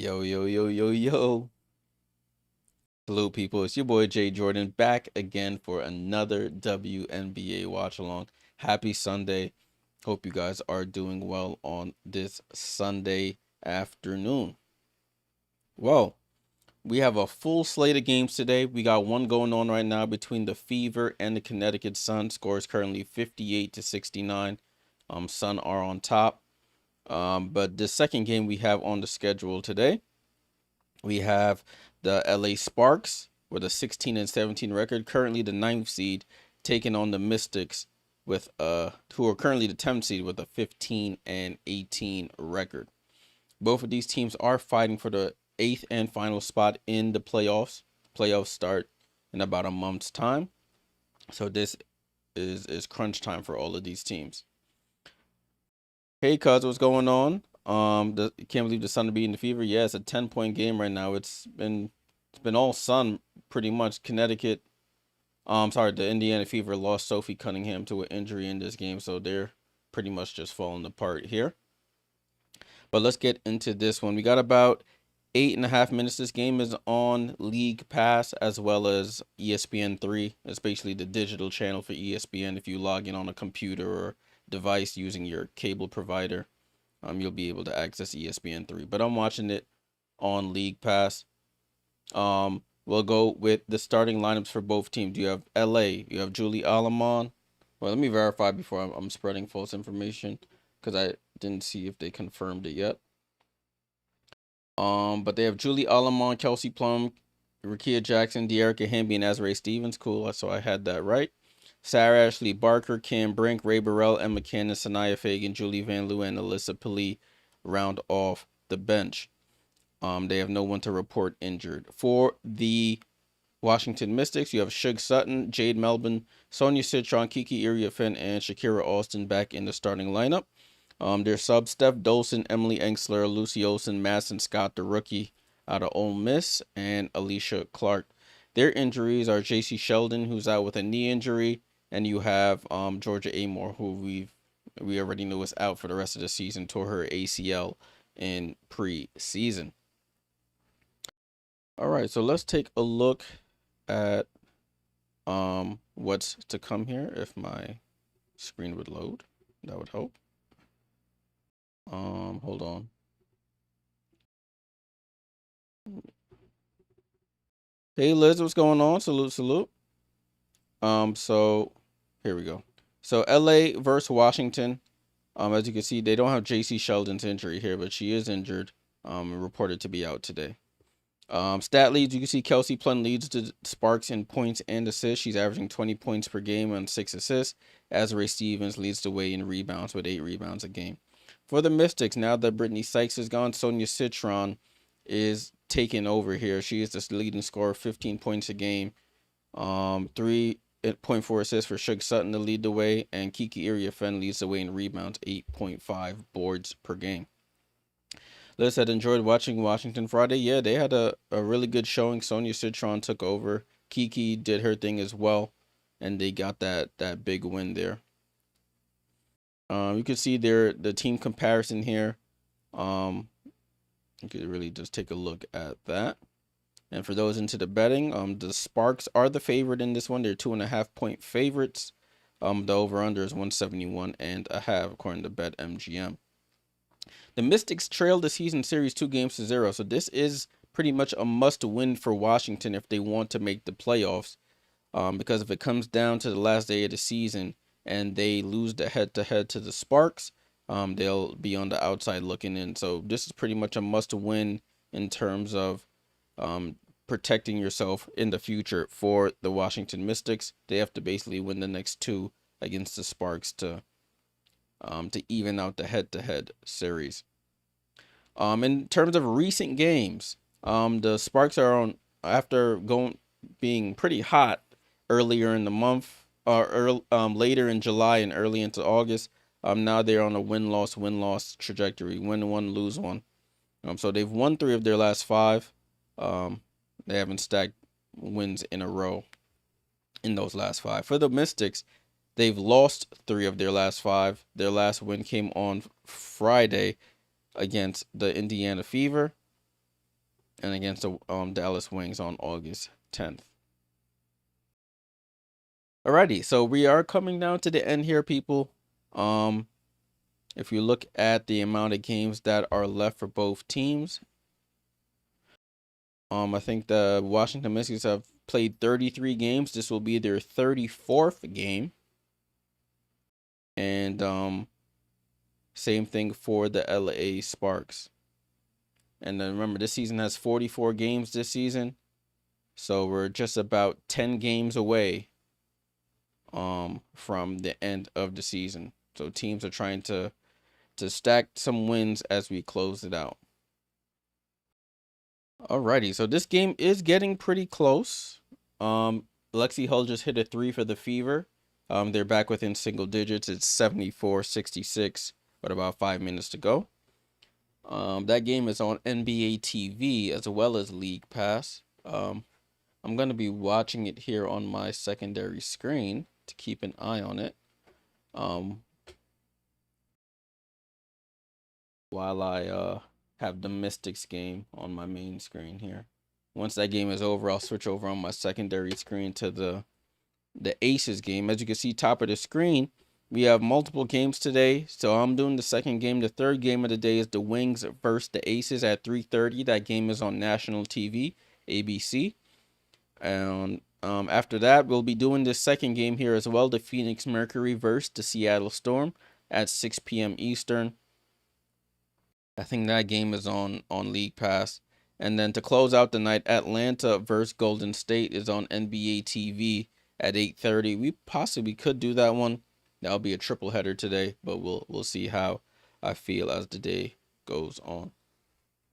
Yo, yo, yo, yo, yo. Hello, people. It's your boy Jay Jordan back again for another WNBA watch along. Happy Sunday. Hope you guys are doing well on this Sunday afternoon. Well, we have a full slate of games today. We got one going on right now between the Fever and the Connecticut Sun. Score is currently 58-69. Sun are on top. But the second game we have on the schedule today, we have the LA Sparks with a 16-17 record, currently the 9th seed, taking on the Mystics with who are currently the 10th seed with a 15-18 record. Both of these teams are fighting for the 8th and final spot in the playoffs. Playoffs start in about a month's time. So this is crunch time for all of these teams. Hey, cuz, what's going on? Can't believe the Sun to be in the Fever. Yeah, it's a 10-point game right now. It's been all Sun pretty much. Connecticut, the Indiana Fever lost Sophie Cunningham to an injury in this game, so they're pretty much just falling apart here. But let's get into this one. We got about 8.5 minutes. This game is on League Pass as well as ESPN3. It's basically the digital channel for ESPN. If you log in on a computer or device using your cable provider, you'll be able to access ESPN3. But I'm watching it on League Pass. We'll go with the starting lineups for both teams. You have LA. You have Julie Alamon. Well, let me verify before I'm spreading false information, because I didn't see if they confirmed it yet. But they have Julie Alamon, Kelsey Plum, Rakia Jackson, De'Erica Hamby, and Azrae Stevens. Cool, so I had that right. Sarah Ashley Barker, Cam Brink, Ray Burrell, Emma Cannon, Sanaya Fagan, Julie Van Leeuwen, and Alyssa Pili round off the bench. They have no one to report injured. For the Washington Mystics, you have Shug Sutton, Jade Melbourne, Sonia Citron, Kiki Iriafen, and Shakira Austin back in the starting lineup. Their subs, Steph Dolson, Emily Engsler, Lucy Olsen, Madison Scott, the rookie out of Ole Miss, and Alicia Clark. Their injuries are JC Sheldon, who's out with a knee injury, and you have Georgia Amore, who we already know is out for the rest of the season, tore her ACL in preseason. All right, so let's take a look at what's to come here. If my screen would load, that would help. Hold on. Hey Liz, what's going on? Salute, salute. So here we go. So LA versus Washington. As you can see, they don't have JC Sheldon's injury here, but she is injured. Reported to be out today. Stat leads, you can see Kelsey Plum leads the Sparks in points and assists. She's averaging 20 points per game and 6 assists. Azrae Stevens leads the way in rebounds with 8 rebounds a game. For the Mystics, now that Brittany Sykes is gone, Sonia Citron is taking over here. She is the leading scorer, 15 points a game. 3.4 assists for Shug Sutton to lead the way, and Kiki Iriafen leads the way in rebounds, 8.5 boards per game. Liz had enjoyed watching Washington Friday. Yeah, they had a really good showing. Sonia Citron took over. Kiki did her thing as well, and they got that big win there. You can see the team comparison here. You could really just take a look at that. And for those into the betting, the Sparks are the favorite in this one. They're 2.5-point favorites. The over/under is 171.5 according to BetMGM. The Mystics trailed the season series 2-0, so this is pretty much a must-win for Washington if they want to make the playoffs. Because if it comes down to the last day of the season and they lose the head-to-head to the Sparks, they'll be on the outside looking in. So this is pretty much a must-win in terms of protecting yourself in the future for the Washington Mystics. They have to basically win the next 2 against the Sparks to even out the head-to-head series. In terms of recent games, the Sparks are on after being pretty hot earlier in the month, or later in July and early into August. Now they're on a win-loss trajectory. Win 1, lose 1. So they've won 3 of their last 5. They haven't stacked wins in a row in those last 5. For the Mystics, they've lost 3 of their last 5. Their last win came on Friday against the Indiana Fever. and against the Dallas Wings on August 10th. Alrighty, so we are coming down to the end here, people. If you look at the amount of games that are left for both teams, I think the Washington Mystics have played 33 games. This will be their 34th game. And same thing for the LA Sparks. And then remember, this season has 44 games this season. So we're just about 10 games away from the end of the season. So teams are trying to stack some wins as we close it out. Alrighty, so this game is getting pretty close. Lexi Hull just hit a 3 for the Fever. They're back within single digits. It's 74-66, but about 5 minutes to go. That game is on NBA TV as well as League Pass. I'm going to be watching it here on my secondary screen to keep an eye on it. While I have the Mystics game on my main screen here. Once that game is over, I'll switch over on my secondary screen to the Aces game. As you can see, top of the screen, we have multiple games today. So I'm doing the second game. The third game of the day is the Wings versus the Aces at 3:30. That game is on national TV, ABC. And after that, we'll be doing the second game here as well, the Phoenix Mercury versus the Seattle Storm at 6 p.m. Eastern. I think that game is on League Pass. And then to close out the night, Atlanta versus Golden State is on NBA TV at 8:30. We possibly could do that one. That'll be a triple header today, but we'll see how I feel as the day goes on.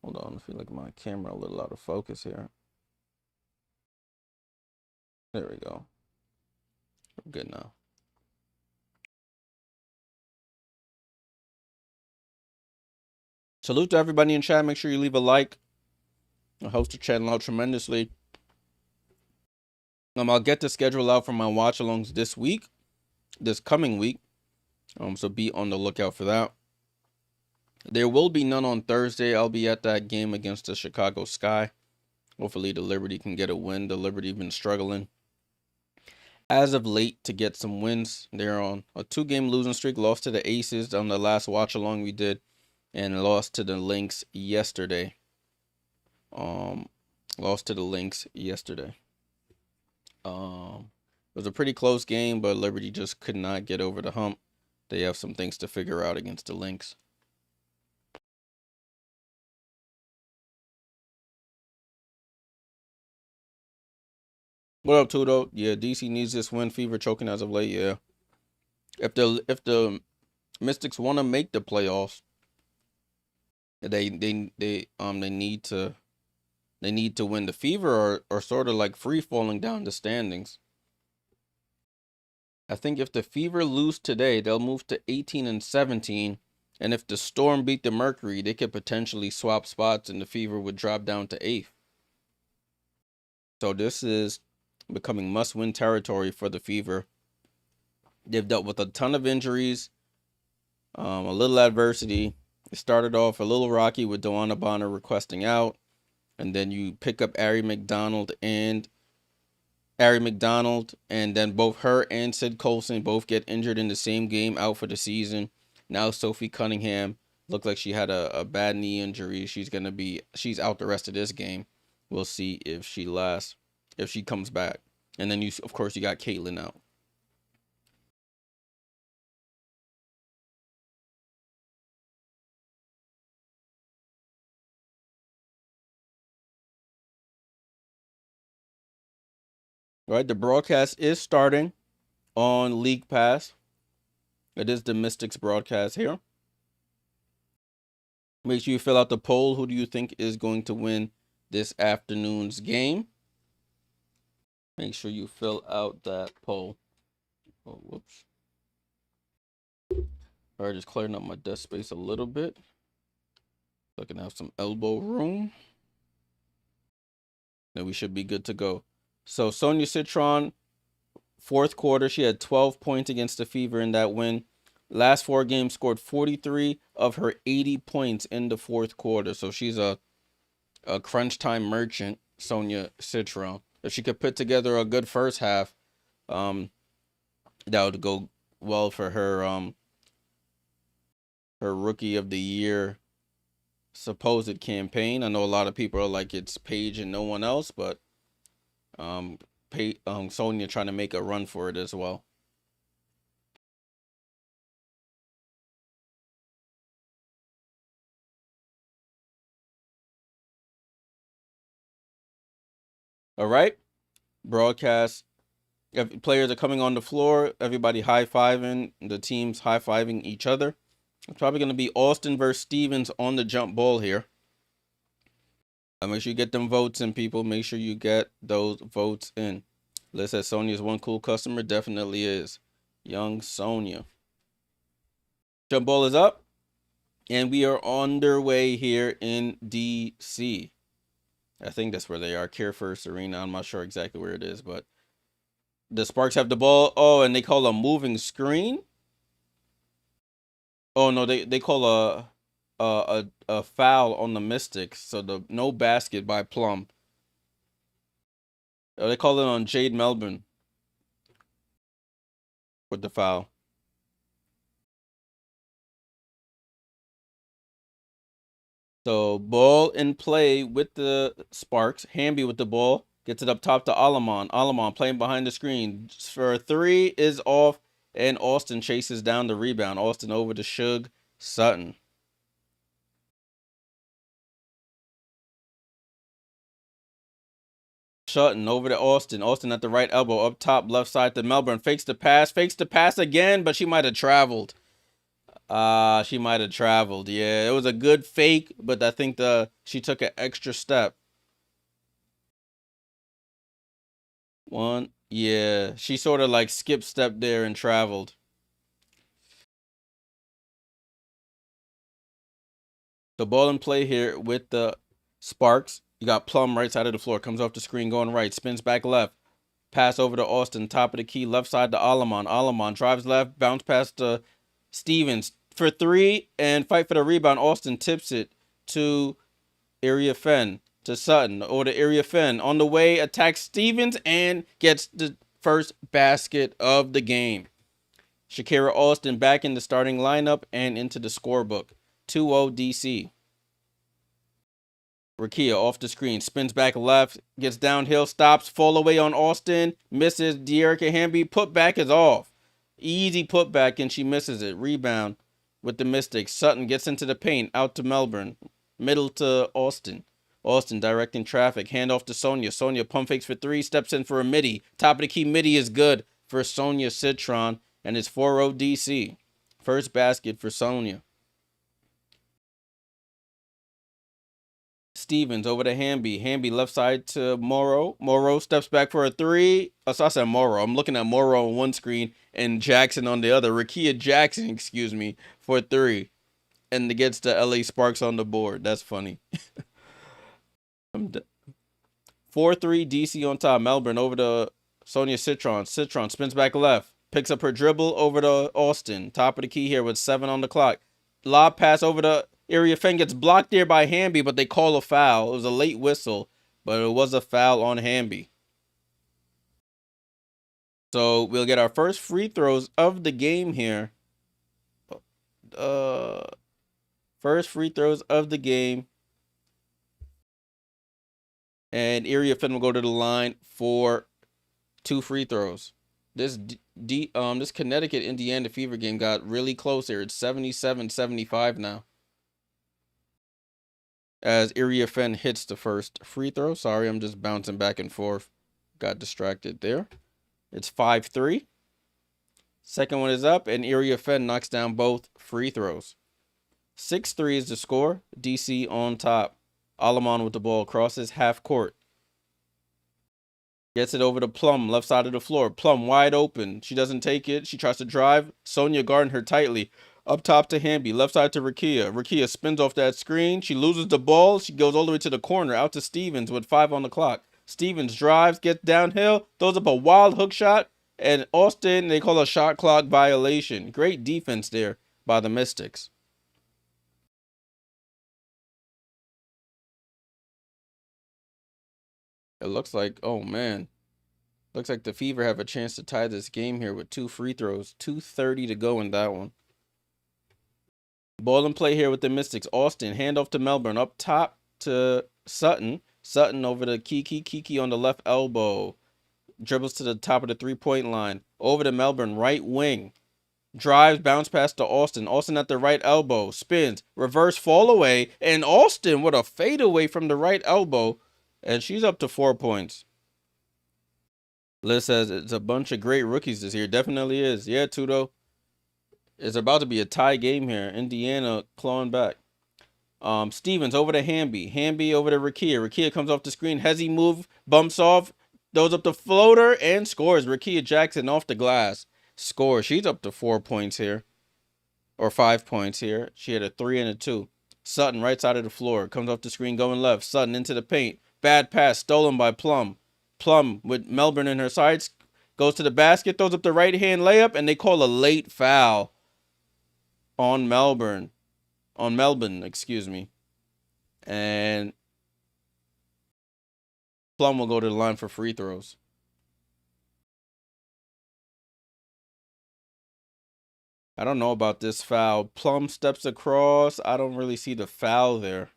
Hold on, I feel like my camera a little out of focus here. There we go. We're good now. Salute to everybody in chat. Make sure you leave a like. It helps the channel out tremendously. I'll get the schedule out for my watch-alongs this coming week. So be on the lookout for that. There will be none on Thursday. I'll be at that game against the Chicago Sky. Hopefully the Liberty can get a win. The Liberty been struggling as of late to get some wins. They're on a 2-game losing streak. Lost to the Aces on the last watch-along we did, and lost to the Lynx yesterday. Lost to the Lynx yesterday. It was a pretty close game, but Liberty just could not get over the hump. They have some things to figure out against the Lynx. What up, Tudo? Yeah, DC needs this win. Fever choking as of late. Yeah, if the Mystics want to make the playoffs, they need to win. The Fever are sort of like free falling down the standings. I think if the Fever lose today, they'll move to 18 and 17. And if the Storm beat the Mercury, they could potentially swap spots and the Fever would drop down to 8th. So this is becoming must-win territory for the Fever. They've dealt with a ton of injuries, a little adversity. It started off a little rocky with Dewana Bonner requesting out. And then you pick up Ari McDonald, and then both her and Sid Colson both get injured in the same game, out for the season. Now Sophie Cunningham looked like she had a bad knee injury. She's out the rest of this game. We'll see if she lasts, if she comes back. And then of course you got Caitlin out. All right, the broadcast is starting on League Pass. It is the Mystics broadcast here. Make sure you fill out the poll. Who do you think is going to win this afternoon's game? Make sure you fill out that poll. Oh, whoops. All right, just clearing up my desk space a little bit so I can have some elbow room. Then we should be good to go. So Sonia Citron, fourth quarter, she had 12 points against the Fever in that win. Last 4 games, scored 43 of her 80 points in the fourth quarter. So she's a a crunch time merchant, Sonia Citron. If she could put together a good first half, that would go well for her rookie of the year supposed campaign. I know a lot of people are like it's Paige and no one else, but Sonia trying to make a run for it as well. All right, broadcast. If players are coming on the floor, everybody high-fiving, the teams high-fiving each other. It's probably going to be Austin versus Stevens on the jump ball here. Make sure you get them votes in, people. Make sure you get those votes in. Liz says Sonia's one cool customer. Definitely is. Young Sonia. Jump ball is up. And we are underway here in DC. I think that's where they are. Care First Arena. I'm not sure exactly where it is, but the Sparks have the ball. Oh, and they call a moving screen. Oh no, they call a foul on the Mystics. So no basket by Plum. Oh, they call it on Jade Melbourne with the foul. So ball in play with the Sparks. Hamby with the ball. Gets it up top to Alamon. Alamon playing behind the screen. For a three is off. And Austin chases down the rebound. Austin over to Suge Sutton. Sutton over to Austin. Austin at the right elbow. Up top, left side to Melbourne. Fakes the pass. Fakes the pass again, but she might have traveled. She might have traveled. Yeah, it was a good fake, but I think she took an extra step. One. Yeah, she sort of like skip step there and traveled. The ball in play here with the Sparks. You got Plum right side of the floor. Comes off the screen going right. Spins back left. Pass over to Austin. Top of the key. Left side to Alamon. Alamon drives left. Bounce past to Stevens for three and fight for the rebound. Austin tips it to Iriafen. To Sutton. Or to Iriafen. On the way, attacks Stevens and gets the first basket of the game. Shakira Austin back in the starting lineup and into the scorebook. 2-0 DC. Rakia off the screen, spins back left, gets downhill, stops, fall away on Austin, misses. De'Erica Hamby, putback is off. Easy putback, and she misses it. Rebound with the Mystics. Sutton gets into the paint, out to Melbourne. Middle to Austin. Austin directing traffic, hand off to Sonia. Sonia pump fakes for three, steps in for a midi. Top of the key midi is good for Sonia Citron, and it's 4-0 DC. First basket for Sonia. Stevens over to Hamby. Hamby left side to Morrow. Morrow steps back for a three. Oh, so I said Morrow. I'm looking at Morrow on one screen and Jackson on the other. Rakia Jackson, excuse me, for three. And gets the LA Sparks on the board. That's funny. 4-3 DC on top. Melbourne over to Sonia Citron. Citron spins back left. Picks up her dribble over to Austin. Top of the key here with 7 on the clock. Lob pass over to Iriafen, gets blocked there by Hamby, but they call a foul. It was a late whistle, but it was a foul on Hamby. So we'll get our first free throws of the game here. First free throws of the game. And Iriafen will go to the line for 2 free throws. This Connecticut Indiana Fever game got really close here. It's 77-75 now. As Iriafen hits the first free throw. Sorry, I'm just bouncing back and forth. Got distracted there. It's 5-3. Second one is up, and Iriafen knocks down both free throws. 6-3 is the score. DC on top. Alamon with the ball crosses half court. Gets it over to Plum, left side of the floor. Plum wide open. She doesn't take it. She tries to drive. Sonia guarding her tightly. Up top to Hamby, left side to Rakia. Rakia spins off that screen. She loses the ball. She goes all the way to the corner, out to Stevens with 5 on the clock. Stevens drives, gets downhill, throws up a wild hook shot, and Austin, they call a shot clock violation. Great defense there by the Mystics. It looks like, oh man, looks like the Fever have a chance to tie this game here with 2 free throws. 2:30 to go in that one. Ball and play here with the Mystics. Austin, handoff to Melbourne. Up top to Sutton. Sutton over to Kiki. Kiki on the left elbow. Dribbles to the top of the three-point line. Over to Melbourne, right wing. Drives, bounce pass to Austin. Austin at the right elbow. Spins. Reverse fall away. And Austin with a fadeaway from the right elbow. And she's up to 4 points. Liz says it's a bunch of great rookies this year. Definitely is. Yeah, Tudo. It's about to be a tie game here. Indiana clawing back. Stevens over to Hamby. Hamby over to Rakia. Rakia comes off the screen. Hezzy move. Bumps off. Throws up the floater and scores. Rakia Jackson off the glass. Scores. She's up to 4 points here. Or 5 points here. She had a 3 and a 2. Sutton right side of the floor. Comes off the screen going left. Sutton into the paint. Bad pass. Stolen by Plum. Plum with Melbourne in her sides. Goes to the basket. Throws up the right hand layup. And they call a late foul on Melbourne. On Melbourne, excuse me. And Plum will go to the line for free throws. I don't know about this foul. Plum steps across. I don't really see the foul there.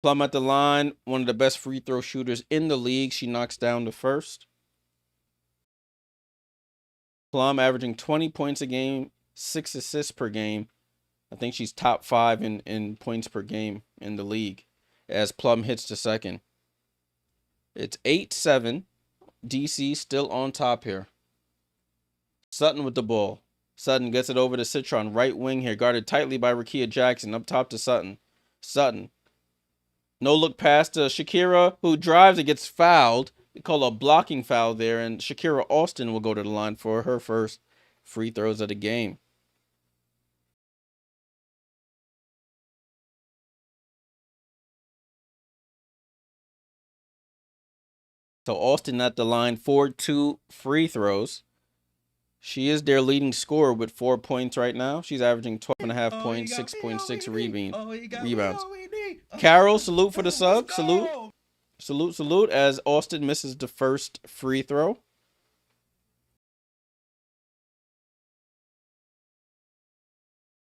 Plum at the line, one of the best free throw shooters in the league. She knocks down the first. Plum averaging 20 points a game, 6 assists per game. I think she's top 5 in points per game in the league as Plum hits the second. It's 8-7. DC still on top here. Sutton with the ball. Sutton gets it over to Citron, right wing here, guarded tightly by Rakia Jackson. Up top to Sutton. Sutton. No look pass to Shakira, who drives and gets fouled. They call a blocking foul there, and Shakira Austin will go to the line for her first free throws of the game. So Austin at the line for 2 free throws. She is their leading scorer with 4 points right now. She's averaging 12.5 points, 6.6 rebounds. Carol, salute for the sub. Salute. Salute, salute, as Austin misses the first free throw.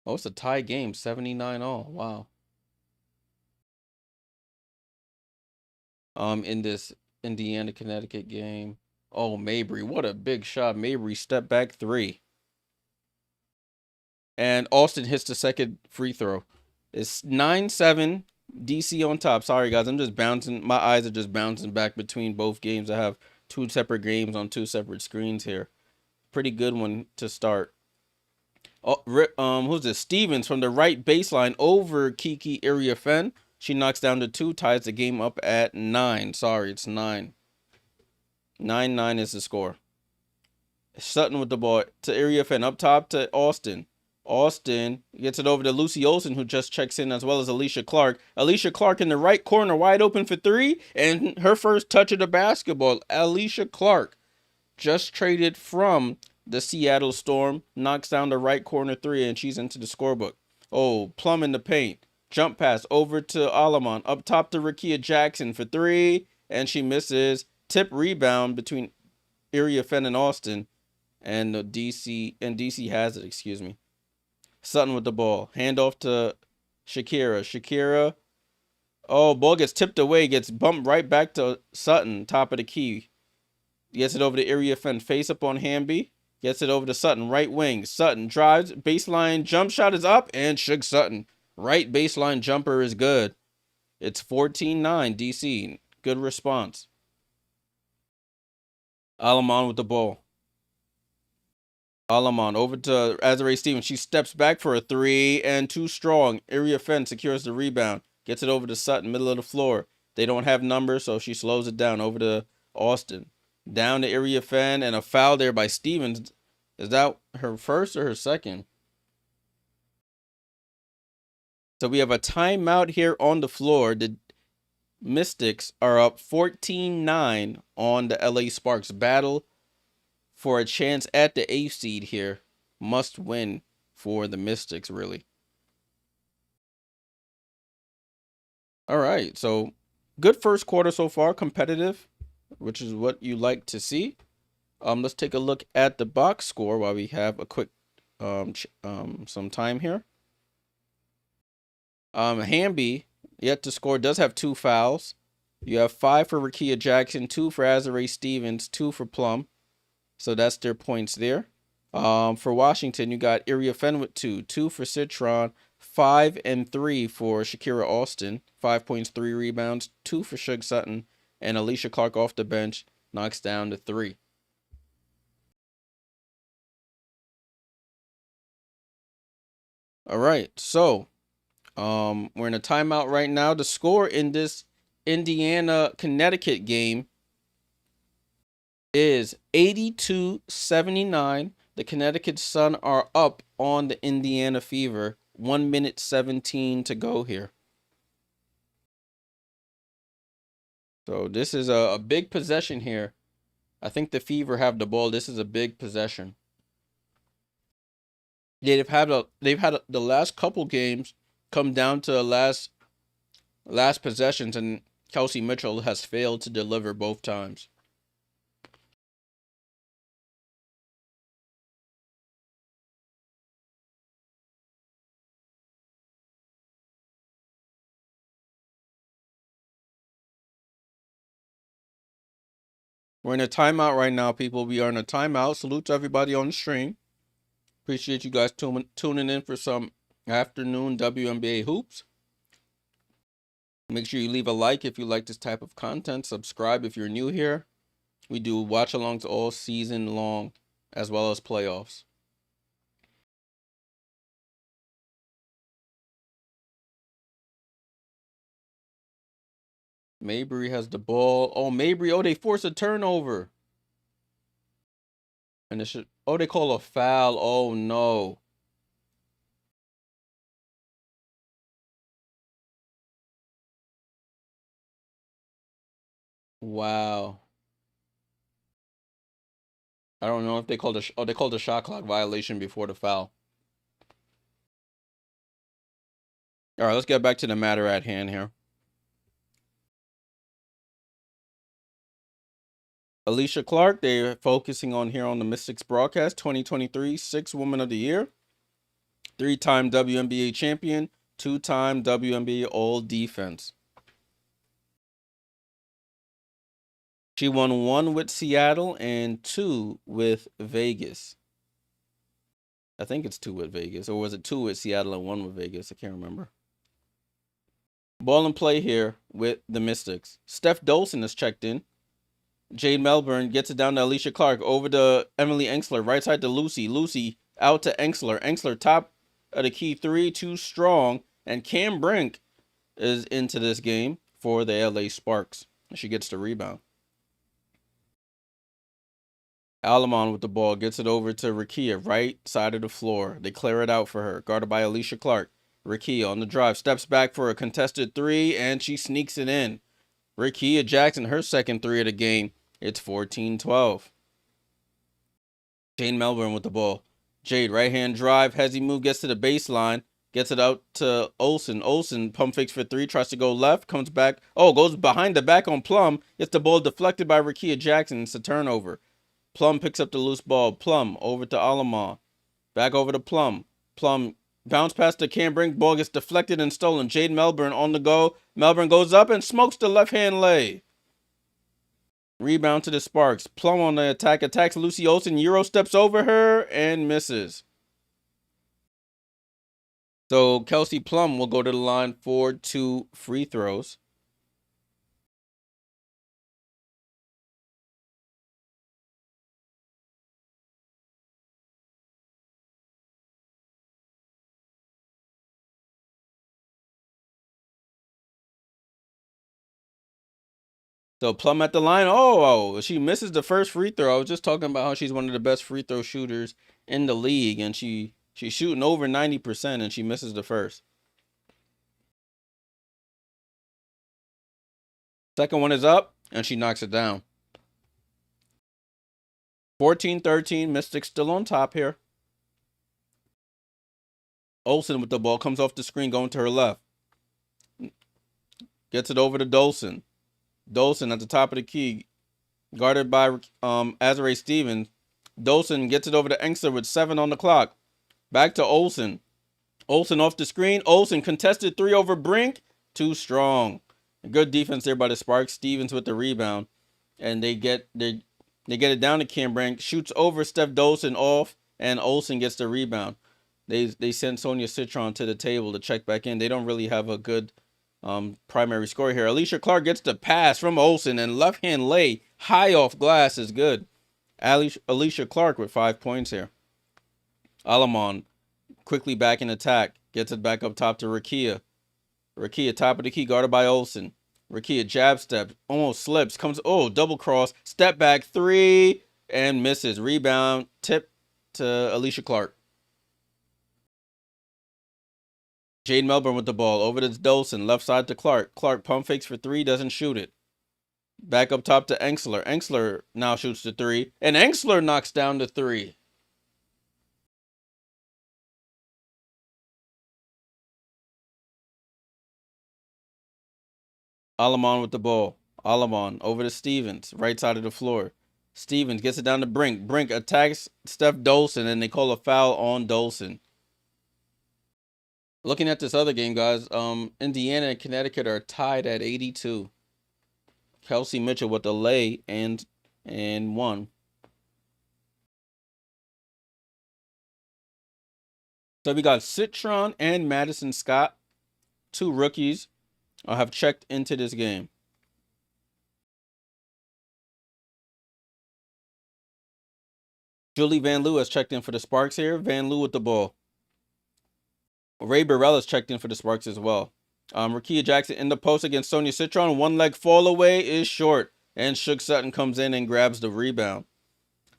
Oh, it's a tie game, 79 all. Wow. In this Indiana Connecticut game. Oh, Mabry, what a big shot. Mabry step back 3. And Austin hits the second free throw. It's 9-7. DC on top. Sorry, guys. I'm just bouncing. My eyes are just bouncing back between both games. I have 2 separate games on 2 separate screens here. Pretty good one to start. Oh, who's this? Stevens from the right baseline over Kiki Iriafen. She knocks down to 2, ties the game up at 9. Sorry, it's 9. 9-9 is the score. Sutton with the ball to Iriafen. Up top to Austin. Austin gets it over to Lucy Olsen, who just checks in, as well as Alicia Clark. Alicia Clark in the right corner, wide open for 3, and her first touch of the basketball. Alicia Clark, just traded from the Seattle Storm, knocks down the right corner 3, and she's into the scorebook. Oh, Plum in the paint. Jump pass over to Alamon. Up top to Rakia Jackson for 3, and she misses. Tip rebound between Iriafen and Austin, and DC has it, excuse me. Sutton with the ball. Handoff to Shakira. Shakira. Oh, ball gets tipped away. Gets bumped right back to Sutton. Top of the key. Gets it over to Iriafen. Face up on Hamby. Gets it over to Sutton. Right wing. Sutton drives. Baseline jump shot is up. And Shug Sutton. Right baseline jumper is good. It's 14-9 DC. Good response. Alamon with the ball. Alamon over to Azare Stevens. She steps back for a 3 and too strong. Iriafen secures the rebound. Gets it over to Sutton, middle of the floor. They don't have numbers, so she slows it down over to Austin. Down to Iriafen, and a foul there by Stevens. Is that her first or her second? So we have a timeout here on the floor. The Mystics are up 14-9 on the LA Sparks. Battle for a chance at the 8th seed here. Must win for the Mystics, really. All right, so good first quarter so far, competitive, which is what you like to see. Let's take a look at the box score while we have a quick some time here. Hamby, yet to score, does have 2 fouls. You have 5 for Rickea Jackson, 2 for Azare Stevens, 2 for Plum. So that's their points there. For Washington, you got Iriafen with 2, 2 for Citron, 5 and 3 for Shakira Austin, 5 points, 3 rebounds, 2 for Shug Sutton, and Alicia Clark off the bench knocks down to 3. All right, so we're in a timeout right now. The score in this Indiana-Connecticut game is 82-79. The Connecticut Sun are up on the Indiana Fever. 1 minute 17 to go here. So this is a big possession here. I think the Fever have the ball. This is a big possession. Yeah, they've had the last couple games come down to last possessions, and Kelsey Mitchell has failed to deliver both times. We're in a timeout right now, people. We are in a timeout. Salute to everybody on the stream. Appreciate you guys tuning in for some afternoon WNBA hoops. Make sure you leave a like if you like this type of content. Subscribe if you're new here. We do watch-alongs all season long, as well as playoffs. Mabry has the ball. Oh, Mabry. Oh, they force a turnover. And it should. Oh, they call a foul. Oh, no. Wow. I don't know if they called they called a shot clock violation before the foul. All right, let's get back to the matter at hand here. Alicia Clark, they're focusing on here on the Mystics broadcast, 2023 Sixth Woman of the Year, 3-time WNBA champion, 2-time WNBA All Defense. She won 1 with Seattle and 2 with Vegas. I think it's 2 with Vegas, or was it 2 with Seattle and 1 with Vegas? I can't remember. Ball and play here with the Mystics. Steph Dolson has checked in. Jade Melbourne gets it down to Alicia Clark. Over to Emily Engsler. Right side to Lucy. Lucy out to Engsler. Engsler top of the key 3. Too strong. And Cam Brink is into this game for the LA Sparks. She gets the rebound. Alamon with the ball. Gets it over to Rickea. Right side of the floor. They clear it out for her. Guarded by Alicia Clark. Rickea on the drive. Steps back for a contested 3. And she sneaks it in. Rickea Jackson, her second 3 of the game. It's 14-12. Jade Melbourne with the ball. Jade, right-hand drive. Hezzy move, gets to the baseline. Gets it out to Olsen. Olsen, pump fakes for 3. Tries to go left. Comes back. Oh, goes behind the back on Plum. Gets the ball deflected by Rickea Jackson. It's a turnover. Plum picks up the loose ball. Plum over to Alamon. Back over to Plum. Plum bounce past the Cam Brink. Ball gets deflected and stolen. Jade Melbourne on the go. Melbourne goes up and smokes the left-hand lay. Rebound to the Sparks. Plum on the attack. Attacks Lucy Olsen. Euro steps over her and misses. So Kelsey Plum will go to the line for 2 free throws. So Plum at the line. Oh, she misses the first free throw. I was just talking about how she's one of the best free throw shooters in the league, and she's shooting over 90%, and she misses the first. Second one is up, and she knocks it down. 14-13. Mystics still on top here. Olsen with the ball. Comes off the screen, going to her left. Gets it over to Dolson. Dolson at the top of the key, guarded by Azare Stevens. Dolson gets it over to Engstler with 7 on the clock. Back to Olsen. Olsen off the screen. Olsen contested 3 over Brink. Too strong. Good defense there by the Sparks. Stevens with the rebound. And they get it down to Cam Brink. Shoots over Steph Dolson off. And Olsen gets the rebound. They send Sonia Citron to the table to check back in. They don't really have a good primary scorer here. Alicia Clark gets the pass from Olsen. And left hand lay high off glass is good. Alicia Clark with 5 points here. Alamon quickly back in attack. Gets it back up top to Rakia. Rakia top of the key, guarded by Olsen. Rakia jab step, almost slips, comes, double cross, step back 3, and misses. Rebound, tip to Alicia Clark. Jade Melbourne with the ball, over to Dolson, left side to Clark. Clark pump fakes for 3, doesn't shoot it. Back up top to Engstler. Engstler now shoots the 3, and Engstler knocks down the 3. Alamon with the ball. Alamon over to Stevens, right side of the floor. Stevens gets it down to Brink. Brink attacks Steph Dolson, and they call a foul on Dolson. Looking at this other game, guys, Indiana and Connecticut are tied at 82. Kelsey Mitchell with the lay and 1. So we got Citron and Madison Scott, 2 rookies, have checked into this game. Julie Van Loo has checked in for the Sparks here. Van Loo with the ball. Ray Burrell has checked in for the Sparks as well. Rakia Jackson in the post against Sonia Citron. 1 leg fall away is short. And Suge Sutton comes in and grabs the rebound.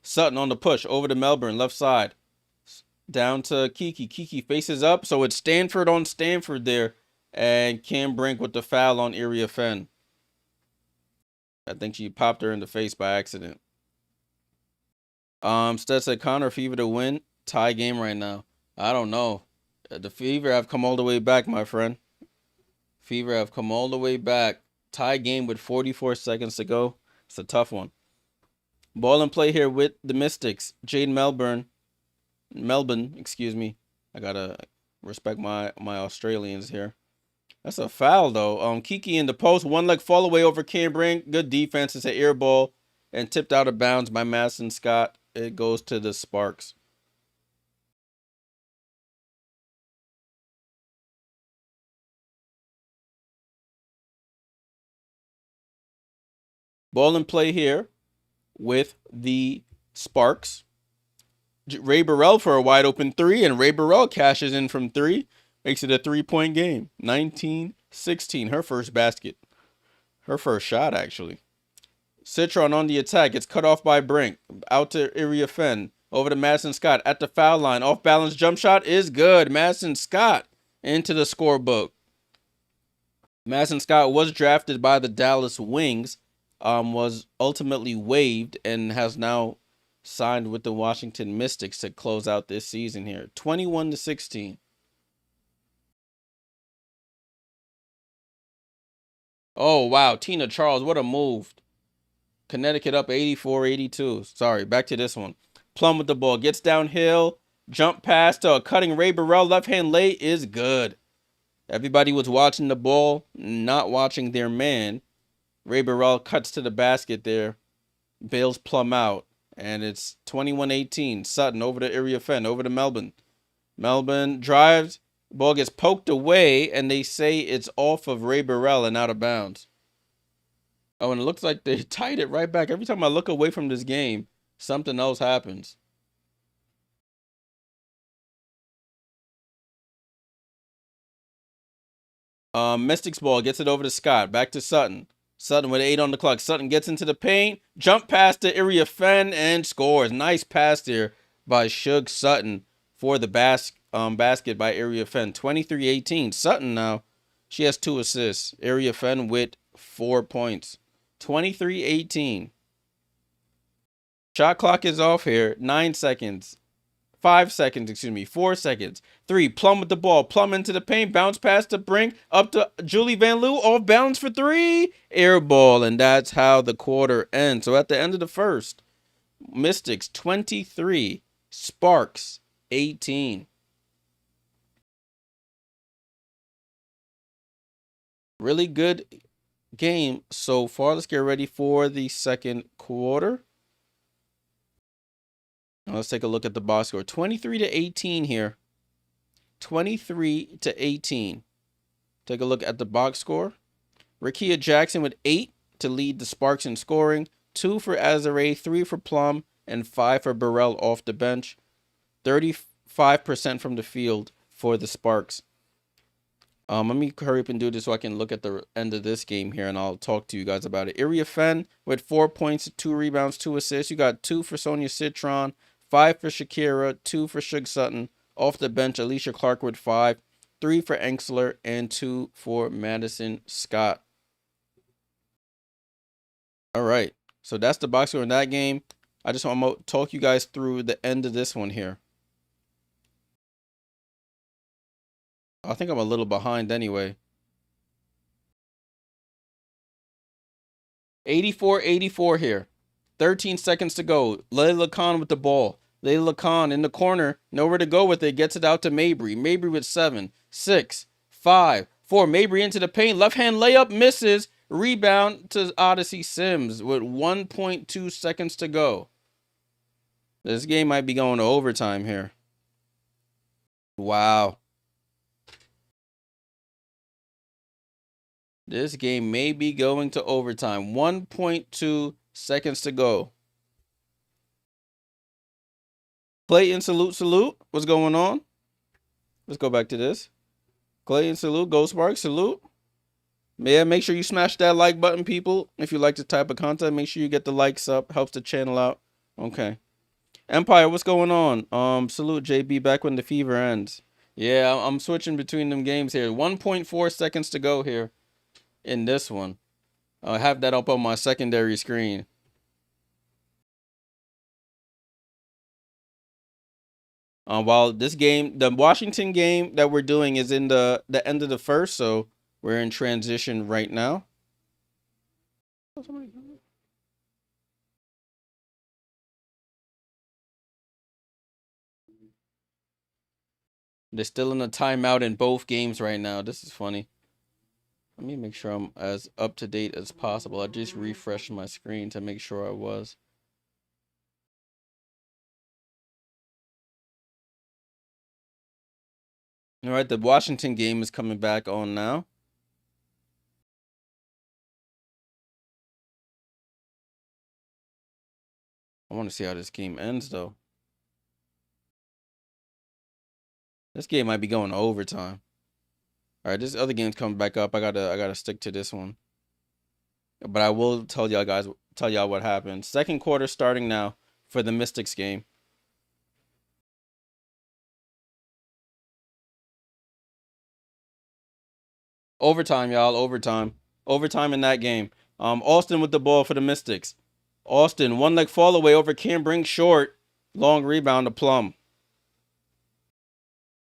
Sutton on the push over to Melbourne, left side. Down to Kiki. Kiki faces up. So it's Stanford on Stanford there. And Cam Brink with the foul on Iriafen. I think she popped her in the face by accident. Stats said Connor Fever to win. Tie game right now. I don't know. The Fever have come all the way back, my friend. Fever have come all the way back. Tie game with 44 seconds to go. It's a tough one. Ball and play here with the Mystics. Jade Melbourne, excuse me. I gotta respect my Australians here. That's a foul, though. Kiki in the post. 1 leg fall away over Cam Brink. Good defense. It's an air ball. And tipped out of bounds by Madison Scott. It goes to the Sparks. Ball and play here with the Sparks. Ray Burrell for a wide open 3. And Ray Burrell cashes in from 3. Makes it a 3-point game. 19-16. Her first basket. Her first shot, actually. Citron on the attack. Gets cut off by Brink. Out to Iriafen. Over to Madison Scott at the foul line. Off balance jump shot is good. Madison Scott into the scorebook. Madison Scott was drafted by the Dallas Wings. Was ultimately waived and has now signed with the Washington Mystics to close out this season here. 21-16. Oh, wow. Tina Charles, what a move. Connecticut up 84-82. Sorry, back to this one. Plum with the ball. Gets downhill. Jump pass to a cutting Ray Burrell. Left-hand lay is good. Everybody was watching the ball, not watching their man. Ray Burrell cuts to the basket there. Bails Plum out. And it's 21-18. Sutton over to Iriafen. Over to Melbourne. Melbourne drives. Ball gets poked away, and they say it's off of Ray Burrell and out of bounds. Oh, and it looks like they tied it right back. Every time I look away from this game, something else happens. Mystics ball gets it over to Scott. Back to Sutton. Sutton with 8 on the clock. Sutton gets into the paint. Jump pass to Iriafen and scores. Nice pass there by Suge Sutton for the basket by Iriafen. 23-18. Sutton now, she has 2 assists. Iriafen with 4 points. 23-18. Shot clock is off here. 9 seconds. 5 seconds, excuse me, 4 seconds. 3, Plum with the ball. Plum into the paint. Bounce pass to Brink. Up to Julie Van Loo. Off balance for 3. Air ball. And that's how the quarter ends. So at the end of the first, Mystics 23. Sparks 18. Really good game so far. Let's get ready for the second quarter. Now let's take a look at the box score. 23-18 here. 23-18. Take a look at the box score. Rakia Jackson with 8 to lead the Sparks in scoring. 2 for Azare, 3 for Plum, and 5 for Burrell off the bench. 35% from the field for the Sparks. Let me hurry up and do this so I can look at the end of this game here, and I'll talk to you guys about it. Iriafen with 4 points, 2 rebounds, 2 assists. You got 2 for Sonia Citron, 5 for Shakira, 2 for Shug Sutton. Off the bench, Alicia Clark with 5, 3 for Enxler, and 2 for Madison Scott. All right, so that's the box score in that game. I'm going to talk you guys through the end of this one here. I think I'm a little behind anyway. 84-84 here. 13 seconds to go. Layla Khan with the ball. Layla Khan in the corner. Nowhere to go with it. Gets it out to Mabry. Mabry with 7, 6, 5, 4. Mabry into the paint. Left hand layup misses. Rebound to Odyssey Sims with 1.2 seconds to go. This game might be going to overtime here. Wow. This game may be going to overtime. 1.2 seconds to go. Clayton, salute. What's going on? Let's go back to this. Clayton, salute. Go Sparks, salute. Yeah, make sure you smash that like button, people. If you like this type of content, make sure you get the likes up. Helps the channel out. Okay. Empire, what's going on? Salute JB back when the fever ends. Yeah, I'm switching between them games here. 1.4 seconds to go here in this one. I have that up on my secondary screen. While this game, the Washington game that we're doing is in the end of the first, so we're in transition right now. They're still in a timeout in both games right now. This is funny. Let me make sure I'm as up to date as possible. I just refreshed my screen to make sure I was. All right, the Washington game is coming back on now. I want to see how this game ends, though. This game might be going to overtime. All right, this other game's coming back up. I gotta stick to this one. But I will tell y'all what happened. Second quarter starting now for the Mystics game. Overtime, y'all. Overtime in that game. Austin with the ball for the Mystics. Austin, one leg fall away over Cam Brink short. Long rebound to Plum.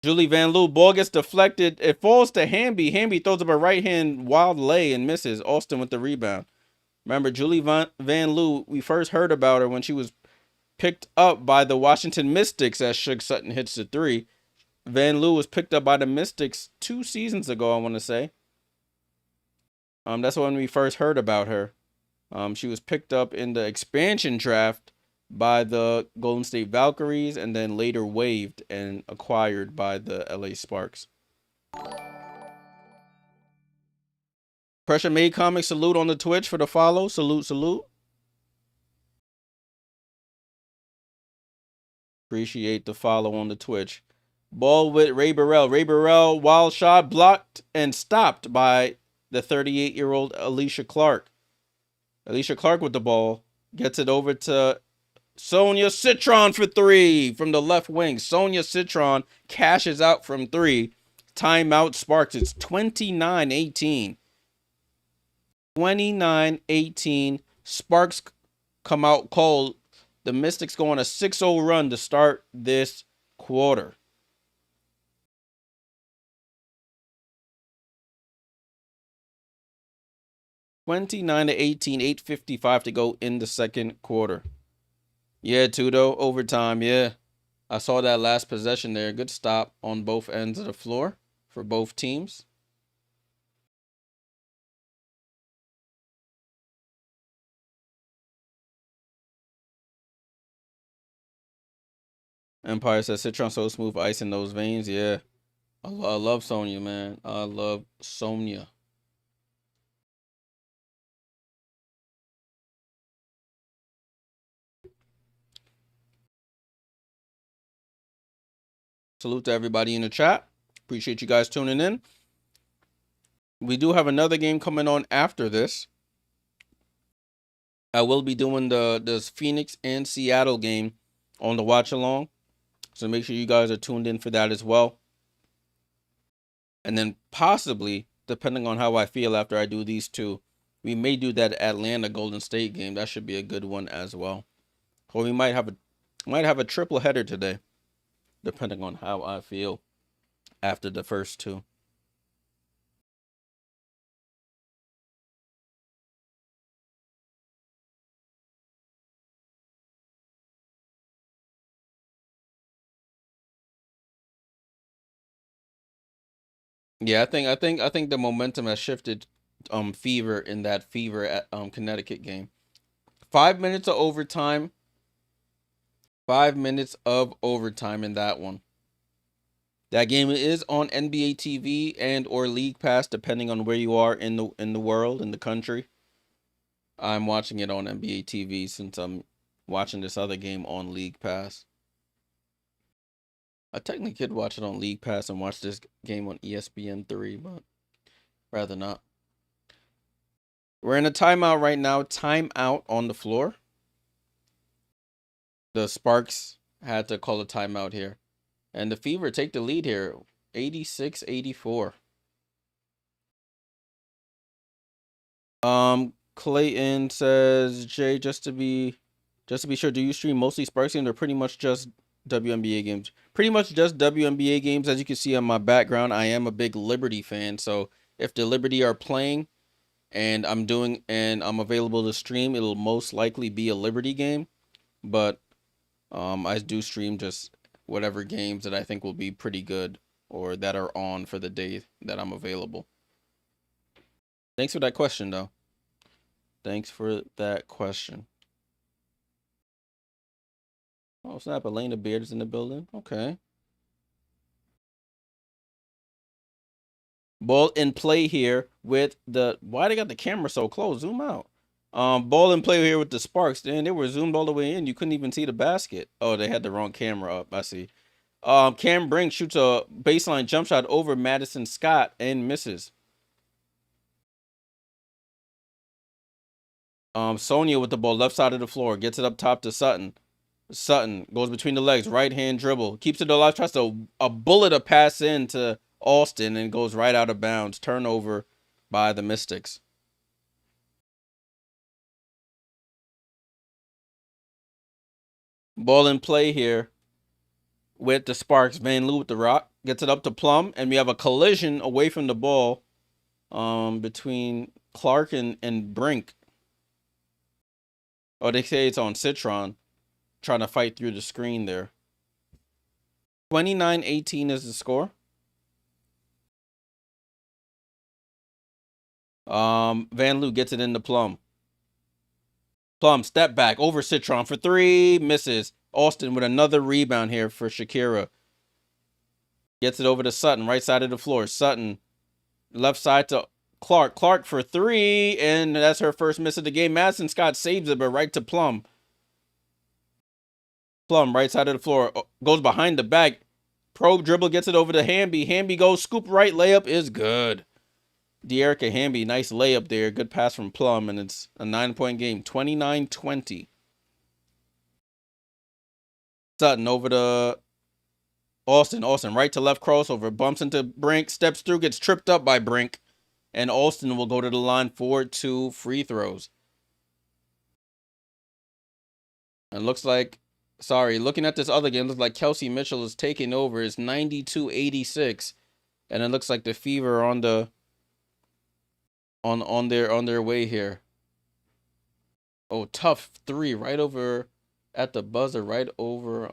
Julie Van Loo, ball gets deflected. It falls to Hamby. Hamby throws up a right hand wild lay and misses. Austin with the rebound. Remember, Julie Van Loo, we first heard about her when she was picked up by the Washington Mystics as Shug Sutton hits the 3. Van Loo was picked up by the Mystics 2 seasons ago, I want to say. That's when we first heard about her. She was picked up in the expansion draft by the Golden State Valkyries and then later waived and acquired by the LA Sparks. Pressure Made Comics, salute on the Twitch for the follow. Salute. Appreciate the follow on the Twitch. Ball with Ray Burrell. Ray Burrell, wild shot, blocked and stopped by the 38-year-old Alicia Clark. Alicia Clark with the ball. Gets it over to Sonia Citron for 3 from the left wing. Sonia Citron cashes out from 3. Timeout Sparks. It's 29-18. 29-18. Sparks come out cold. The Mystics go on a 6-0 run to start this quarter. (29-18), 8:55 to go in the second quarter. Yeah, Tudo, overtime, yeah. I saw that last possession there. Good stop on both ends of the floor for both teams. Empire says Citron so smooth, ice in those veins. Yeah. I love Sonia, man. I love Sonia. Salute to everybody in the chat. Appreciate you guys tuning in. We do have another game coming on after this. I will be doing the Phoenix and Seattle game on the watch along. So make sure you guys are tuned in for that as well. And then possibly, depending on how I feel after I do these two, we may do that Atlanta Golden State game. That should be a good one as well. Or we might have a triple header today, depending on how I feel after the first two. Yeah, I think the momentum has shifted. Fever in that Fever at Connecticut game. 5 minutes of overtime. 5 minutes of overtime in that one. That game is on NBA TV and or League Pass, depending on where you are in the world, in the country. I'm watching it on NBA TV since I'm watching this other game on League Pass. I technically could watch it on League Pass and watch this game on ESPN3, but rather not. We're in a timeout right now. Timeout on the floor. The Sparks had to call a timeout here. And the Fever take the lead here. 86-84. Clayton says, Jay, just to be sure, do you stream mostly Sparks games or pretty much just WNBA games? Pretty much just WNBA games. As you can see on my background, I am a big Liberty fan. So if the Liberty are playing and I'm available to stream, it'll most likely be a Liberty game. But I do stream just whatever games that I think will be pretty good or that are on for the day that I'm available. Thanks for that question, though. Thanks for that question. Oh, snap. Elena Beard is in the building. Okay. Ball in play here with the... Why they got the camera so close? Zoom out. Ball in play here with the Sparks. Then they were zoomed all the way in. You couldn't even see the basket. Oh, they had the wrong camera up. I see. Cam Brink shoots a baseline jump shot over Madison Scott and misses. Sonia with the ball left side of the floor. Gets it up top to Sutton. Sutton goes between the legs. Right hand dribble. Keeps it alive. Tries to a bullet a pass in to Alston and goes right out of bounds. Turnover by the Mystics. Ball in play here with the Sparks. Van Loo with the rock. Gets it up to Plum. And we have a collision away from the ball between Clark and Brink. Oh, they say it's on Citron. Trying to fight through the screen there. 29-18 is the score. Van Loo gets it into Plum. Plum step back over Citron for three. Misses. Austin with another rebound here for Shakira. Gets it over to Sutton. Right side of the floor. Sutton. Left side to Clark. Clark for three. And that's her first miss of the game. Madison Scott saves it, but right to Plum. Plum, right side of the floor. Goes behind the back. Probe dribble. Gets it over to Hamby. Hamby goes. Scoop right. Layup is good. De'Erica Hamby, nice layup there. Good pass from Plum, and it's a 9-point game. 29-20. Sutton over to Austin. Austin right to left crossover. Bumps into Brink. Steps through. Gets tripped up by Brink. And Austin will go to the line for 2 free throws. It looks like Sorry, looking at this other game, looks like Kelsey Mitchell is taking over. It's 92-86, and it looks like the Fever on the on their way here. Oh, tough three right over at the buzzer, right over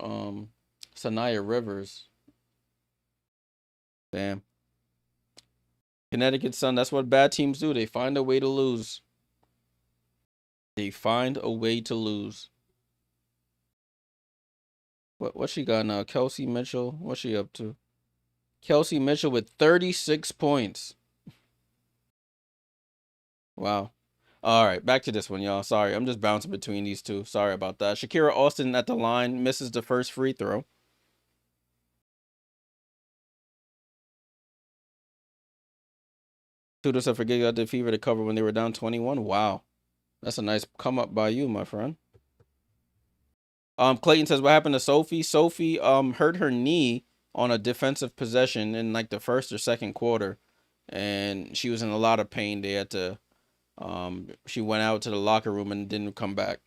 Sonia Rivers. Damn. Connecticut Sun, that's what bad teams do. They find a way to lose. They find a way to lose. What she got now? Kelsey Mitchell. What's she up to? Kelsey Mitchell with 36 points. Wow. All right, back to this one, y'all. Sorry, I'm just bouncing between these two. Sorry about that. Shakira Austin at the line misses the first free throw. Tudor said forget got the Fever to cover when they were down 21. Wow. That's a nice come up by you, my friend. Clayton says what happened to Sophie? Sophie hurt her knee on a defensive possession in like the first or second quarter, and she was in a lot of pain. They had to she went out to the locker room and didn't come back.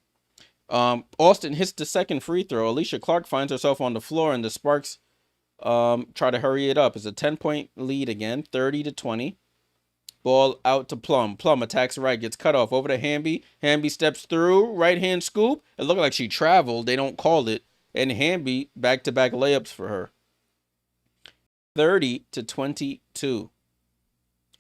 Austin hits the second free throw. Alicia Clark finds herself on the floor, and the Sparks try to hurry it up. It's a 10-point lead again, 30-20. Ball out to Plum. Plum attacks right, gets cut off over to Hamby. Hamby steps through, right hand scoop. It looked like she traveled. They don't call it. And Hamby back-to-back layups for her. 30-22.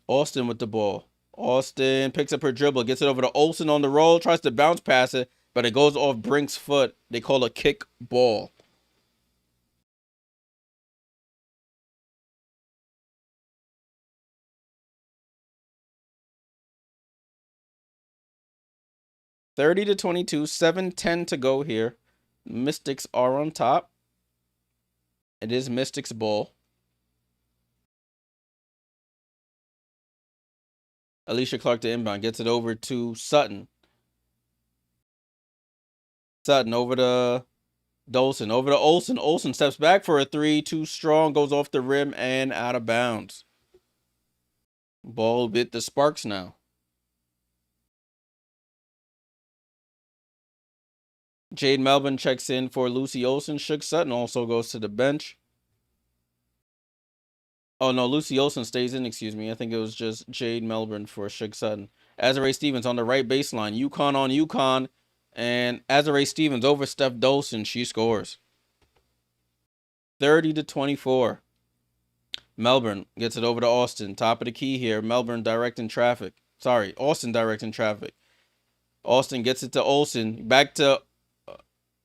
Austin with the ball. Austin picks up her dribble, gets it over to Olsen on the roll, tries to bounce pass it, but it goes off Brink's foot. They call a kick ball. $30 to 22, 7:10 to go here. Mystics are on top. It is Mystics ball. Alicia Clark to inbound, gets it over to Sutton. Sutton over to Dolson, over to Olsen. Olsen steps back for a three, too strong, goes off the rim and out of bounds. Ball with the Sparks now. Jade Melbourne checks in for Lucy Olsen. Shook Sutton also goes to the bench. Oh, no, Lucy Olsen stays in, excuse me. I think it was just Jade Melbourne for Shook Sutton. Azare Stevens on the right baseline. UConn on UConn. And Azare Stevens over Steph Dolson. She scores. 30 to 24. Melbourne gets it over to Austin. Top of the key here. Melbourne directing traffic. Sorry, Austin directing traffic. Austin gets it to Olsen. Back to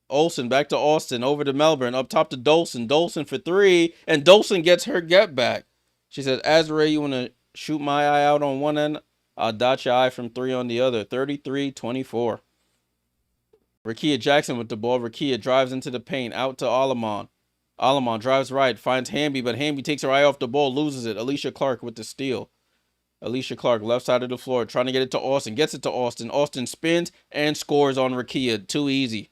Olsen. Back to Austin. Over to Melbourne. Up top to Dolson. Dolson for three. And Dolson gets her get back. She says, Azare, you want to shoot my eye out on one end? I'll dot your eye from three on the other. 33-24. Rakia Jackson with the ball. Rakia drives into the paint. Out to Alamon. Alamon drives right. Finds Hamby, but Hamby takes her eye off the ball. Loses it. Alicia Clark with the steal. Alicia Clark, left side of the floor. Trying to get it to Austin. Gets it to Austin. Austin spins and scores on Rakia. Too easy.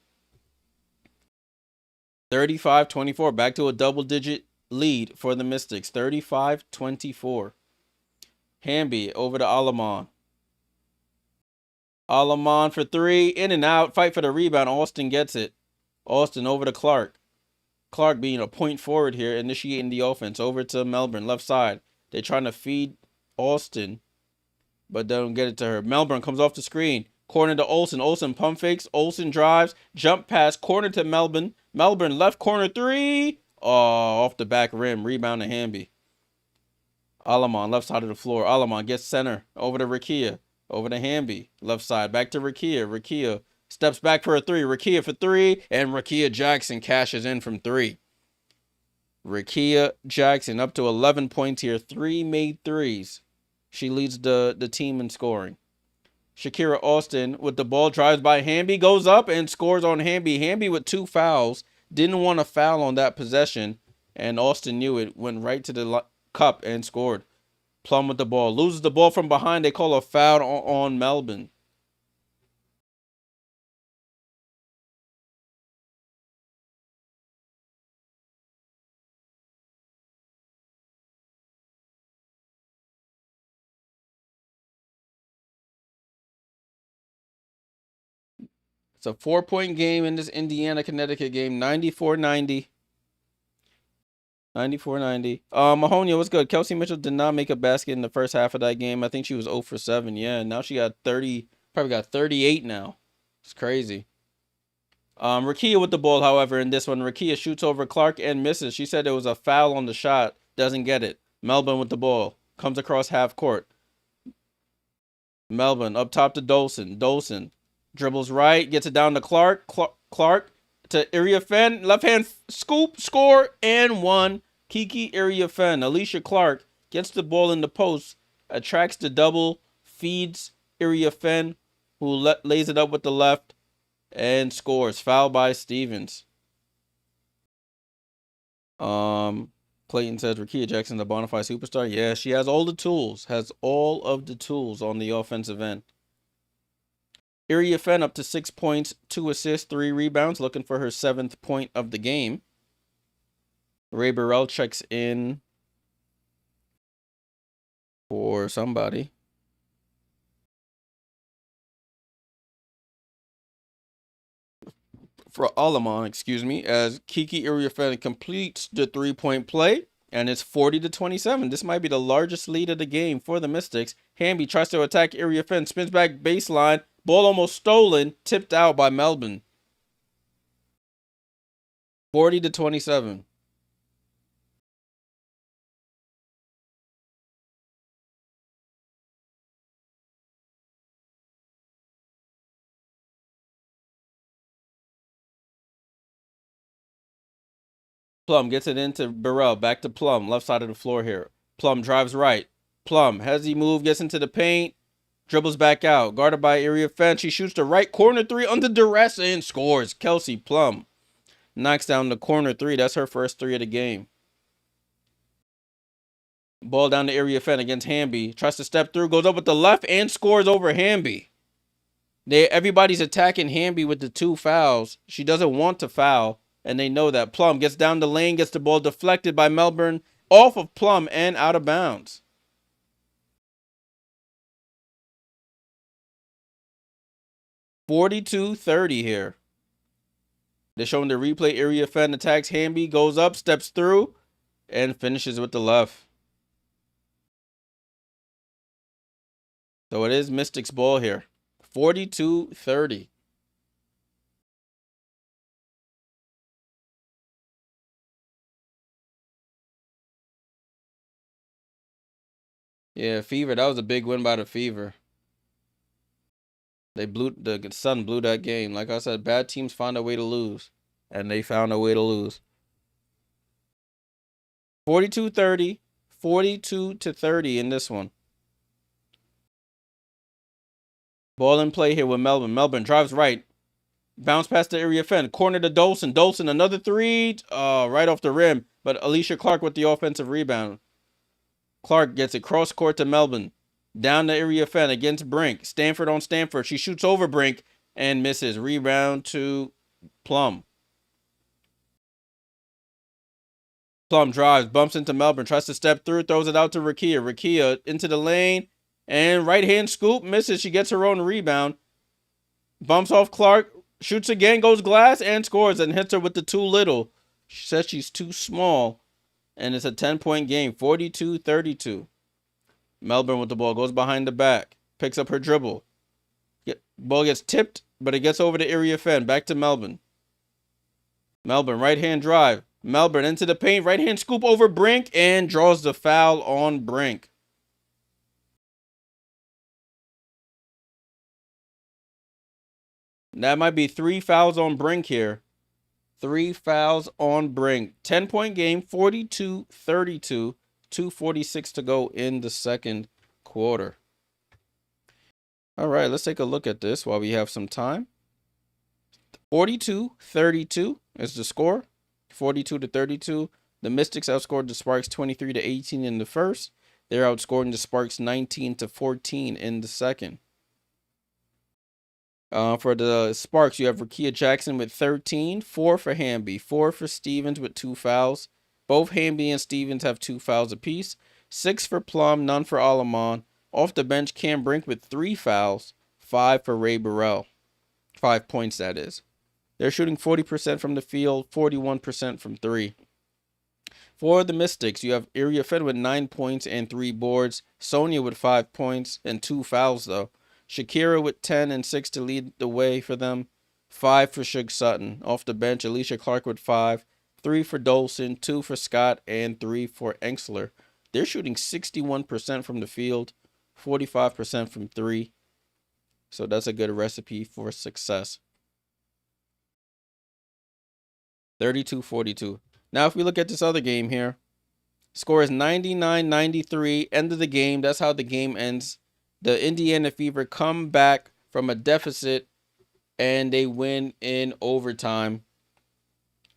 35-24. Back to a double-digit lead for the Mystics. 35-24. Hamby over to Alamon. Alamon for three. In and out. Fight for the rebound. Austin gets it. Austin over to Clark. Clark being a point forward here, initiating the offense. Over to Melbourne, left side. They're trying to feed Austin, but they don't get it to her. Melbourne comes off the screen. Corner to Olsen. Olsen pump fakes. Olsen drives. Jump pass. Corner to Melbourne. Melbourne left corner three. Oh, off the back rim. Rebound to Hamby. Alamon, left side of the floor. Alamon gets center. Over to Rakia. Over to Hamby. Left side. Back to Rakia. Rakia steps back for a three. Rakia for three. And Rakia Jackson cashes in from three. Rakia Jackson up to 11 points here. 3 made threes. She leads the team in scoring. Shakira Austin with the ball, drives by Hamby, goes up and scores on Hamby. Hamby with 2 fouls. Didn't want to foul on that possession, and Austin knew it. Went right to the cup and scored. Plum with the ball. Loses the ball from behind. They call a foul on Melbourne. It's a 4-point game in this Indiana-Connecticut game. 94-90. 94-90. Mahonia, what's good? Kelsey Mitchell did not make a basket in the first half of that game. I think she was 0 for 7. Yeah, now she got 30, probably got 38 now. It's crazy. Rakia with the ball, however, in this one. Rakia shoots over Clark and misses. She said it was a foul on the shot. Doesn't get it. Melbourne with the ball. Comes across half court. Melbourne up top to Dolson. Dolson dribbles right, gets it down to Clark. Clark to Iriafen. Left hand scoop, score, and one. Kiki Iriafen. Alicia Clark gets the ball in the post, attracts the double, feeds Iriafen, who lays it up with the left, and scores. Foul by Stevens. Clayton says Rakia Jackson, the bona fide superstar. Yeah, she has all the tools. Has all of the tools on the offensive end. Iriafen up to 6 points, 2 assists, 3 rebounds, looking for her 7th point of the game. Ray Burrell checks in for somebody. For Alamon, excuse me, as Kiki Iriafen completes the 3-point play, and it's 40-27. This might be the largest lead of the game for the Mystics. Hamby tries to attack Iriafen, spins back baseline, ball almost stolen, tipped out by Melbourne. 40-27. Plum gets it into Burrell. Back to Plum. Left side of the floor here. Plum drives right. Plum, hezzy move, gets into the paint. Dribbles back out. Guarded by Iriafen. She shoots the right corner 3 under duress and scores. Kelsey Plum knocks down the corner 3. That's her first 3 of the game. Ball down to Iriafen against Hamby. Tries to step through. Goes up with the left and scores over Hamby. Everybody's attacking Hamby with the 2 fouls. She doesn't want to foul, and they know that. Plum gets down the lane, gets the ball deflected by Melbourne off of Plum and out of bounds. (42-30) here. They're showing the replay. Iriafen attacks Hamby, goes up, steps through, and finishes with the left. So it is Mystics ball here. 42-30. Yeah, Fever. That was a big win by the Fever. The Sun blew that game. Like I said, bad teams find a way to lose. And they found a way to lose. 42-30. 42-30 in this one. Ball in play here with Melbourne. Melbourne drives right. Bounce past the Iriafen. Corner to Dolson. Dolson, another 3. Right off the rim. But Alicia Clark with the offensive rebound. Clark gets it cross court to Melbourne. Down to Iriafen against Brink. Stanford on Stanford. She shoots over Brink and misses. Rebound to Plum. Plum drives, bumps into Melbourne, tries to step through, throws it out to Rakia. Rakia into the lane, and right-hand scoop, misses. She gets her own rebound. Bumps off Clark, shoots again, goes glass, and scores, and hits her with the too little. She says she's too small, and it's a 10-point game, 42-32. Melbourne with the ball, goes behind the back, picks up her dribble. Ball gets tipped, but it gets over to Iriafen. Back to Melbourne. Melbourne, right-hand drive. Melbourne into the paint, right-hand scoop over Brink, and draws the foul on Brink. That might be 3 fouls on Brink here. 3 fouls on Brink. 10-point game, 42-32. 2:46 to go in the second quarter. All right, let's take a look at this while we have some time. 42-32 is the score. 42-32. The Mystics outscored the Sparks 23-18 in the first. They're outscoring the Sparks 19-14 in the second. For the Sparks, you have Rakia Jackson with 13, 4 for Hamby, 4 for Stevens with 2 fouls. Both Hamby and Stevens have 2 fouls apiece. 6 for Plum, none for Alamon. Off the bench, Cam Brink with 3 fouls, 5 for Ray Burrell. 5 points, that is. They're shooting 40% from the field, 41% from three. For the Mystics, you have Iriafen with 9 points and 3 boards. Sonia with 5 points and 2 fouls, though. Shakira with 10 and 6 to lead the way for them. 5 for Suge Sutton. Off the bench, Alicia Clark with 5. 3 for Dolson, 2 for Scott, and 3 for Enxler. They're shooting 61% from the field, 45% from 3. So that's a good recipe for success. 32-42. Now, if we look at this other game here, score is 99-93. End of the game. That's how the game ends. The Indiana Fever come back from a deficit, and they win in overtime.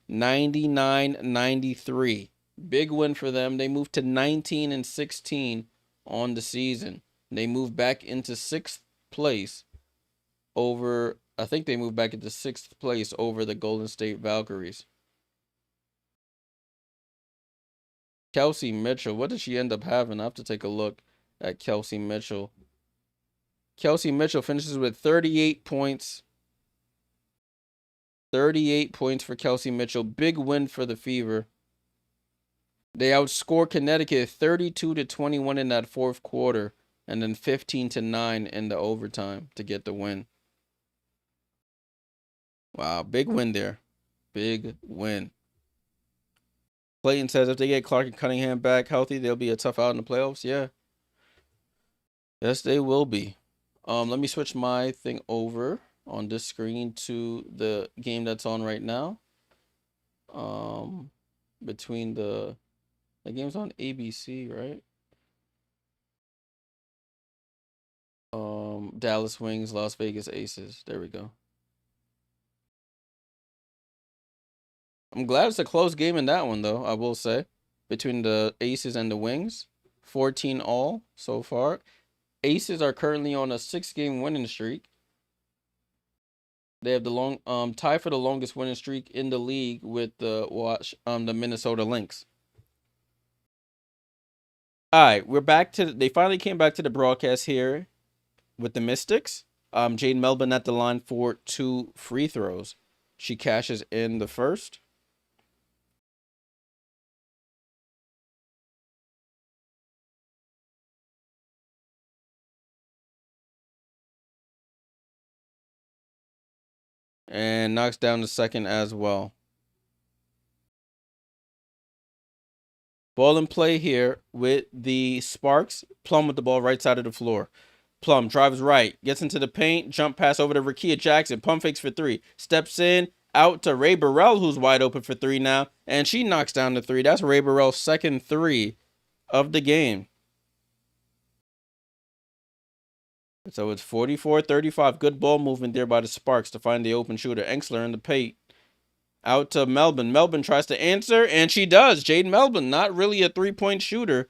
99-93. Big win for them. They moved to 19-16 on the season. They moved back into 6th place over, I think they moved back into 6th place over the Golden State Valkyries. Kelsey Mitchell, what did she end up having? I have to take a look at Kelsey Mitchell. Kelsey Mitchell finishes with 38 points. 38 points for Kelsey Mitchell. Big win for the Fever. They outscore Connecticut 32-21 in that fourth quarter, and then 15-9 in the overtime to get the win. Wow, big win there. Big win. Clayton says if they get Clark and Cunningham back healthy, they'll be a tough out in the playoffs. Yeah. Yes, they will be. Let me switch my thing over on this screen to the game that's on right now. Between the game's on ABC, right? Dallas Wings, Las Vegas Aces. There we go. I'm glad it's a close game in that one, though, I will say. Between the Aces and the Wings. 14 all so far. Aces are currently on a 6-game winning streak. They have the tie for the longest winning streak in the league with the Minnesota Lynx. All right, we're back to they finally came back to the broadcast here with the Mystics. Jade Melbourne at the line for 2 free throws. She cashes in the first. And knocks down the second as well. Ball in play here with the Sparks. Plum with the ball right side of the floor. Plum drives right, gets into the paint, jump pass over to Rakia Jackson, pump fakes for 3, steps in, out to Ray Burrell, who's wide open for 3 now, and she knocks down the 3. That's Ray Burrell's second 3 of the game. So it's 44-35. Good ball movement there by the Sparks to find the open shooter. Enxler in the paint. Out to Melbourne. Melbourne tries to answer, and she does. Jade Melbourne, not really a 3-point shooter,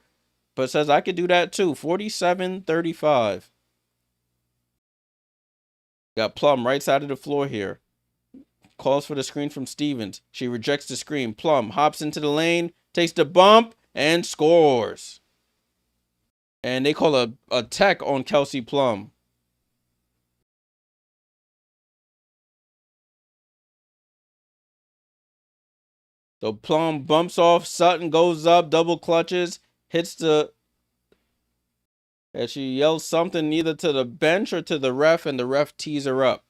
but says I could do that too. 47-35. Got Plum right side of the floor here. Calls for the screen from Stevens. She rejects the screen. Plum hops into the lane, takes the bump, and scores. And they call a tech on Kelsey Plum. So Plum bumps off. Sutton goes up, double clutches, hits the... And she yells something either to the bench or to the ref, and the ref tees her up.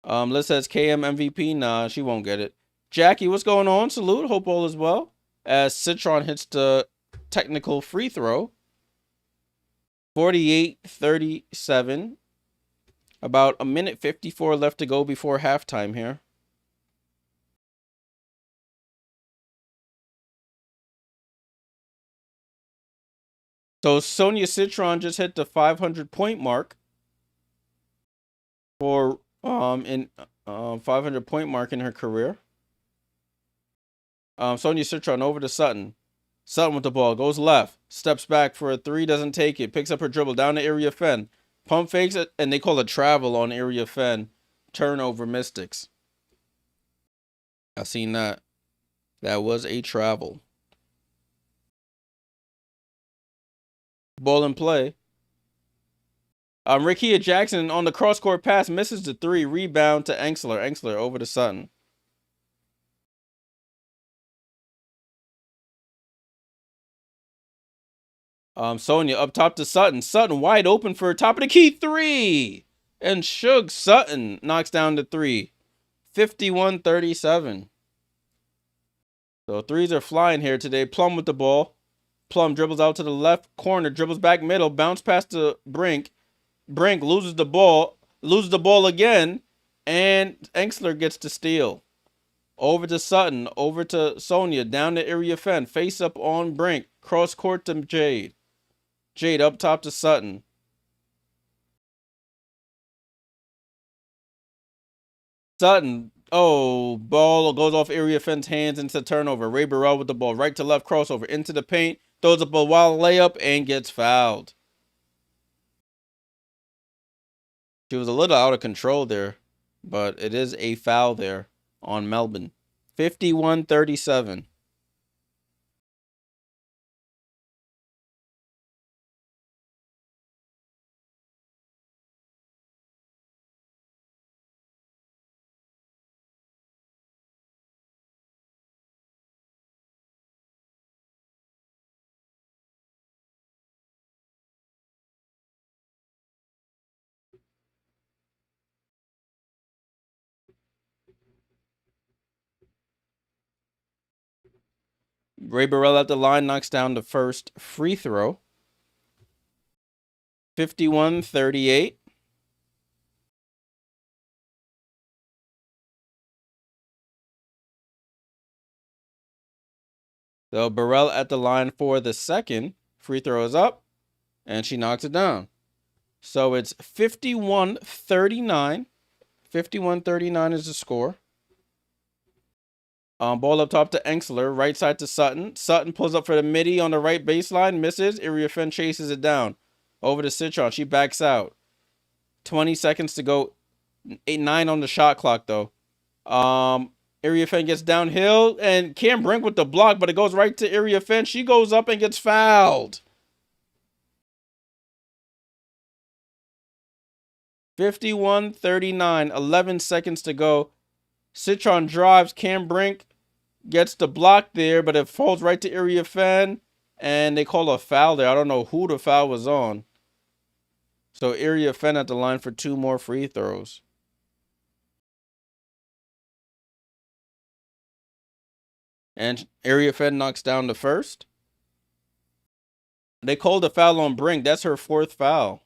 Liz says KM MVP. Nah, she won't get it. Jackie, what's going on? Salute. Hope all is well. As Citron hits the technical free throw. 48-37. About a minute 54 left to go before halftime here. So Sonia Citron just hit the 500-point mark for 500-point mark in her career. Sonia Citron over to Sutton. Sutton with the ball, goes left, steps back for a 3, doesn't take it, picks up her dribble down to Iriafen. Pump fakes it, and they call a travel on Iriafen. Turnover Mystics. I seen that. That was a travel. Ball in play. Rickea Jackson on the cross-court pass misses the three. Rebound to Engsler. Engsler over to Sutton. Sonia up top to Sutton. Sutton wide open for top of the key three. And Suge Sutton knocks down the three. 51-37. So threes are flying here today. Plum with the ball. Plum dribbles out to the left corner. Dribbles back middle. Bounce past to Brink. Brink loses the ball. Loses the ball again. And Engsler gets to steal. Over to Sutton. Over to Sonia. Down to Iriafen. Face up on Brink. Cross court to Jade. Jade up top to Sutton. Sutton. Oh, ball goes off Iriafen's hands into turnover. Ray Burrell with the ball. Right to left crossover. Into the paint. Throws up a wild layup and gets fouled. She was a little out of control there, but it is a foul there on Melbourne. 51-37. Ray Burrell at the line knocks down the first free throw. 51-38. So Burrell at the line for the second. Free throw is up, and she knocks it down. So it's 51-39. 51-39 is the score. Ball up top to Engsler. Right side to Sutton. Sutton pulls up for the midi on the right baseline. Misses. Iriafen chases it down. Over to Citron. She backs out. 20 seconds to go. 8-9 on the shot clock, though. Iriafen gets downhill. And Cam Brink with the block, but it goes right to Iriafen. She goes up and gets fouled. 51-39. 11 seconds to go. Citron drives. Cam Brink gets the block there, but it falls right to Iriafen, and they call a foul there. I don't know who the foul was on. So Iriafen at the line for two more free throws. And Iriafen knocks down the first. They called a foul on Brink. That's her fourth foul.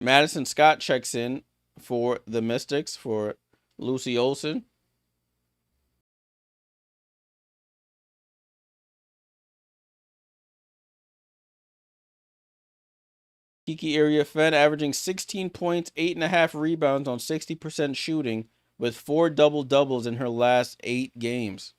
Madison Scott checks in for the Mystics for Lucy Olsen. Kiki Iriafen averaging 16 points, 8.5 rebounds on 60% shooting with 4 double-doubles in her last 8 games.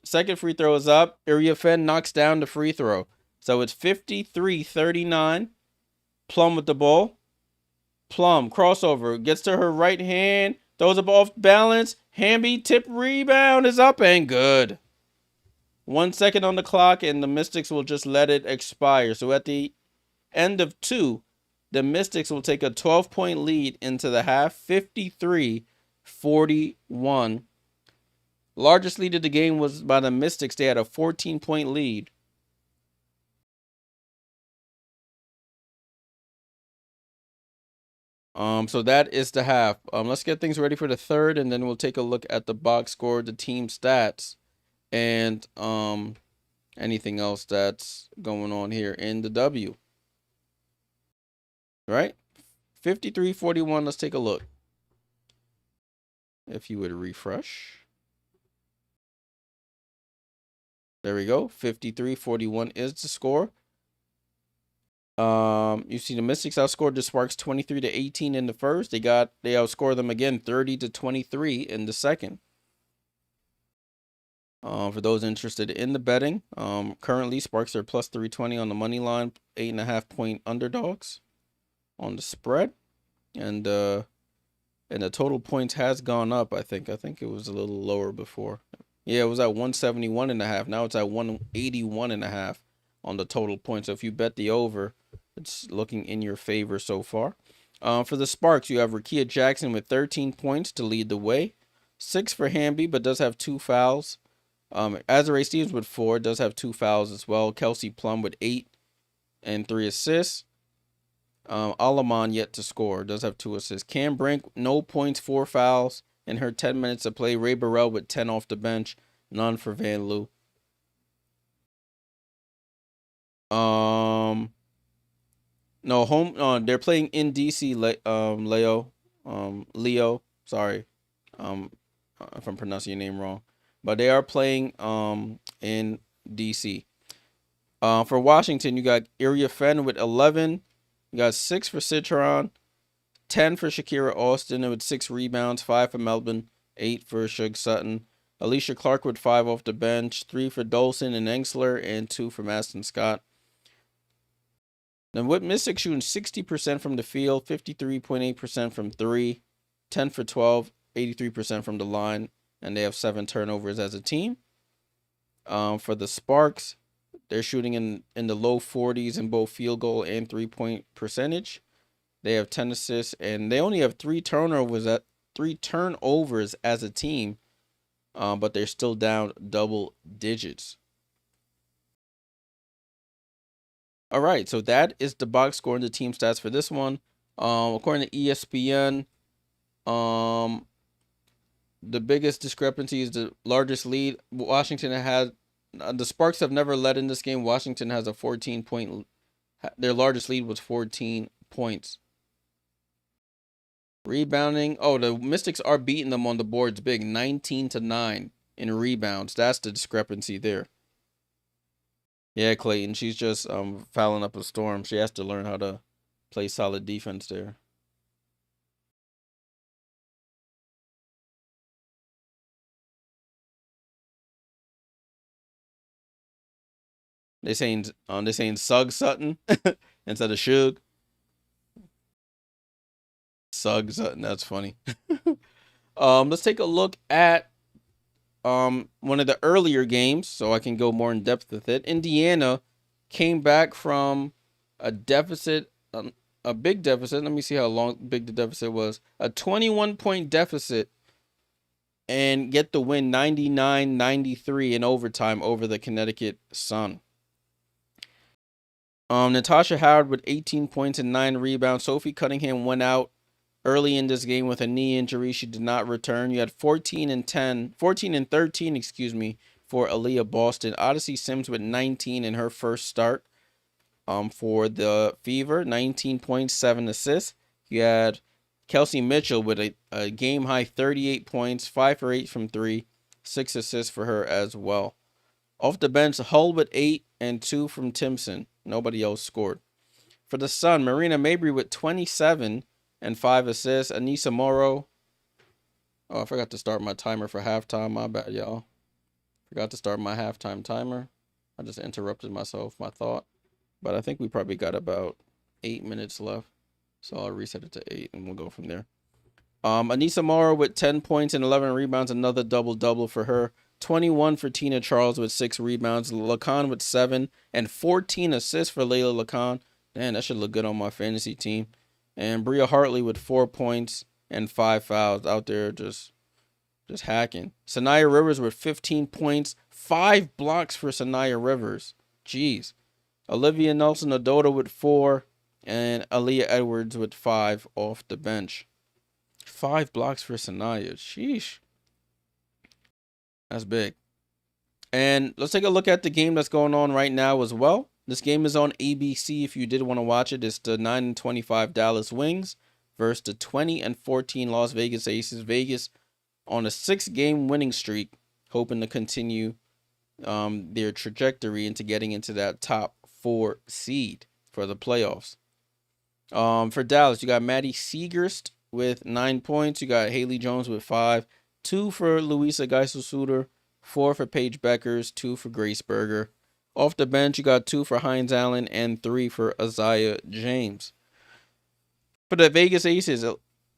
Second free throw is up. Iriafen knocks down the free throw. So it's 53-39. Plum with the ball. Plum, crossover, gets to her right hand, throws up off balance. Hamby tip rebound is up and good. 1 second on the clock, and the Mystics will just let it expire. So at the end of 2, the Mystics will take a 12-point lead into the half, 53-41. Largest lead of the game was by the Mystics. They had a 14-point lead. So that is the half. Let's get things ready for the third, and then we'll take a look at the box score, the team stats, and anything else that's going on here in the W. Right? 53-41. Let's take a look. If you would refresh. There we go. 53-41 is the score. You see the Mystics outscored the Sparks 23-18 in the first. They outscored them again 30-23 in the second. For those interested in the betting, currently Sparks are plus 320 on the money line, 8.5-point underdogs on the spread, and the total points has gone up. I think it was a little lower before. Yeah, it was at 171.5. Now it's at 181.5 on the total points. So if you bet the over, it's looking in your favor so far. For the Sparks, you have Rakia Jackson with 13 points to lead the way. 6 for Hamby, but does have 2 fouls. Azare Stevens with 4, does have 2 fouls as well. Kelsey Plum with 8 and 3 assists. Alaman yet to score, does have 2 assists. Cam Brink, no points, 4 fouls in her 10 minutes of play. Ray Burrell with 10 off the bench, none for Van Loo. No home. They're playing in DC. Leo. Sorry, if I'm pronouncing your name wrong, but they are playing in DC. For Washington, you got Iriafen with 11. You got 6 for Citron, 10 for Shakira Austin with 6 rebounds, 5 for Melbourne, 8 for Shug Sutton. Alicia Clark with 5 off the bench, 3 for Dolson and Engsler, and 2 for Maston Scott. Then with Mystic shooting 60% from the field, 53.8% from 3, 10 for 12, 83% from the line, and they have 7 turnovers as a team. For the Sparks, they're shooting in the low 40s in both field goal and 3-point percentage. They have 10 assists, and they only have 3 turnovers as a team, but they're still down double digits. All right, so that is the box score and the team stats for this one. According to ESPN, the biggest discrepancy is the largest lead. Washington had the Sparks have never led in this game. Washington has a 14-point. Their largest lead was 14 points. Rebounding. Oh, the Mystics are beating them on the boards big, 19-9 in rebounds. That's the discrepancy there. Yeah, Clayton. She's just fouling up a storm. She has to learn how to play solid defense there. They saying Sug Sutton instead of Shug. Sug Sutton. That's funny. Let's take a look at one of the earlier games so I can go more in depth with it. Indiana came back from a deficit, a big deficit. Let me see how big the deficit was. A 21-point deficit, and get the win 99-93 in overtime over the Connecticut Sun. Natasha Howard with 18 points and 9 rebounds. Sophie Cunningham went out early in this game with a knee injury. She did not return. You had 14 and 13, for Aaliyah Boston. Odyssey Sims with 19 in her first start for the Fever. 19 points, 7 assists. You had Kelsey Mitchell with a game-high 38 points, 5 for 8 from 3, 6 assists for her as well. Off the bench, Hull with 8 and 2 from Timpson. Nobody else scored. For the Sun, Marina Mabry with 27 and 5 assists. Anissa Morrow. Oh, I forgot to start my timer for halftime. My bad, y'all. Forgot to start my halftime timer. I just interrupted myself, my thought. But I think we probably got about 8 minutes left. So I'll reset it to 8 and we'll go from there. Anissa Morrow with 10 points and 11 rebounds. Another double-double for her. 21 for Tina Charles with 6 rebounds. Lacan with 7 and 14 assists for Layla Lacan. Man, that should look good on my fantasy team. And Bria Hartley with 4 points and 5 fouls out there just hacking. Sanaya Rivers with 15 points, 5 blocks for Sanaya Rivers. Jeez. Olivia Nelson-Ododa with 4 and Aaliyah Edwards with 5 off the bench. 5 blocks for Sanaya. Sheesh. That's big. And let's take a look at the game that's going on right now as well. This game is on ABC if you did want to watch it. It's the 9-25 Dallas Wings versus the 20-14 Las Vegas Aces. Vegas on a 6-game winning streak, hoping to continue their trajectory into getting into that top 4 seed for the playoffs. For Dallas, you got Maddie Siegerst with 9 points. You got Haley Jones with 5. 2 for Louisa Geisel-Suter. 4 for Paige Beckers. 2 for Grace Berger. Off the bench, you got 2 for Hines Allen and 3 for Isaiah James. For the Vegas Aces,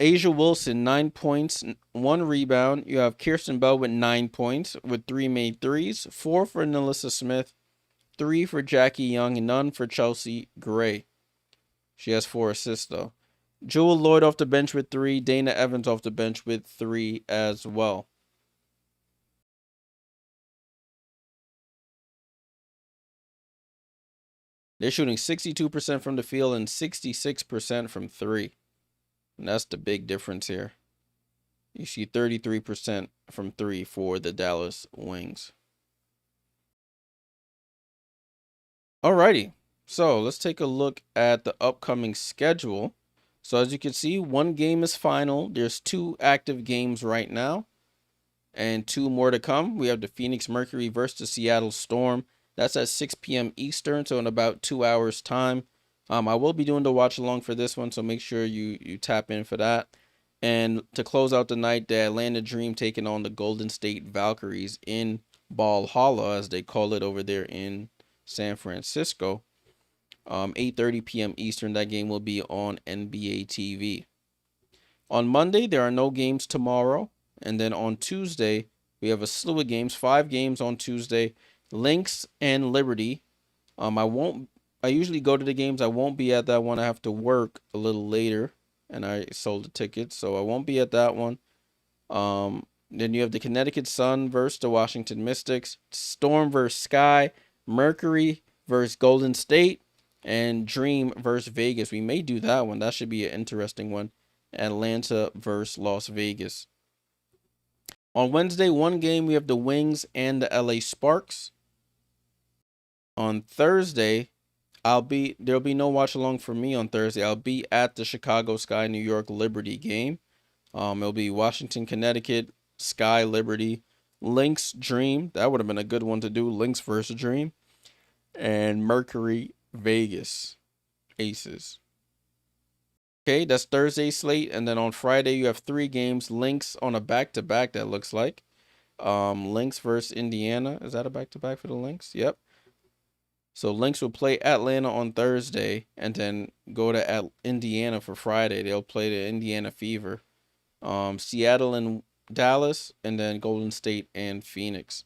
Asia Wilson, 9 points, 1 rebound. You have Kirsten Bell with 9 points with 3 made threes, 4 for Nalissa Smith, 3 for Jackie Young, and none for Chelsea Gray. She has 4 assists, though. Jewel Lloyd off the bench with 3. Dana Evans off the bench with 3 as well. They're shooting 62% from the field and 66% from 3. And that's the big difference here. You see 33% from 3 for the Dallas Wings. Alrighty. So let's take a look at the upcoming schedule. So as you can see, 1 game is final. There's 2 active games right now and 2 more to come. We have the Phoenix Mercury versus the Seattle Storm. That's at 6 p.m. Eastern, so in about 2 hours time. I will be doing the watch along for this one, so make sure you tap in for that. And to close out the night, the Atlanta Dream taking on the Golden State Valkyries in Valhalla, as they call it over there in San Francisco. 8:30 p.m. Eastern. That game will be on NBA TV. On Monday, there are no games tomorrow. And then on Tuesday, we have a slew of games, 5 games on Tuesday. Lynx and Liberty. I usually go to the games. I won't be at that one. I have to work a little later, and I sold the tickets, so I won't be at that one. Then you have the Connecticut Sun versus the Washington Mystics, Storm versus Sky, Mercury versus Golden State, and Dream versus Vegas. We may do that one. That should be an interesting one. Atlanta versus Las Vegas. On Wednesday, 1 game, we have the Wings and the LA Sparks. On Thursday, there'll be no watch along for me on Thursday. I'll be at the Chicago Sky New York Liberty game. It'll be Washington, Connecticut, Sky Liberty, Lynx Dream. That would have been a good one to do. Lynx versus Dream. And Mercury Vegas Aces. Okay, that's Thursday slate. And then on Friday, you have 3 games. Lynx on a back-to-back, that looks like. Lynx versus Indiana. Is that a back-to-back for the Lynx? Yep. So Lynx will play Atlanta on Thursday and then go to Indiana for Friday. They'll play the Indiana Fever. Seattle and Dallas, and then Golden State and Phoenix.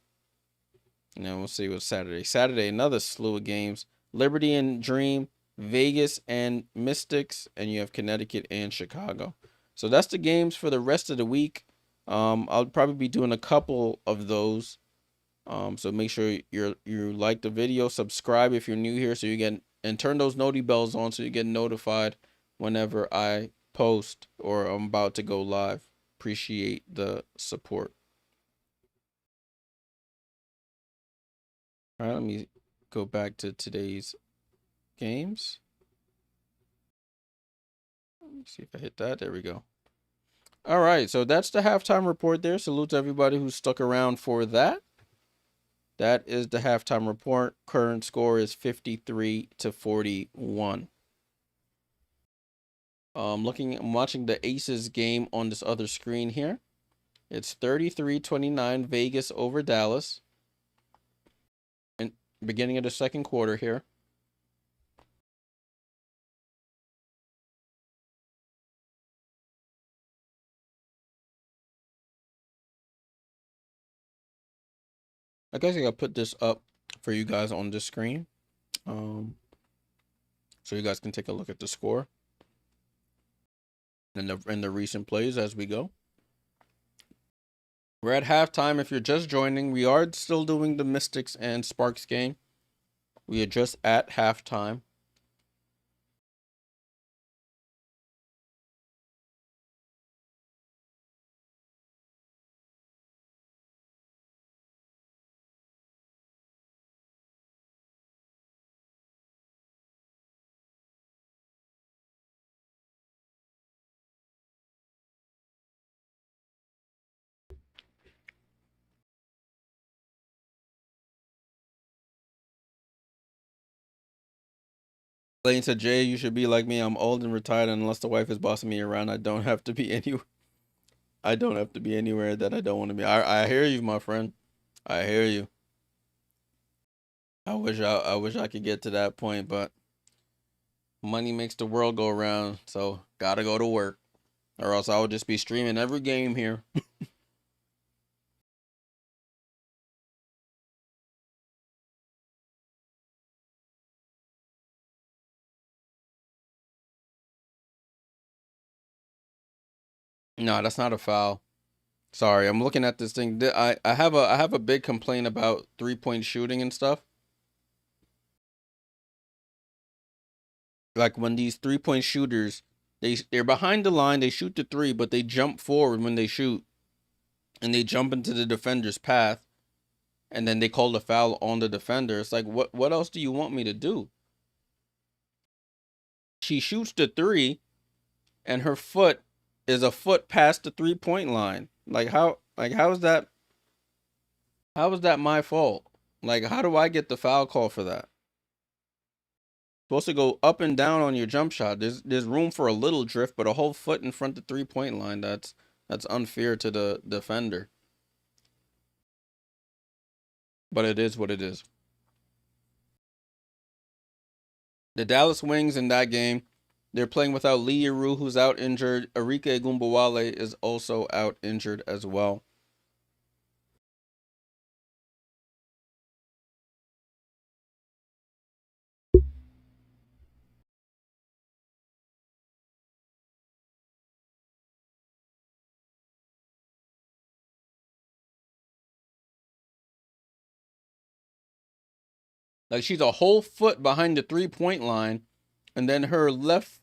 And then we'll see what's Saturday. Saturday, another slew of games. Liberty and Dream, Vegas and Mystics, and you have Connecticut and Chicago. So that's the games for the rest of the week. I'll probably be doing a couple of those. So make sure you like the video, subscribe if you're new here, so you get, and turn those noti bells on so you get notified whenever I post or I'm about to go live. Appreciate the support. All right, let me go back to today's games. Let me see if I hit that. There we go. All right, so that's the halftime report there. Salute to everybody who stuck around for that. That is the halftime report. Current score is 53-41. I'm watching the Aces game on this other screen here. It's 33-29 Vegas over Dallas. And beginning of the second quarter here. I guess I gotta put this up for you guys on this screen. So you guys can take a look at the score and the recent plays as we go. We're at halftime. If you're just joining, we are still doing the Mystics and Sparks game. We are just at halftime. Lane said, Jay, you should be like me. I'm old and retired, and unless the wife is bossing me around, I don't have to be anywhere. I don't have to be anywhere that I don't want to be. I hear you, my friend. I hear you. I wish I could get to that point, but money makes the world go around, so gotta go to work. or else I would just be streaming every game here. No, that's not a foul. Sorry, I'm looking at this thing. I have a big complaint about 3-point shooting and stuff. Like when these 3-point shooters, they're behind the line, they shoot the three, but they jump forward when they shoot, and they jump into the defender's path, and then they call the foul on the defender. It's like, what else do you want me to do? She shoots the three, and her foot is a foot past the 3-point line. Like how is that my fault? Like, how do I get the foul call for that? Supposed to go up and down on your jump shot. There's room for a little drift, but a whole foot in front of the 3-point line, that's unfair to the defender. But it is what it is. The Dallas Wings in that game, they're playing without Lee Yeru, who's out injured. Arike Gumbawale is also out injured as well. Like, she's a whole foot behind the 3-point line, and then her left,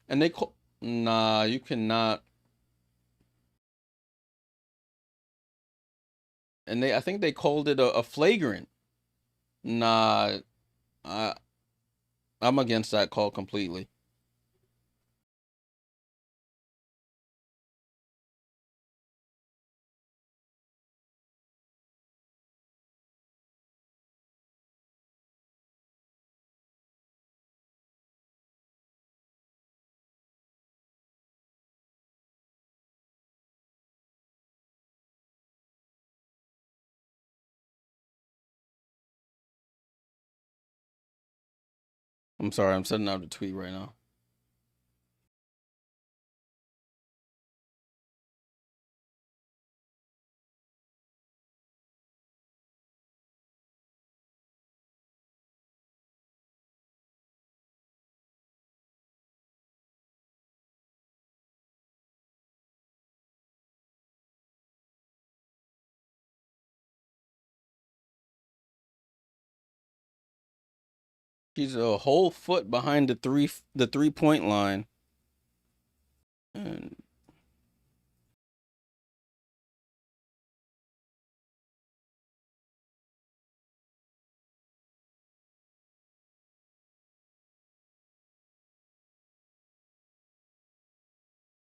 and they call, nah, you cannot. And I think they called it a flagrant. Nah, I, I'm against that call completely. I'm sorry, I'm sending out a tweet right now. She's a whole foot behind the 3-point line. And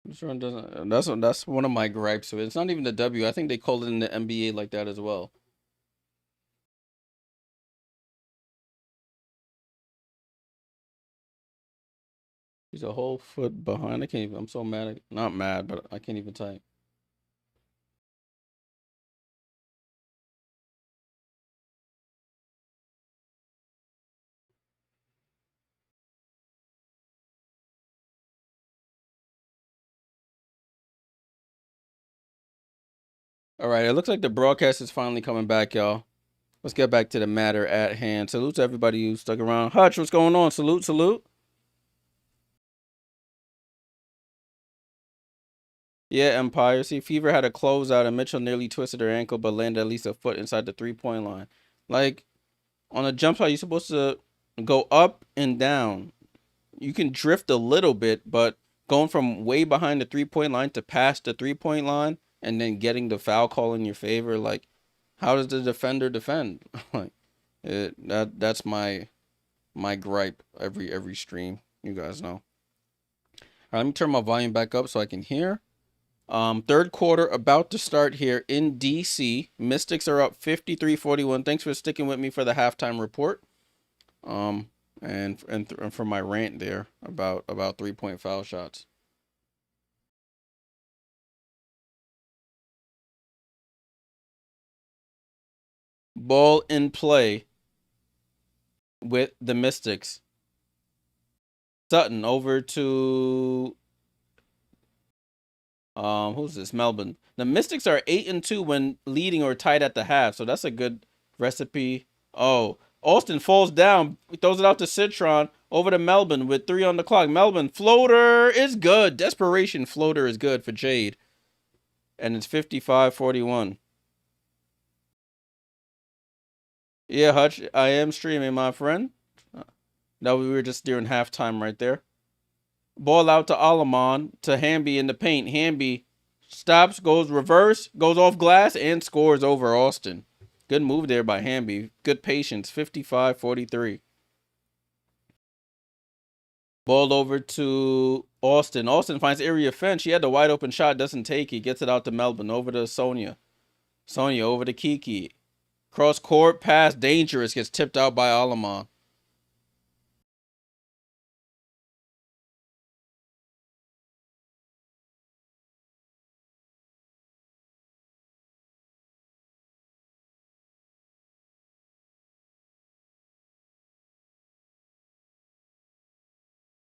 Citron doesn't. That's one of my gripes. So it's not even the W. I think they called it in the NBA like that as well. She's a whole foot behind. I can't even. I'm so mad. Not mad, but I can't even type. All right, it looks like the broadcast is finally coming back, y'all. Let's get back to the matter at hand. Salute to everybody who stuck around. Hutch, what's going on? Salute, salute. Yeah, Empire. See, Fever had a closeout and Mitchell nearly twisted her ankle, but landed at least a foot inside the 3-point line. Like, on a jump shot, you're supposed to go up and down. You can drift a little bit, but going from way behind the 3-point line to past the 3-point line and then getting the foul call in your favor, like, how does the defender defend? Like, that's my gripe every stream. You guys know. All right, let me turn my volume back up so I can hear. Third quarter about to start here in DC. Mystics are up 53-41. Thanks for sticking with me for the halftime report. And for my rant there about 3-point foul shots. Ball in play with the Mystics. Sutton over to Who's this? Melbourne. The Mystics are 8-2 when leading or tied at the half, so that's a good recipe. Oh, Austin falls down. He throws it out to Citron. Over to Melbourne with 3 on the clock. Melbourne floater is good. Desperation floater is good for Jade. And it's 55-41. Yeah, Hutch, I am streaming, my friend. No, we were just during halftime right there. Ball out to Alamon, to Hamby in the paint. Hamby stops, goes reverse, goes off glass, and scores over Austin. Good move there by Hamby. Good patience. 55-43. Ball over to Austin. Austin finds Iriafen. She had the wide open shot, doesn't take it. Gets it out to Melbourne. Over to Sonia. Sonia over to Kiki. Cross court pass, dangerous. Gets tipped out by Alamon.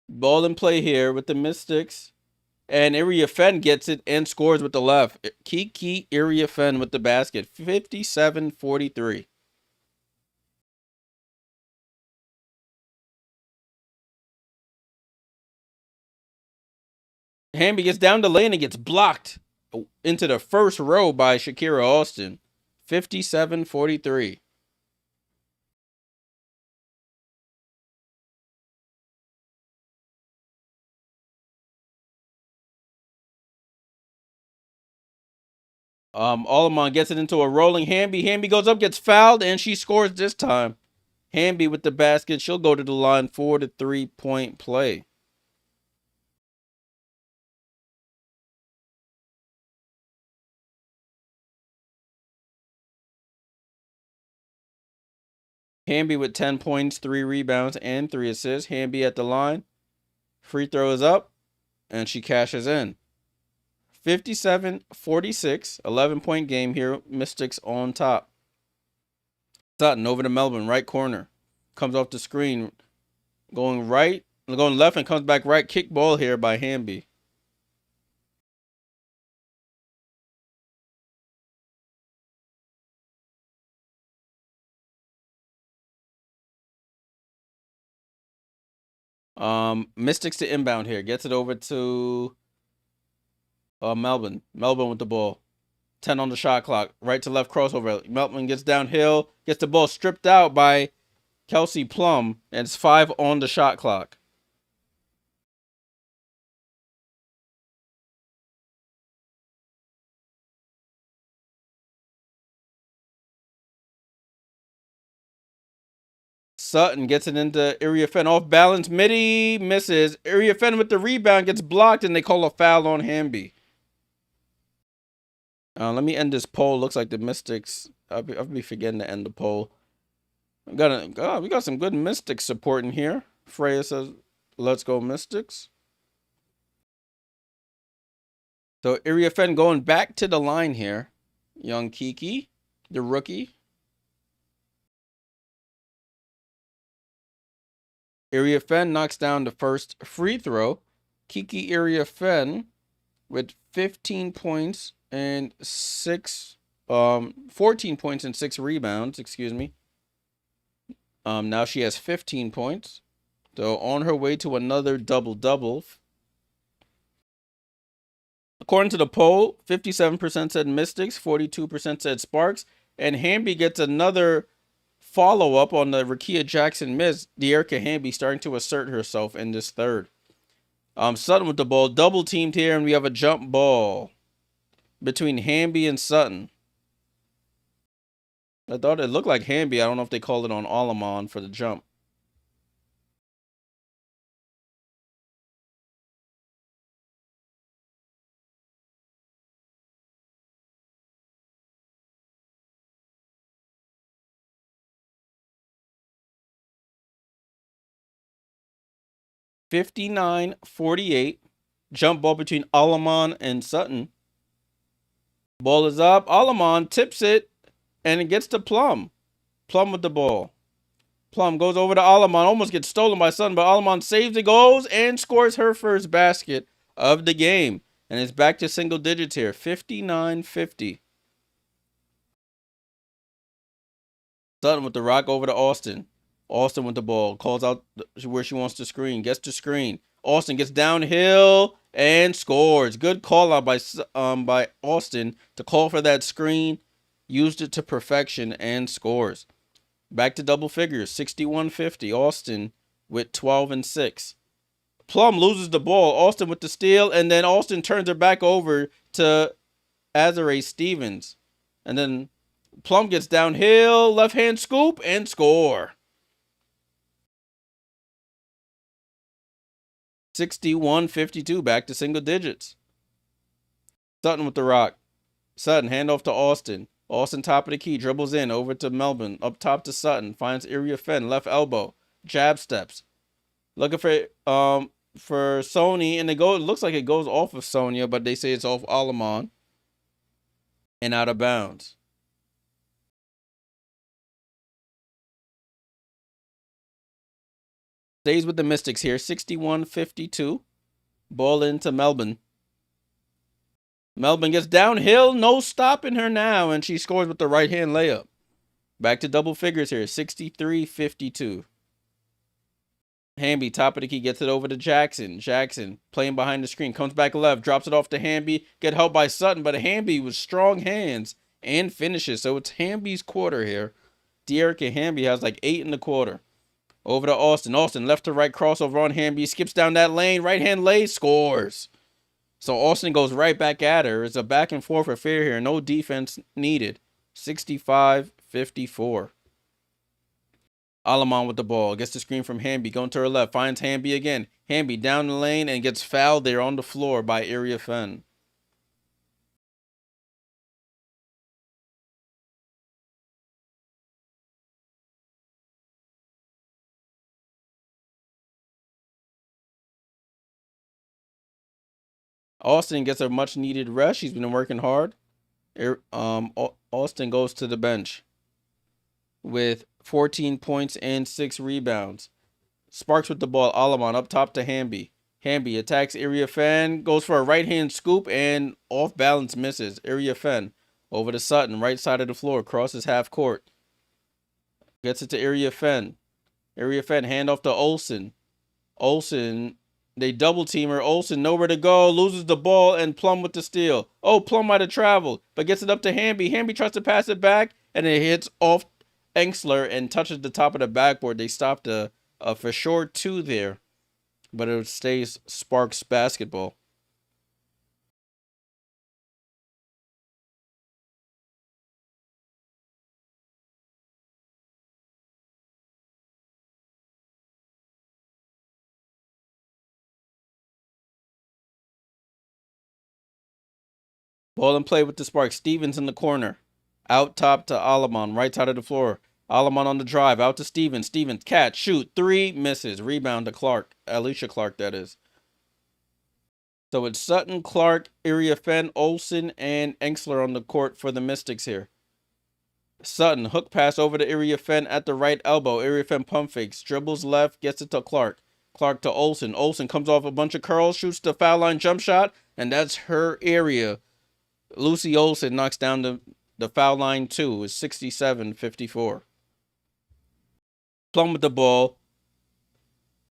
Ball in play here with the Mystics. And Iriafen gets it and scores with the left. Kiki Iriafen with the basket. 57-43. Hamby gets down the lane and gets blocked into the first row by Shakira Austin. 57-43. Alamon gets it into a rolling Hamby. Hamby goes up, gets fouled, and she scores this time. Hamby with the basket. She'll go to the line for the 3-point play. Hamby with 10 points, 3 rebounds, and 3 assists. Hamby at the line. Free throw is up, and she cashes in. 57-46, 11-point game here. Mystics on top. Sutton over to Melbourne, right corner. Comes off the screen. Going right, going left, and comes back right. Kick ball here by Hamby. Mystics to inbound here. Gets it over to Melbourne. Melbourne with the ball. 10 on the shot clock. Right to left crossover. Melbourne gets downhill. Gets the ball stripped out by Kelsey Plum. And it's 5 on the shot clock. Sutton gets it into Iriafen. Off balance. Midi misses. Iriafen with the rebound gets blocked. And they call a foul on Hamby. Let me end this poll. Looks like the Mystics. I'll be forgetting to end the poll. We got some good Mystics support in here. Freya says, "Let's go Mystics." So Iriafen going back to the line here. Young Kiki, the rookie. Iriafen knocks down the first free throw. Kiki Iriafen with 15 points and 14 points and 6 rebounds, excuse me. Now she has 15 points. So on her way to another double-double. According to the poll, 57% said Mystics, 42% said Sparks, and Hamby gets another follow-up on the Rakia Jackson miss. De'Erica Hamby starting to assert herself in this third. Sutton with the ball, double teamed here, and we have a jump ball between Hamby and Sutton. I thought it looked like Hamby. I don't know if they called it on Alamon for the jump. (59-48). Jump ball between Alamon and Sutton. Ball is up. Alamon tips it, and it gets to Plum. Plum with the ball. Plum goes over to Alamon. Almost gets stolen by Sutton, but Alamon saves it, goes, and scores her first basket of the game. And it's back to single digits here, 59-50. Sutton with the rock over to Austin. Austin with the ball. Calls out where she wants to screen. Gets to screen. Austin gets downhill and scores. Good call out by Austin to call for that screen. Used it to perfection and scores. Back to double figures. 61-50. Austin with 12 and 6. Plum loses the ball. Austin with the steal. And then Austin turns her back over to Azare Stevens. And then Plum gets downhill, left hand scoop, and score. 61-52, back to single digits. Sutton with the rock. Sutton, handoff to Austin. Austin top of the key, dribbles in, over to Melbourne. Up top to Sutton, finds Iriafen, left elbow. Jab steps. Looking for Sonia, and it looks like it goes off of Sonia, but they say it's off Alamon. And out of bounds. Stays with the Mystics here, 61-52. Ball into Melbourne. Melbourne gets downhill, no stopping her now, and she scores with the right-hand layup. Back to double figures here, 63-52. Hamby, top of the key, gets it over to Jackson. Jackson, playing behind the screen, comes back left, drops it off to Hamby. Get helped by Sutton, but Hamby with strong hands and finishes. So it's Hamby's quarter here. De'Erica Hamby has like 8 in the quarter. Over to Austin. Austin, left to right crossover on Hamby. Skips down that lane. Right-hand lay, scores. So Austin goes right back at her. It's a back and forth affair here. No defense needed. 65-54. Alamon with the ball. Gets the screen from Hamby. Going to her left. Finds Hamby again. Hamby down the lane and gets fouled there on the floor by Iriafen. Austin gets a much needed rest. She's been working hard. Austin goes to the bench with 14 points and 6 rebounds. Sparks with the ball. Alamon up top to Hamby. Hamby attacks Iriafen. Goes for a right-hand scoop and off balance misses. Iriafen over to Sutton. Right side of the floor. Crosses half court. Gets it to Iriafen. Iriafen handoff to Olsen. Olsen, they double team her. Olsen nowhere to go. Loses the ball and Plum with the steal. Oh, Plum might have traveled, but gets it up to Hamby. Hamby tries to pass it back and it hits off Engsler and touches the top of the backboard. They stopped a for sure 2 there, but it stays Sparks basketball. Ball and play with the Sparks. Stevens in the corner. Out top to Alamon. Right side of the floor. Alamon on the drive. Out to Stevens. Stevens, catch, shoot. 3, misses. Rebound to Clark. Alicia Clark, that is. So it's Sutton, Clark, Iriafen, Olsen, and Engsler on the court for the Mystics here. Sutton, hook pass over to Iriafen at the right elbow. Iriafen pump fakes. Dribbles left, gets it to Clark. Clark to Olsen. Olsen comes off a bunch of curls, shoots the foul line jump shot, and that's her area. Lucy Olsen knocks down the foul line too. It's 67-54. Plum with the ball.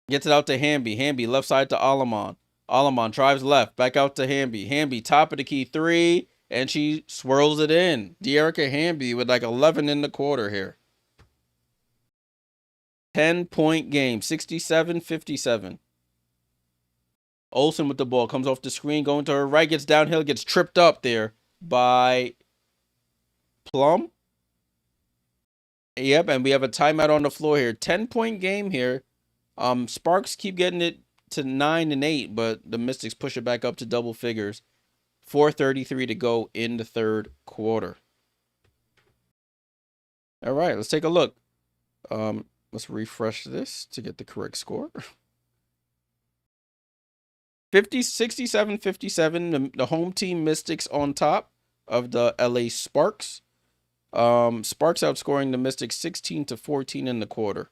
Gets it out to Hamby. Hamby left side to Alamon. Alamon drives left. Back out to Hamby. Hamby top of the key 3. And she swirls it in. De'Erica Hamby with like 11 in the quarter here. 10-point game. 67-57. Olsen with the ball. Comes off the screen. Going to her right. Gets downhill. Gets tripped up there by Plum. Yep, and we have a timeout on the floor here. 10-point game here. Sparks keep getting it to 9 and 8, but the Mystics push it back up to double figures. 4:33 to go in the third quarter. All right, let's take a look. Let's refresh this to get the correct score. 67-57. The home team Mystics on top of the LA Sparks. Sparks outscoring the Mystics 16-14 in the quarter.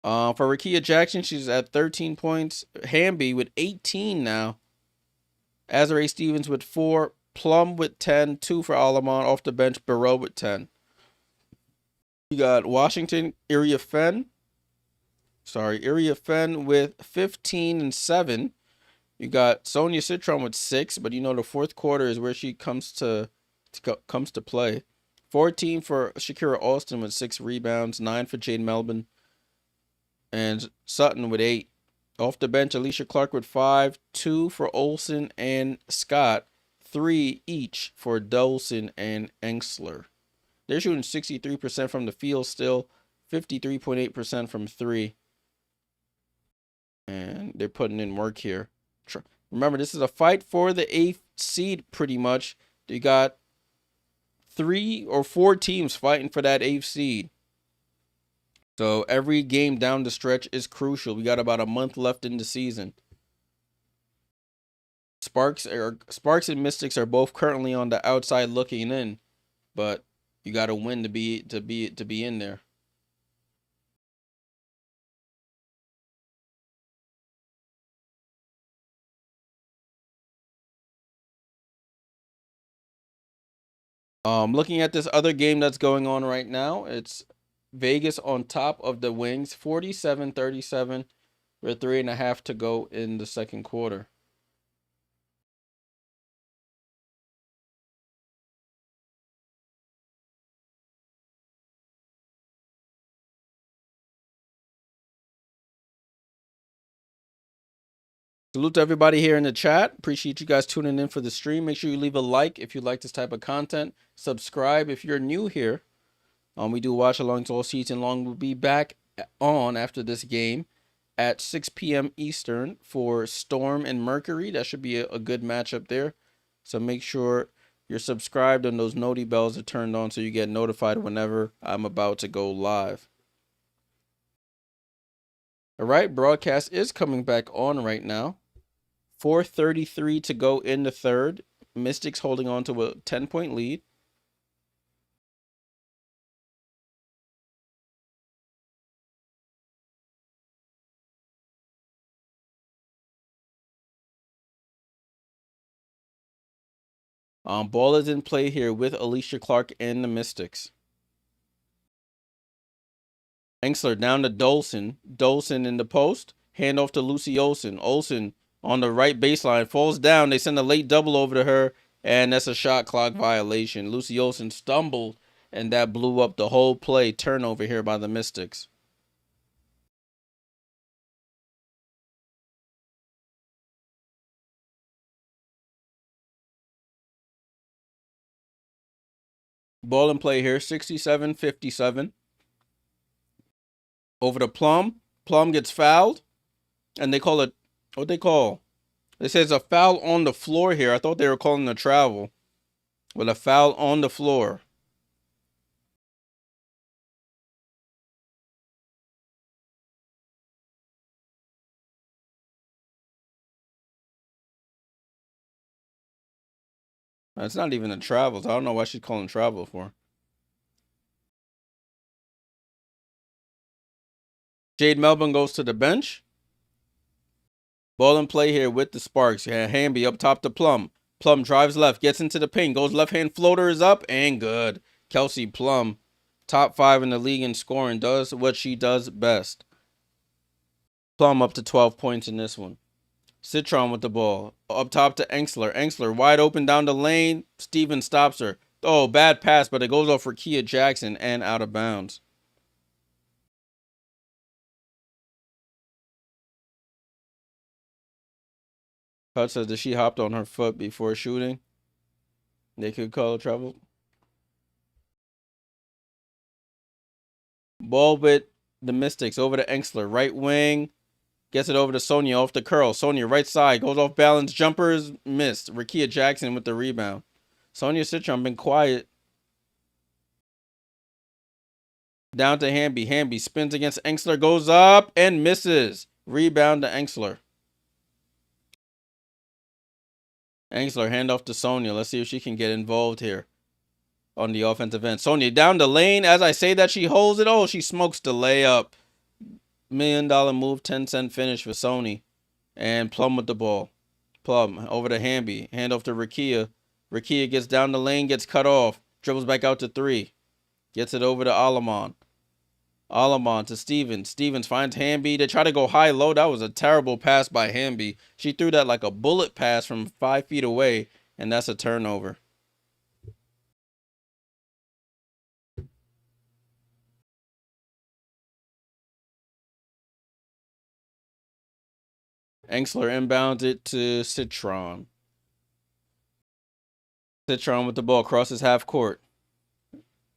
For Rakia Jackson, she's at 13 points. Hamby with 18 now. Azare Stevens with 4. Plum with 10. 2 for Alamon. Off the bench, Barreau with 10. You got Washington, Iriafen with 15 and 7. You got Sonia Citron with 6, but you know the fourth quarter is where she comes to play. 14 for Shakira Alston with 6 rebounds, 9 for Jade Melbourne, and Sutton with 8. Off the bench, Alicia Clark with 5, 2 for Olsen and Scott, 3 each for Dolson and Engsler. They're shooting 63% from the field still, 53.8% from 3. And they're putting in work here. Remember, this is a fight for the 8th seed pretty much. You got 3 or 4 teams fighting for that 8th seed. So every game down the stretch is crucial. We got about a month left in the season. Sparks and Mystics are both currently on the outside looking in, but you got to win to be in there. Looking at this other game that's going on right now, it's Vegas on top of the Wings, 47-37, with 3.5 to go in the second quarter. Salute to everybody here in the chat. Appreciate you guys tuning in for the stream. Make sure you leave a like if you like this type of content. Subscribe if you're new here. We do watch-alongs all season long. We'll be back on after this game at 6 p.m. Eastern for Storm and Mercury. That should be a good matchup there. So make sure you're subscribed and those noti bells are turned on so you get notified whenever I'm about to go live. All right, broadcast is coming back on right now. 4:33 to go in the third. Mystics holding on to a 10-point lead. Ball is in play here with Alicia Clark and the Mystics. Engsler down to Dolson. Dolson in the post. Hand off to Lucy Olsen. Olsen on the right baseline. Falls down. They send a late double over to her. And that's a shot clock violation. Lucy Olsen stumbled. And that blew up the whole play. Turnover here by the Mystics. Ball in play here. 67-57. Over to Plum. Plum gets fouled. And they call it, what they call? It says a foul on the floor here. I thought they were calling a travel. With a foul on the floor. It's not even a travel. So I don't know why she's calling travel for. Jade Melbourne goes to the bench. Ball in play here with the Sparks. Yeah, Hamby up top to Plum. Plum drives left, gets into the paint, goes left hand floater is up and good. Kelsey Plum, top 5 in the league in scoring, does what she does best. Plum up to 12 points in this one. Citron with the ball. Up top to Engsler. Engsler wide open down the lane. Steven stops her. Oh, bad pass, but it goes off for Kia Jackson and out of bounds. Cut says that she hopped on her foot before shooting. They could call it travel. Ball with the Mystics over to Engsler. Right wing. Gets it over to Sonia off the curl. Sonia right side. Goes off balance. Jumpers missed. Rakia Jackson with the rebound. Sonia Citron been quiet. Down to Hamby. Hamby spins against Engsler. Goes up and misses. Rebound to Engsler. Engsler hand off to Sonia. Let's see if she can get involved here on the offensive end. Sonia down the lane. As I say that, she holds it. Oh, she smokes the layup. $1 million move, 10-cent finish for Sony. And Plum with the ball. Plum over to Hamby. Hand off to Rakia. Rakia gets down the lane, gets cut off. Dribbles back out to 3. Gets it over to Alamon. Alamon to Stevens. Stevens finds Hamby. They try to go high-low. That was a terrible pass by Hamby. She threw that like a bullet pass from 5 feet away, and that's a turnover. Engsler inbounds it to Citron. Citron with the ball, crosses half court.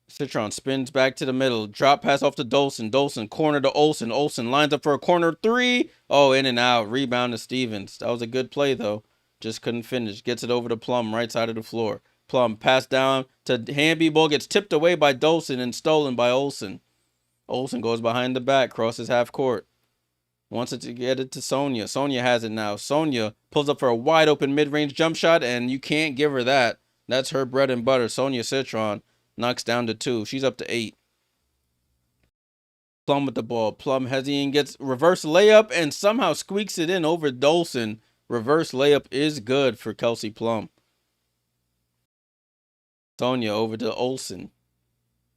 Citron spins back to the middle. Drop pass off to Dolson. Dolson, corner to Olsen. Olsen lines up for a corner 3. Oh, in and out. Rebound to Stevens. That was a good play, though. Just couldn't finish. Gets it over to Plum, right side of the floor. Plum, pass down to Hamby. Ball gets tipped away by Dolson and stolen by Olsen. Olsen goes behind the back, crosses half court. Wants it to get it to Sonia. Sonia has it now. Sonia pulls up for a wide open mid-range jump shot, and you can't give her that. That's her bread and butter. Sonia Citron knocks down to 2. She's up to 8. Plum with the ball. Plum hesitating, gets reverse layup and somehow squeaks it in over Dolson. Reverse layup is good for Kelsey Plum. Sonia over to Olsen.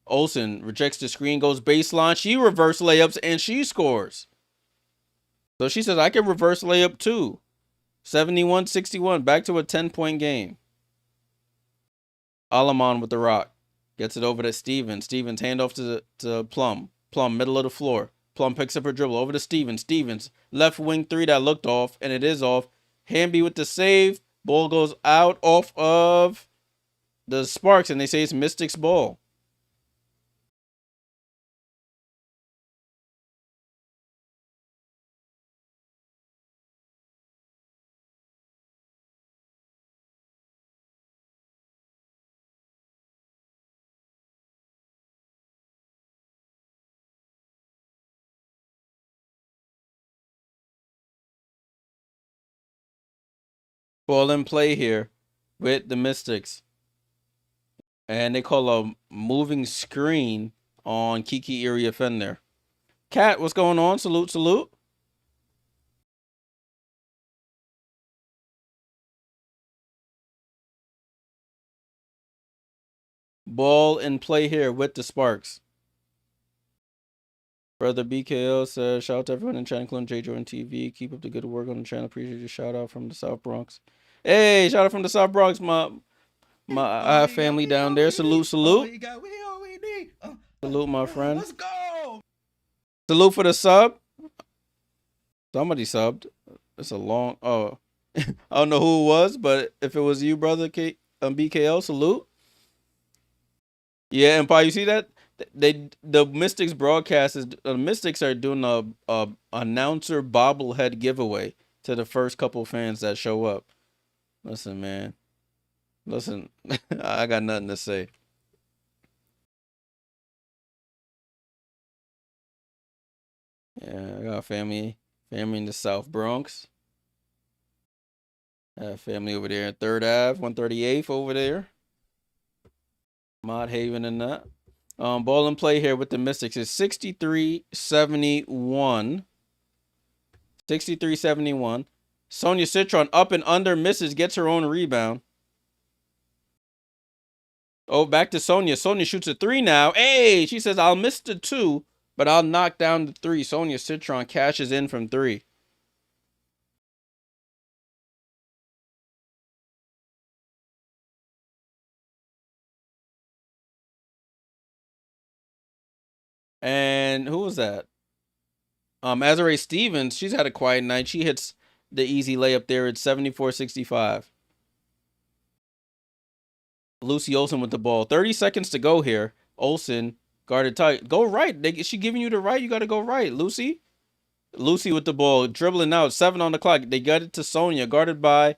Olsen rejects the screen, goes baseline. She reverse layups and she scores. So she says, I can reverse layup too. 71-61, back to a 10-point game. Alamon with the rock. Gets it over to Stevens. Stevens handoff to Plum. Plum, middle of the floor. Plum picks up her dribble over to Stevens. Stevens, left wing 3 that looked off, and it is off. Hamby with the save. Ball goes out off of the Sparks, and they say it's Mystics ball. Ball in play here with the Mystics. And they call a moving screen on Kiki Iriafen there. Cat, what's going on? Salute, salute. Ball in play here with the Sparks. Brother BKL says, shout out to everyone in chat, including Jay.JordanTV. Keep up the good work on the channel. Appreciate your shout out from the South Bronx. Hey, shout out from the South Bronx, my family down there. Salute, salute. Salute, my friend. Let's go. Salute for the sub. Somebody subbed. It's a long. Oh, I don't know who it was, but if it was you, brother BKL, salute. Yeah, Empire, you see that? The Mystics broadcast is the Mystics are doing a announcer bobblehead giveaway to the first couple fans that show up. Listen, man. Listen, I got nothing to say. Yeah, I got family in the South Bronx. I have family over there in 3rd Ave, 138th over there. Mod Haven and that. Ball and play here with the Mystics is 63-71. 63-71. Sonia Citron up and under, misses, gets her own rebound. Oh, back to Sonia. Sonia shoots a 3 now. Hey, she says, I'll miss the 2, but I'll knock down the 3. Sonia Citron cashes in from 3. And who was that? Azare Stevens, she's had a quiet night. She hits the easy layup there at 74-65. Lucy Olsen with the ball. 30 seconds to go here. Olsen guarded tight. Go right. She giving you the right. You got to go right, Lucy. Lucy with the ball. Dribbling out. 7 on the clock. They got it to Sonia. Guarded by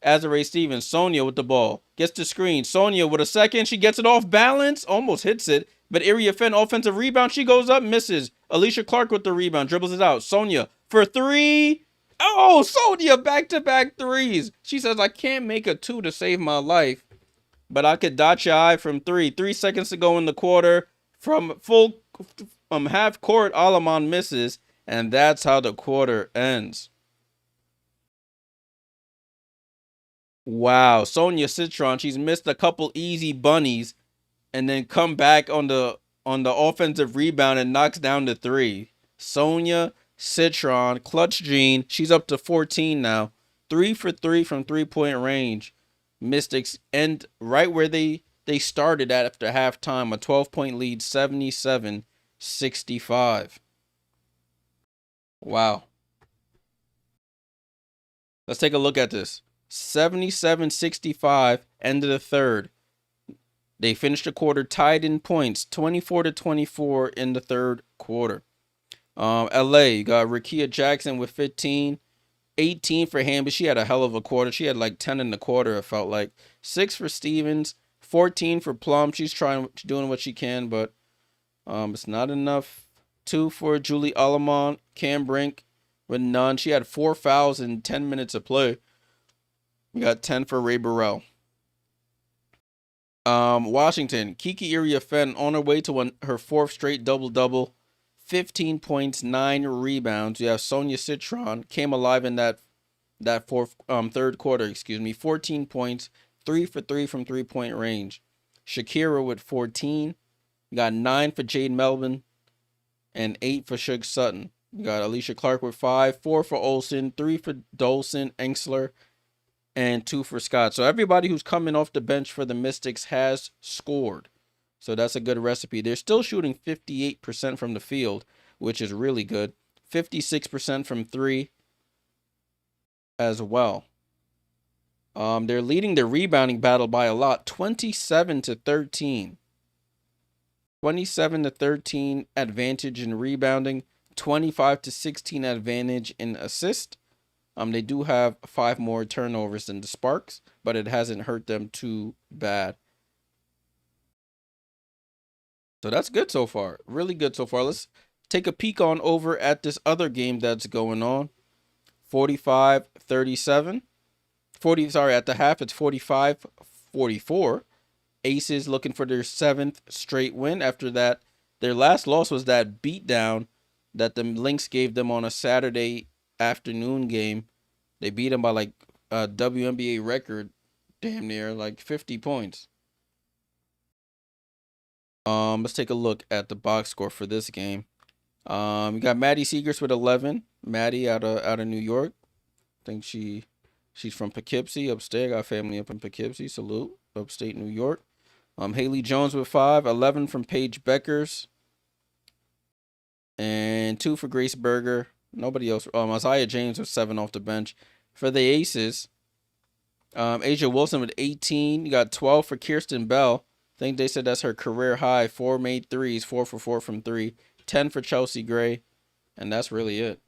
Azare Stevens. Sonia with the ball. Gets the screen. Sonia with a second. She gets it off balance. Almost hits it. But Iriafen, offensive rebound. She goes up. Misses. Alicia Clark with the rebound. Dribbles it out. Sonia for 3. Oh, Sonia back-to-back 3s. She says, I can't make a 2 to save my life, but I could dot your eye from 3. 3 seconds to go in the quarter. From half court, Alamon misses, and that's how the quarter ends. Wow, Sonia Citron, she's missed a couple easy bunnies and then come back on the offensive rebound and knocks down the three. Sonia Citron, clutch gene. She's up to 14 now. 3 for 3 from 3-point range. Mystics end right where they started at after halftime, a 12-point lead, 77-65. Wow. Let's take a look at this. 77-65, end of the third. They finished the quarter tied in points, 24-24 in the third quarter. LA, you got Rickea Jackson with 15, 18 for Ham, but she had a hell of a quarter. She had like 10 in the quarter, it felt like. 6 for Stevens, 14 for Plum. She's doing what she can, but it's not enough. 2 for Julie Alamont, Cam Brink with none. She had 4 fouls in 10 minutes of play. We got 10 for Ray Burrell. Washington, Kiki Iriafen on her way to her 4th straight double-double. 15 points, 9 rebounds. You have Sonia Citron, came alive in that third quarter, 14 points, 3 for 3 from 3-point range. Shakira with 14. You got 9 for Jade Melvin and 8 for Shug Sutton. You got Alicia Clark with 5, 4 for Olsen, 3 for Dolson, Engsler, and 2 for Scott. So everybody who's coming off the bench for the Mystics has scored. So that's a good recipe. They're still shooting 58% from the field, which is really good. 56% from 3 as well. They're leading the rebounding battle by a lot, 27-13. 27-13 advantage in rebounding, 25-16 advantage in assist. They do have 5 more turnovers than the Sparks, but it hasn't hurt them too bad. So that's good so far. Really good so far. Let's take a peek on over at this other game that's going on. 45-37. At the half, it's 45-44. Aces looking for their 7th straight win. After that, their last loss was that beatdown that the Lynx gave them on a Saturday afternoon game. They beat them by like a WNBA record, damn near like 50 points. Let's take a look at the box score for this game. You got Maddie Seegers with 11. Maddie out of New York. I think she's from Poughkeepsie, upstate. Got family up in Poughkeepsie. Salute, upstate New York. Haley Jones with 5. 11 from Paige Beckers. And 2 for Grace Berger. Nobody else. Isaiah James with 7 off the bench. For the Aces, Asia Wilson with 18. You got 12 for Kirsten Bell. I think they said that's her career high. 4 made threes, 4 for 4 from 3. 10 for Chelsea Gray. And that's really it.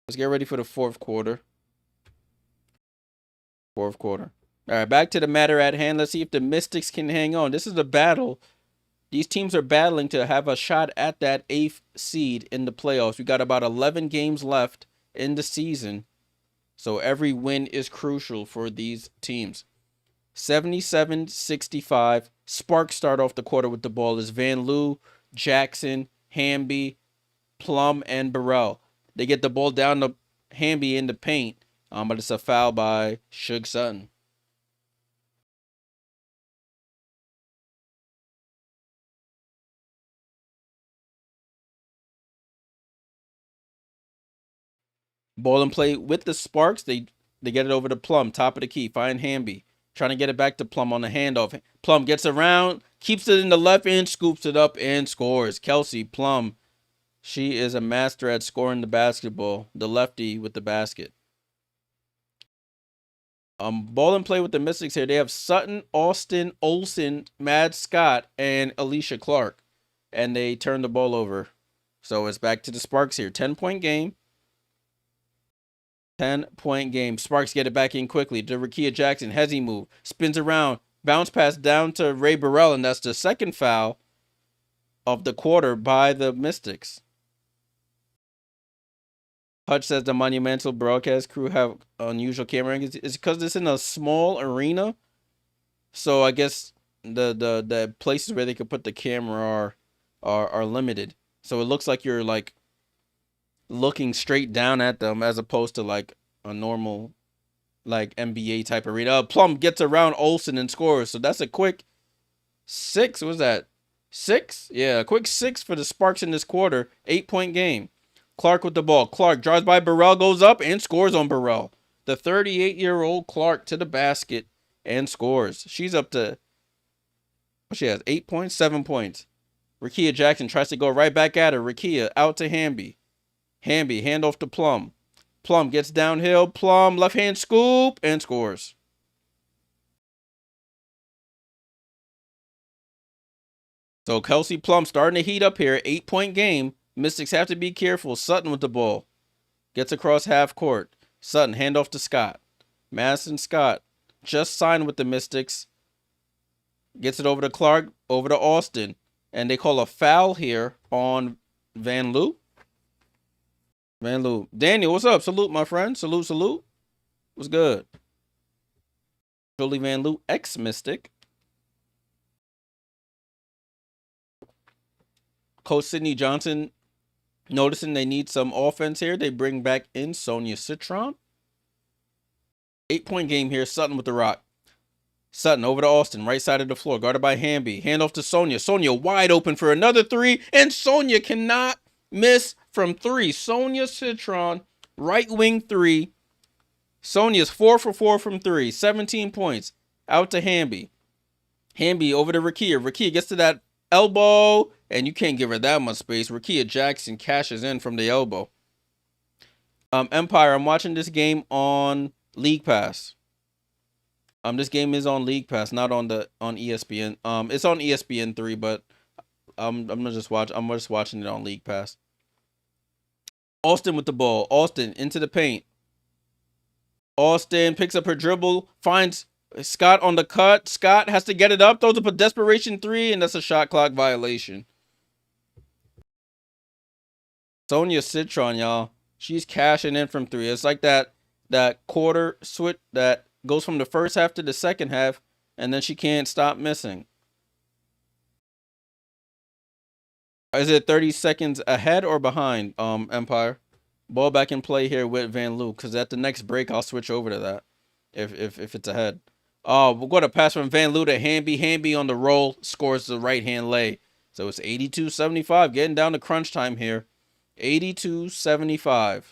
Let's get ready for the fourth quarter. All right, back to the matter at hand. Let's see if the Mystics can hang on. This is a battle. These teams are battling to have a shot at that 8th seed in the playoffs. We got about 11 games left in the season. So every win is crucial for these teams. 77-65. Sparks start off the quarter with the ball. Is Van Loo, Jackson, Hamby, Plum, and Burrell. They get the ball down to Hamby in the paint. But it's a foul by Shug Sutton. Ball and play with the Sparks. They get it over to Plum, top of the key. Find Hamby. Trying to get it back to Plum on the handoff. Plum gets around, keeps it in the left end, scoops it up, and scores. Kelsey Plum, she is a master at scoring the basketball. The lefty with the basket. Ball and play with the Mystics here. They have Sutton, Austin, Olsen, Mad Scott, and Alicia Clark. And they turn the ball over. So it's back to the Sparks here. 10-point game. 10-point game. Sparks get it back in quickly. To Rickea Jackson. Hezzy move. Spins around. Bounce pass down to Ray Burrell. And that's the second foul of the quarter by the Mystics. Hutch says the monumental broadcast crew have unusual camera angles. It's because it's in a small arena. So I guess the places where they could put the camera are limited. So it looks like you're like looking straight down at them as opposed to like a normal like NBA type arena. Plum gets around Olsen and scores. So that's a quick 6. What was that? 6? Yeah, a quick 6 for the Sparks in this quarter. 8-point game. Clark with the ball. Clark drives by Burrell, goes up and scores on Burrell. The 38-year-old Clark to the basket and scores. She's up to, what she has, 8 points, 7 points. Rickea Jackson tries to go right back at her. Rickea out to Hamby. Hamby, handoff to Plum. Plum gets downhill. Plum, left hand scoop, and scores. So Kelsey Plum starting to heat up here. 8-point game. Mystics have to be careful. Sutton with the ball. Gets across half court. Sutton, handoff to Scott. Madison Scott just signed with the Mystics. Gets it over to Clark, over to Austin. And they call a foul here on Van Loo. Van Loo. Daniel, what's up? Salute, my friend. Salute, salute. What's good? Jolie Van Loo, ex-Mystic. Coach Sidney Johnson noticing they need some offense here. They bring back in Sonia Citron. 8-point game here. Sutton with the rock. Sutton over to Austin, right side of the floor, guarded by Hamby. Handoff to Sonia. Sonia wide open for another 3, and Sonia cannot miss from 3. Sonia Citron, right wing 3. Sonia's 4 for 4 from 3, 17 points. Out to Hamby. Hamby over to Rickea. Rickea gets to that elbow, and you can't give her that much space. Rickea Jackson cashes in from the elbow. Empire, I'm watching this game on League Pass. This game is on League Pass, not on ESPN. It's on ESPN3, but I'm just watching it on League Pass. Austin with the ball. Austin into the paint. Austin picks up her dribble, finds Scott on the cut. Scott has to get it up, throws up a desperation 3, and that's a shot clock violation. Sonia Citron, y'all. She's cashing in from 3. It's like that quarter switch that goes from the first half to the second half, and then she can't stop missing. Is it 30 seconds ahead or behind, Empire? Ball back in play here with Van Loo, because at the next break, I'll switch over to that if it's ahead. We're going to pass from Van Loo to Hamby. Hamby on the roll, scores the right-hand lay. So it's 82-75, getting down to crunch time here. 82-75.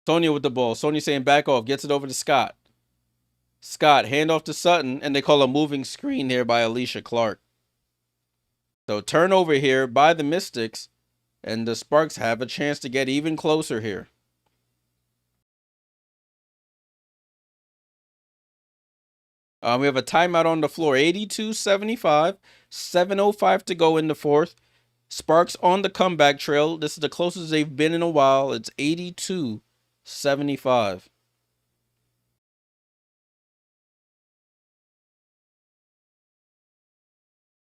Sonia with the ball. Sonia saying back off. Gets it over to Scott. Scott, handoff to Sutton, and they call a moving screen here by Alicia Clark. So turnover here by the Mystics, and the Sparks have a chance to get even closer here. We have a timeout on the floor. 82-75. 7:05 to go in the fourth. Sparks on the comeback trail. This is the closest they've been in a while. It's 82-75.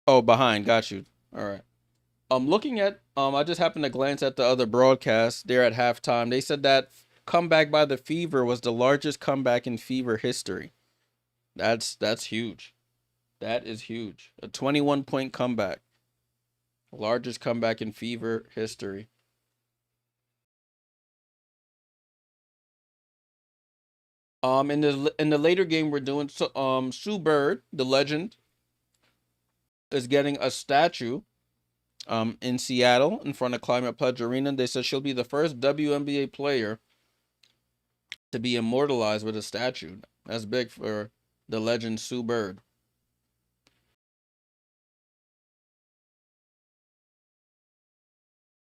Oh, behind. Got you. All right. Looking at, I just happened to glance at the other broadcast there at halftime. They said that comeback by the Fever was the largest comeback in Fever history. That's huge. That is huge. A 21-point comeback. Largest comeback in Fever history. In the later game we're doing, Sue Bird, the legend, is getting a statue in Seattle in front of Climate Pledge Arena. They said she'll be the first WNBA player to be immortalized with a statue. That's big for the legend Sue Bird.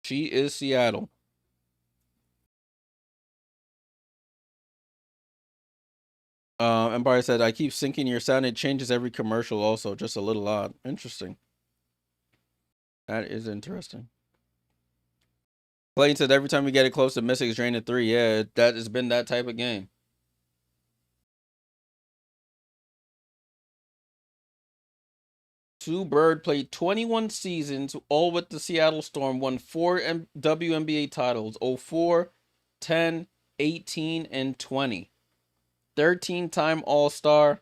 She is Seattle. Empire said, I keep syncing your sound. It changes every commercial also. Just a little odd. Interesting. That is interesting. Clayton said, every time we get it close to Mystics draining 3. Yeah, that has been that type of game. Sue Bird played 21 seasons, all with the Seattle Storm, won 4 WNBA titles, 04, 10, 18, and 20. 13-time All-Star,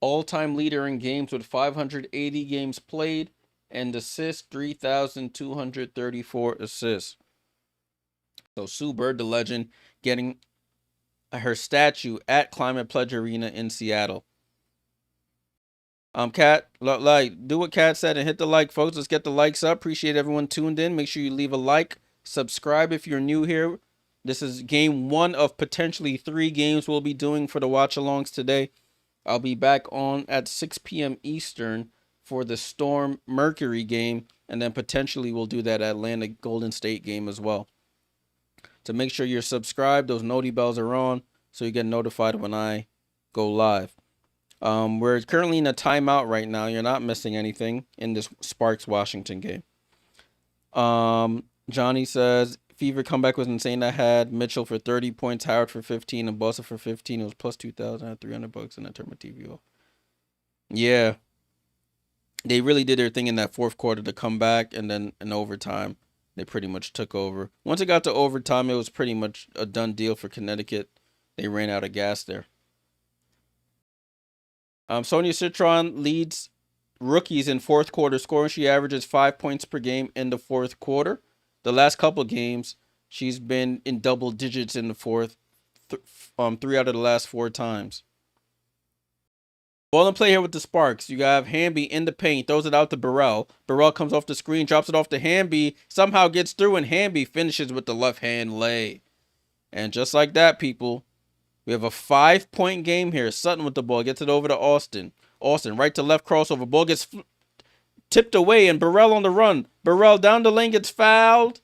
all-time leader in games with 580 games played, and assists 3,234 assists. So Sue Bird, the legend, getting her statue at Climate Pledge Arena in Seattle. Kat, like, do what Kat said and hit the like, folks. Let's get the likes up. Appreciate everyone tuned in. Make sure you leave a like, subscribe if you're new here. This is game 1 of potentially 3 games we'll be doing for the watch-alongs today. I'll be back on at 6 p.m. Eastern for the Storm Mercury game, and then potentially we'll do that Atlanta Golden State game as well. So make sure you're subscribed. Those noti bells are on so you get notified when I go live. We're currently in a timeout right now. You're not missing anything in this Sparks-Washington game. Johnny says, Fever comeback was insane. I had Mitchell for 30 points, Howard for 15, and Bosa for 15. It was plus 2,000. I had $300 and I turned my TV off. Yeah. They really did their thing in that fourth quarter to come back, and then in overtime, they pretty much took over. Once it got to overtime, it was pretty much a done deal for Connecticut. They ran out of gas there. Sonia Citron leads rookies in fourth quarter scoring. She averages 5 points per game in the fourth quarter. The last couple games, she's been in double digits in the fourth, 3 out of the last 4 times. Ball and play here with the Sparks. You have Hamby in the paint, throws it out to Burrell. Burrell comes off the screen, drops it off to Hamby, somehow gets through, and Hamby finishes with the left hand lay. And just like that, people, we have a 5-point game here. Sutton with the ball, gets it over to Austin. Austin, right to left crossover. Ball gets tipped away, and Burrell on the run. Burrell down the lane, gets fouled,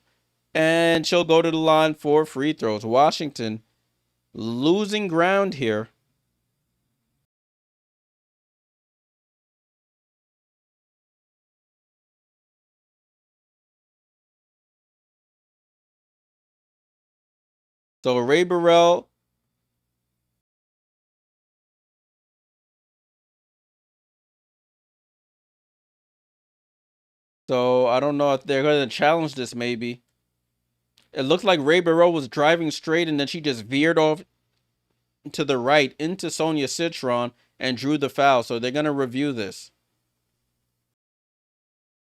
and she'll go to the line for free throws. Washington losing ground here. So Ray Burrell. So I don't know if they're going to challenge this maybe. It looked like Ray Burrell was driving straight, and then she just veered off to the right into Sonia Citron and drew the foul. So they're going to review this.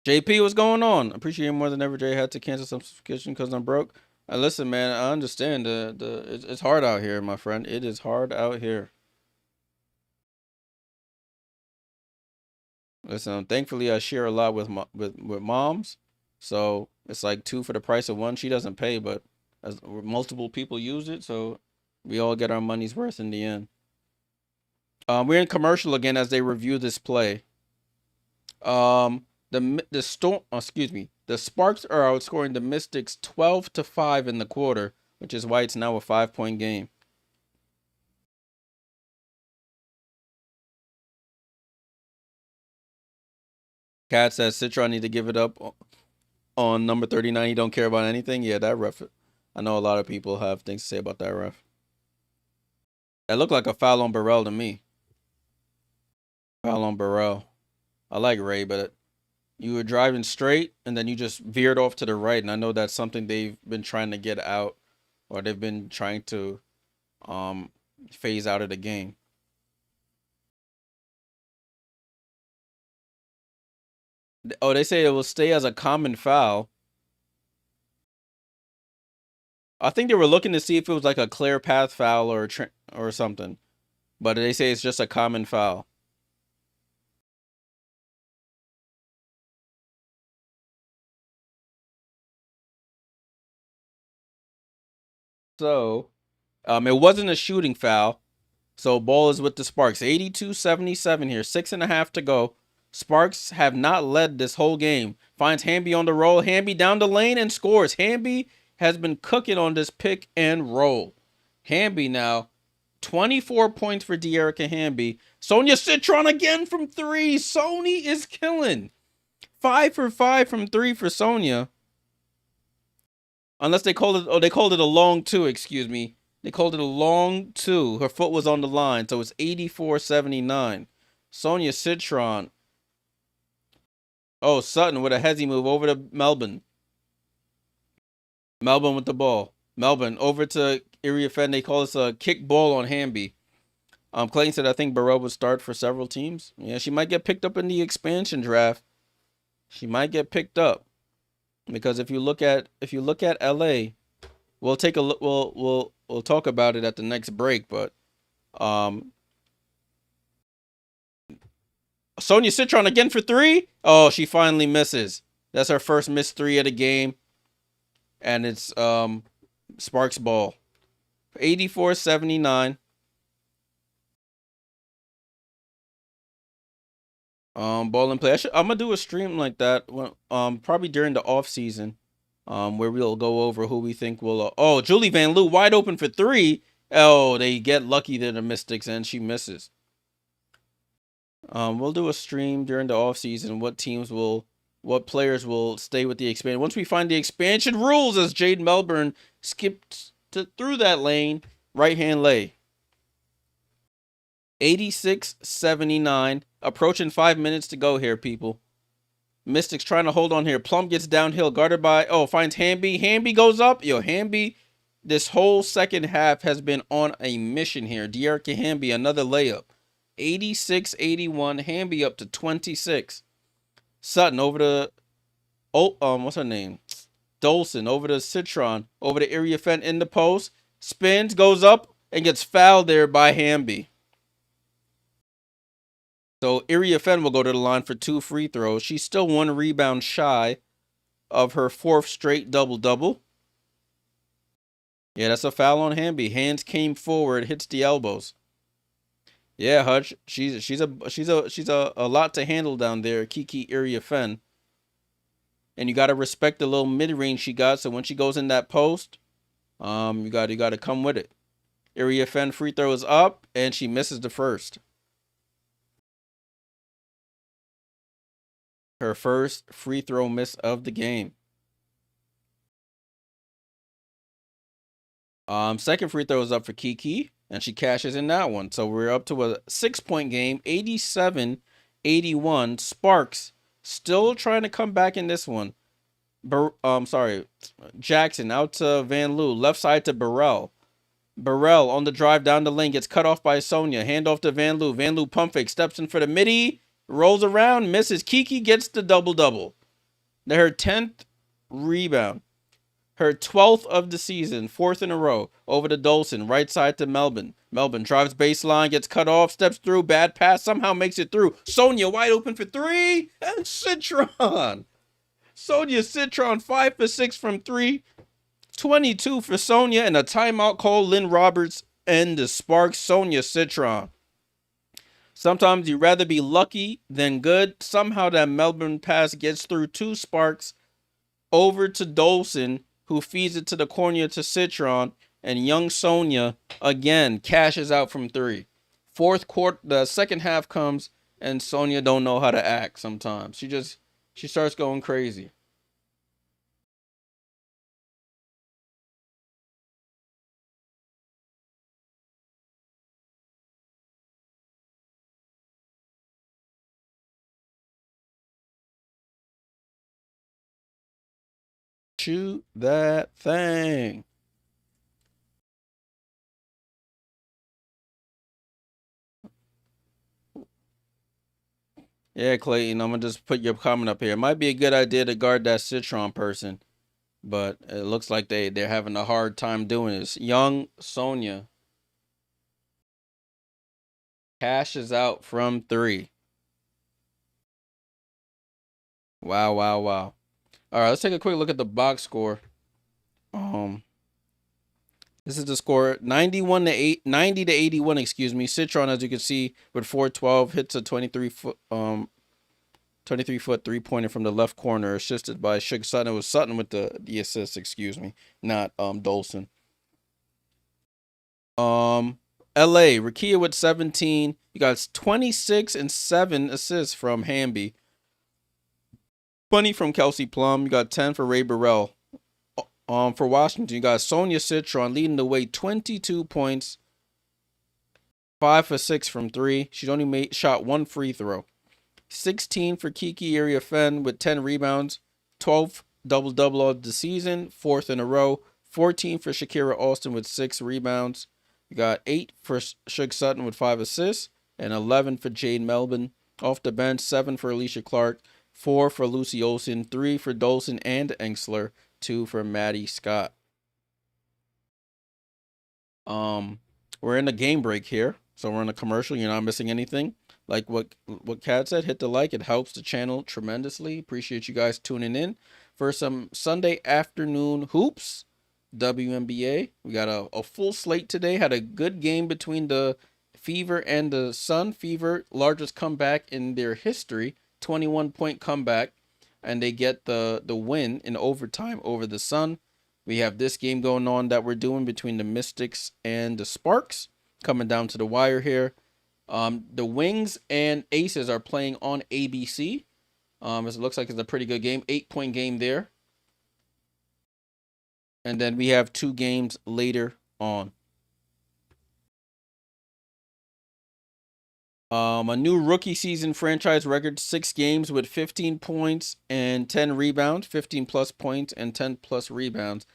JP, what's going on? Appreciate it more than ever. Jay had to cancel some subscription because I'm broke. Listen, man, I understand. It's hard out here, my friend. It is hard out here. Listen, thankfully I share a lot with moms, so it's like 2 for the price of 1. She doesn't pay, but as multiple people use it, so we all get our money's worth in the end. We're in commercial again as they review this play. The Sparks are outscoring the Mystics 12-5 in the quarter, which is why it's now a 5-point game. Kat says Citron need to give it up on number 39. He don't care about anything. Yeah, that ref. I know a lot of people have things to say about that ref. That looked like a foul on Burrell to me. Foul on Burrell. I like Ray, but you were driving straight and then you just veered off to the right. And I know that's something they've been trying to get out, or they've been trying to phase out of the game. Oh, they say it will stay as a common foul. I think they were looking to see if it was like a clear path foul or something, but they say it's just a common foul. So, it wasn't a shooting foul. So ball is with the Sparks. 82-77 here. 6.5 to go. Sparks have not led this whole game. Finds Hamby on the roll. Hamby down the lane and scores. Hamby has been cooking on this pick and roll. Hamby now, 24 points for De'Erica Hamby. Sonia Citron again from 3. Sony is killing. 5 for 5 from 3 for Sonia. Unless they called it, they called it a long 2, excuse me. They called it a long 2. Her foot was on the line, so it's 84-79. Sonia Citron. Oh, Sutton with a hezzy move over to Melbourne. Melbourne with the ball. Melbourne over to Iriafen. They call this a kick ball on Hamby. Clayton said, I think Burrell would start for several teams. Yeah, she might get picked up in the expansion draft. She might get picked up. Because if you look at LA, we'll take a look. We'll talk about it at the next break. But Sonia Citron again for three. Oh, she finally misses. That's her first missed three of the game, and it's Sparks ball. 84-79. Ball and play. I'm gonna do a stream like that when, probably during the off season, where we'll go over who we think will. Oh, Julie Van Loo wide open for three. Oh, they get lucky to the Mystics and she misses. We'll do a stream during the off season. What players will stay with the expansion once we find the expansion rules? As Jade Melbourne skipped through that lane, right hand lay. 86-79. Approaching 5 minutes to go here, people. Mystics trying to hold on here. Plum gets downhill, guarded by, finds Hamby. Hamby goes up. Hamby, this whole second half has been on a mission here. De'Erica Hamby, another layup. 86-81. Hamby up to 26. Sutton over to, what's her name? Dolson over to Citron. Over to Iriafen in the post. Spins, goes up, and gets fouled there by Hamby. So Iriafen will go to the line for 2 free throws. She's still 1 rebound shy of her 4th straight double-double. Yeah, that's a foul on Hamby. Hands came forward, hits the elbows. Yeah, Hutch, she's a lot to handle down there, Kiki Iriafen. And you got to respect the little mid-range she got. So when she goes in that post, you got to come with it. Iriafen free throw is up, and she misses the first. Her first free throw miss of the game. Second free throw is up for Kiki, and she cashes in that one. So we're up to a 6-point game, 87-81. Sparks still trying to come back in this one. Jackson out to Van Loo, left side to Burrell. Burrell on the drive down the lane, gets cut off by Sonia. Hand off to Van Loo. Van Loo pump fake, steps in for the midi, rolls around, misses. Kiki gets the double-double. Her 10th rebound. Her 12th of the season, 4th in a row. Over to Dolson, right side to Melbourne. Melbourne drives baseline, gets cut off, steps through, bad pass, somehow makes it through. Sonia wide open for 3, and Citron. Sonia Citron 5 for 6 from 3. 22 for Sonia, and a timeout call. Lynn Roberts and the Sparks. Sonia Citron. Sometimes you'd rather be lucky than good. Somehow that Melbourne pass gets through to Sparks, over to Dolson, who feeds it to the corner to Citron, and young Sonia again cashes out from 3. Fourth quarter, the second half comes, and Sonia don't know how to act sometimes. She starts going crazy. Shoot that thing. Yeah, Clayton, I'm going to just put your comment up here. It might be a good idea to guard that Citron person, but it looks like they're having a hard time doing this. Young Sonia cashes out from 3. Wow, wow, wow. All right, let's take a quick look at the box score. This is the score, 90 to 81, excuse me. Citron, as you can see, with 412, hits a 23-foot 3-pointer from the left corner, assisted by Suge Sutton. It was Sutton with the assist, excuse me, not Dolson. LA, Rakia with 17. You got 26 and 7 assists from Hamby. 20 from Kelsey Plum. You got 10 for Ray Burrell. For Washington, you got Sonia Citron leading the way, 22 points, 5 for 6 from 3. She's only shot 1 free throw. 16 for Kiki Iriafen with 10 rebounds, 12 double-double of the season, 4th in a row. 14 for Shakira Austin with 6 rebounds. You got 8 for Suge Sutton with 5 assists, and 11 for Jade Melbourne. Off the bench, 7 for Alicia Clark, 4 for Lucy Olsen, 3 for Dolson and Engsler, 2 for Maddie Scott. We're in a game break here, so we're in a commercial. You're not missing anything. Like what Kat said, hit the like. It helps the channel tremendously. Appreciate you guys tuning in for some Sunday afternoon hoops. WNBA. We got a full slate today. Had a good game between the Fever and the Sun. Fever, largest comeback in their history, 21-point comeback, and they get the win in overtime over the Sun. We have this game going on that we're doing between the Mystics and the Sparks, coming down to the wire here. The Wings and Aces are playing on ABC. It looks like it's a pretty good game, 8-point game there. And then we have 2 games later on. A new rookie season franchise record, 6 games with 15 points and 10 rebounds, 15 plus points and 10 plus rebounds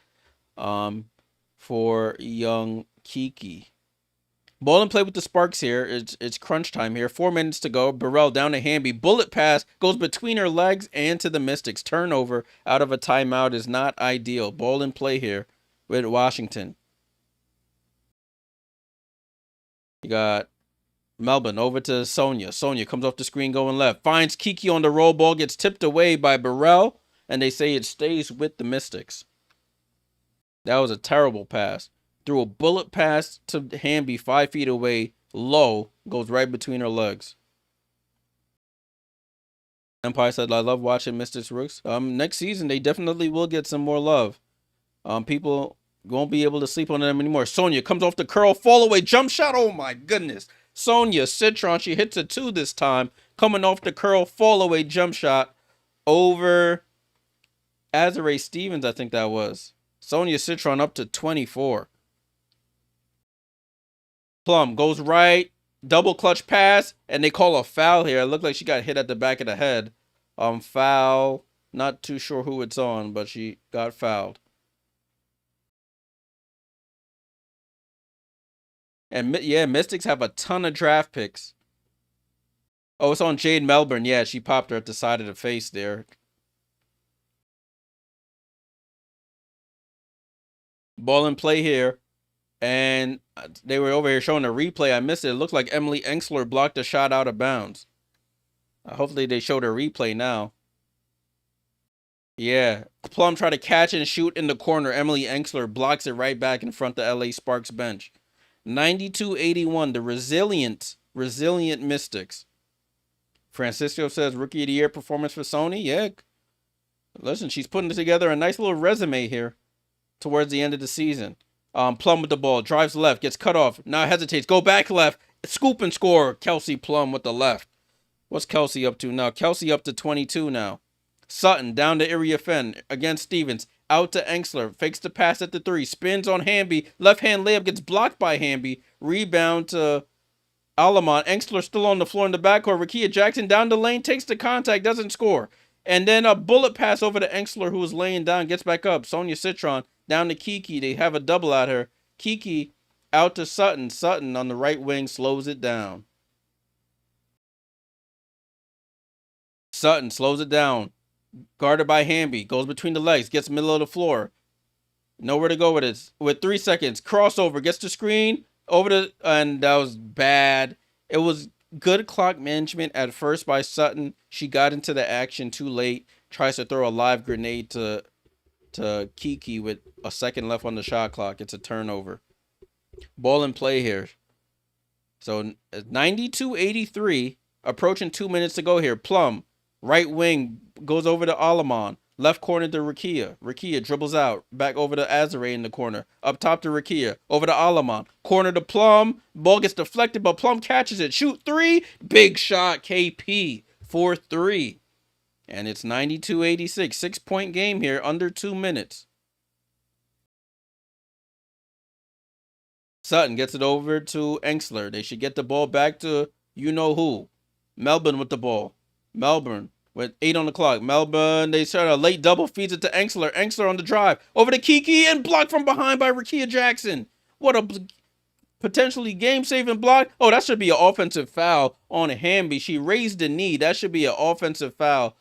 for young Kiki. Ball and play with the Sparks here. It's crunch time here. 4 minutes to go. Burrell down to Hamby. Bullet pass goes between her legs and to the Mystics. Turnover out of a timeout is not ideal. Ball and play here with Washington. You got Melbourne over to Sonia. Sonia comes off the screen going left. Finds Kiki on the roll. Ball gets tipped away by Burrell, and they say it stays with the Mystics. That was a terrible pass. Threw a bullet pass to Hamby 5 feet away. Low. Goes right between her legs. Empire said, I love watching Mystics Rooks. Next season, they definitely will get some more love. People won't be able to sleep on them anymore. Sonia comes off the curl. Fall away. Jump shot. Oh, my goodness. Sonia, Citron, she hits a 2 this time. Coming off the curl, fall away jump shot over Azare Stevens, I think that was. Sonia Citron up to 24. Plum goes right, double clutch pass, and they call a foul here. It looked like she got hit at the back of the head. Foul. Not too sure who it's on, but she got fouled. And yeah, Mystics have a ton of draft picks. Oh, it's on Jade Melbourne. Yeah, she popped her at the side of the face there. Ball in play here. And they were over here showing a replay. I missed it. It looked like Emily Engsler blocked a shot out of bounds. Hopefully they showed a replay now. Yeah. Plum tried to catch and shoot in the corner. Emily Engsler blocks it right back in front of LA Sparks bench. 92-81. The resilient Mystics. Francisco says Rookie of the Year performance for Sony. Yeah. Listen, she's putting together a nice little resume here towards the end of the season. Plum with the ball, drives left, gets cut off, now hesitates, go back left, scoop and score. Kelsey Plum with the left. What's Kelsey up to now? Kelsey up to 22 now. Sutton down to Iriafen against Stevens, out to Engsler, fakes the pass at the 3, spins on Hamby, left hand layup gets blocked by Hamby, rebound to Alamont. Engsler still on the floor in the backcourt. Rakia Jackson down the lane, takes the contact, doesn't score. And then a bullet pass over to Engsler, who was laying down, gets back up. Sonia Citron down to Kiki. They have a double out here. Kiki out to Sutton. Sutton on the right wing slows it down. Sutton slows it down. Guarded by Hamby. Goes between the legs. Gets middle of the floor. Nowhere to go with it. With 3 seconds. Crossover. Gets the screen. Over the... And that was bad. It was good clock management at first by Sutton. She got into the action too late. Tries to throw a live grenade to Kiki with a second left on the shot clock. It's a turnover. Ball in play here. So 92-83. Approaching 2 minutes to go here. Plum, right wing, goes over to Alamon. Left corner to Rakia. Rakia dribbles out. Back over to Azare in the corner. Up top to Rakia. Over to Alamon. Corner to Plum. Ball gets deflected, but Plum catches it. Shoot 3. Big shot. KP. 4-3. And it's 92-86. 6-point game here. Under 2 minutes. Sutton gets it over to Engsler. They should get the ball back to you-know-who. Melbourne with the ball. Melbourne with 8 on the clock. Melbourne, they start a late double, feeds it to Engsler. Engsler on the drive. Over to Kiki and blocked from behind by Rakia Jackson. What a potentially game-saving block. Oh, that should be an offensive foul on Hamby. She raised the knee. That should be an offensive foul.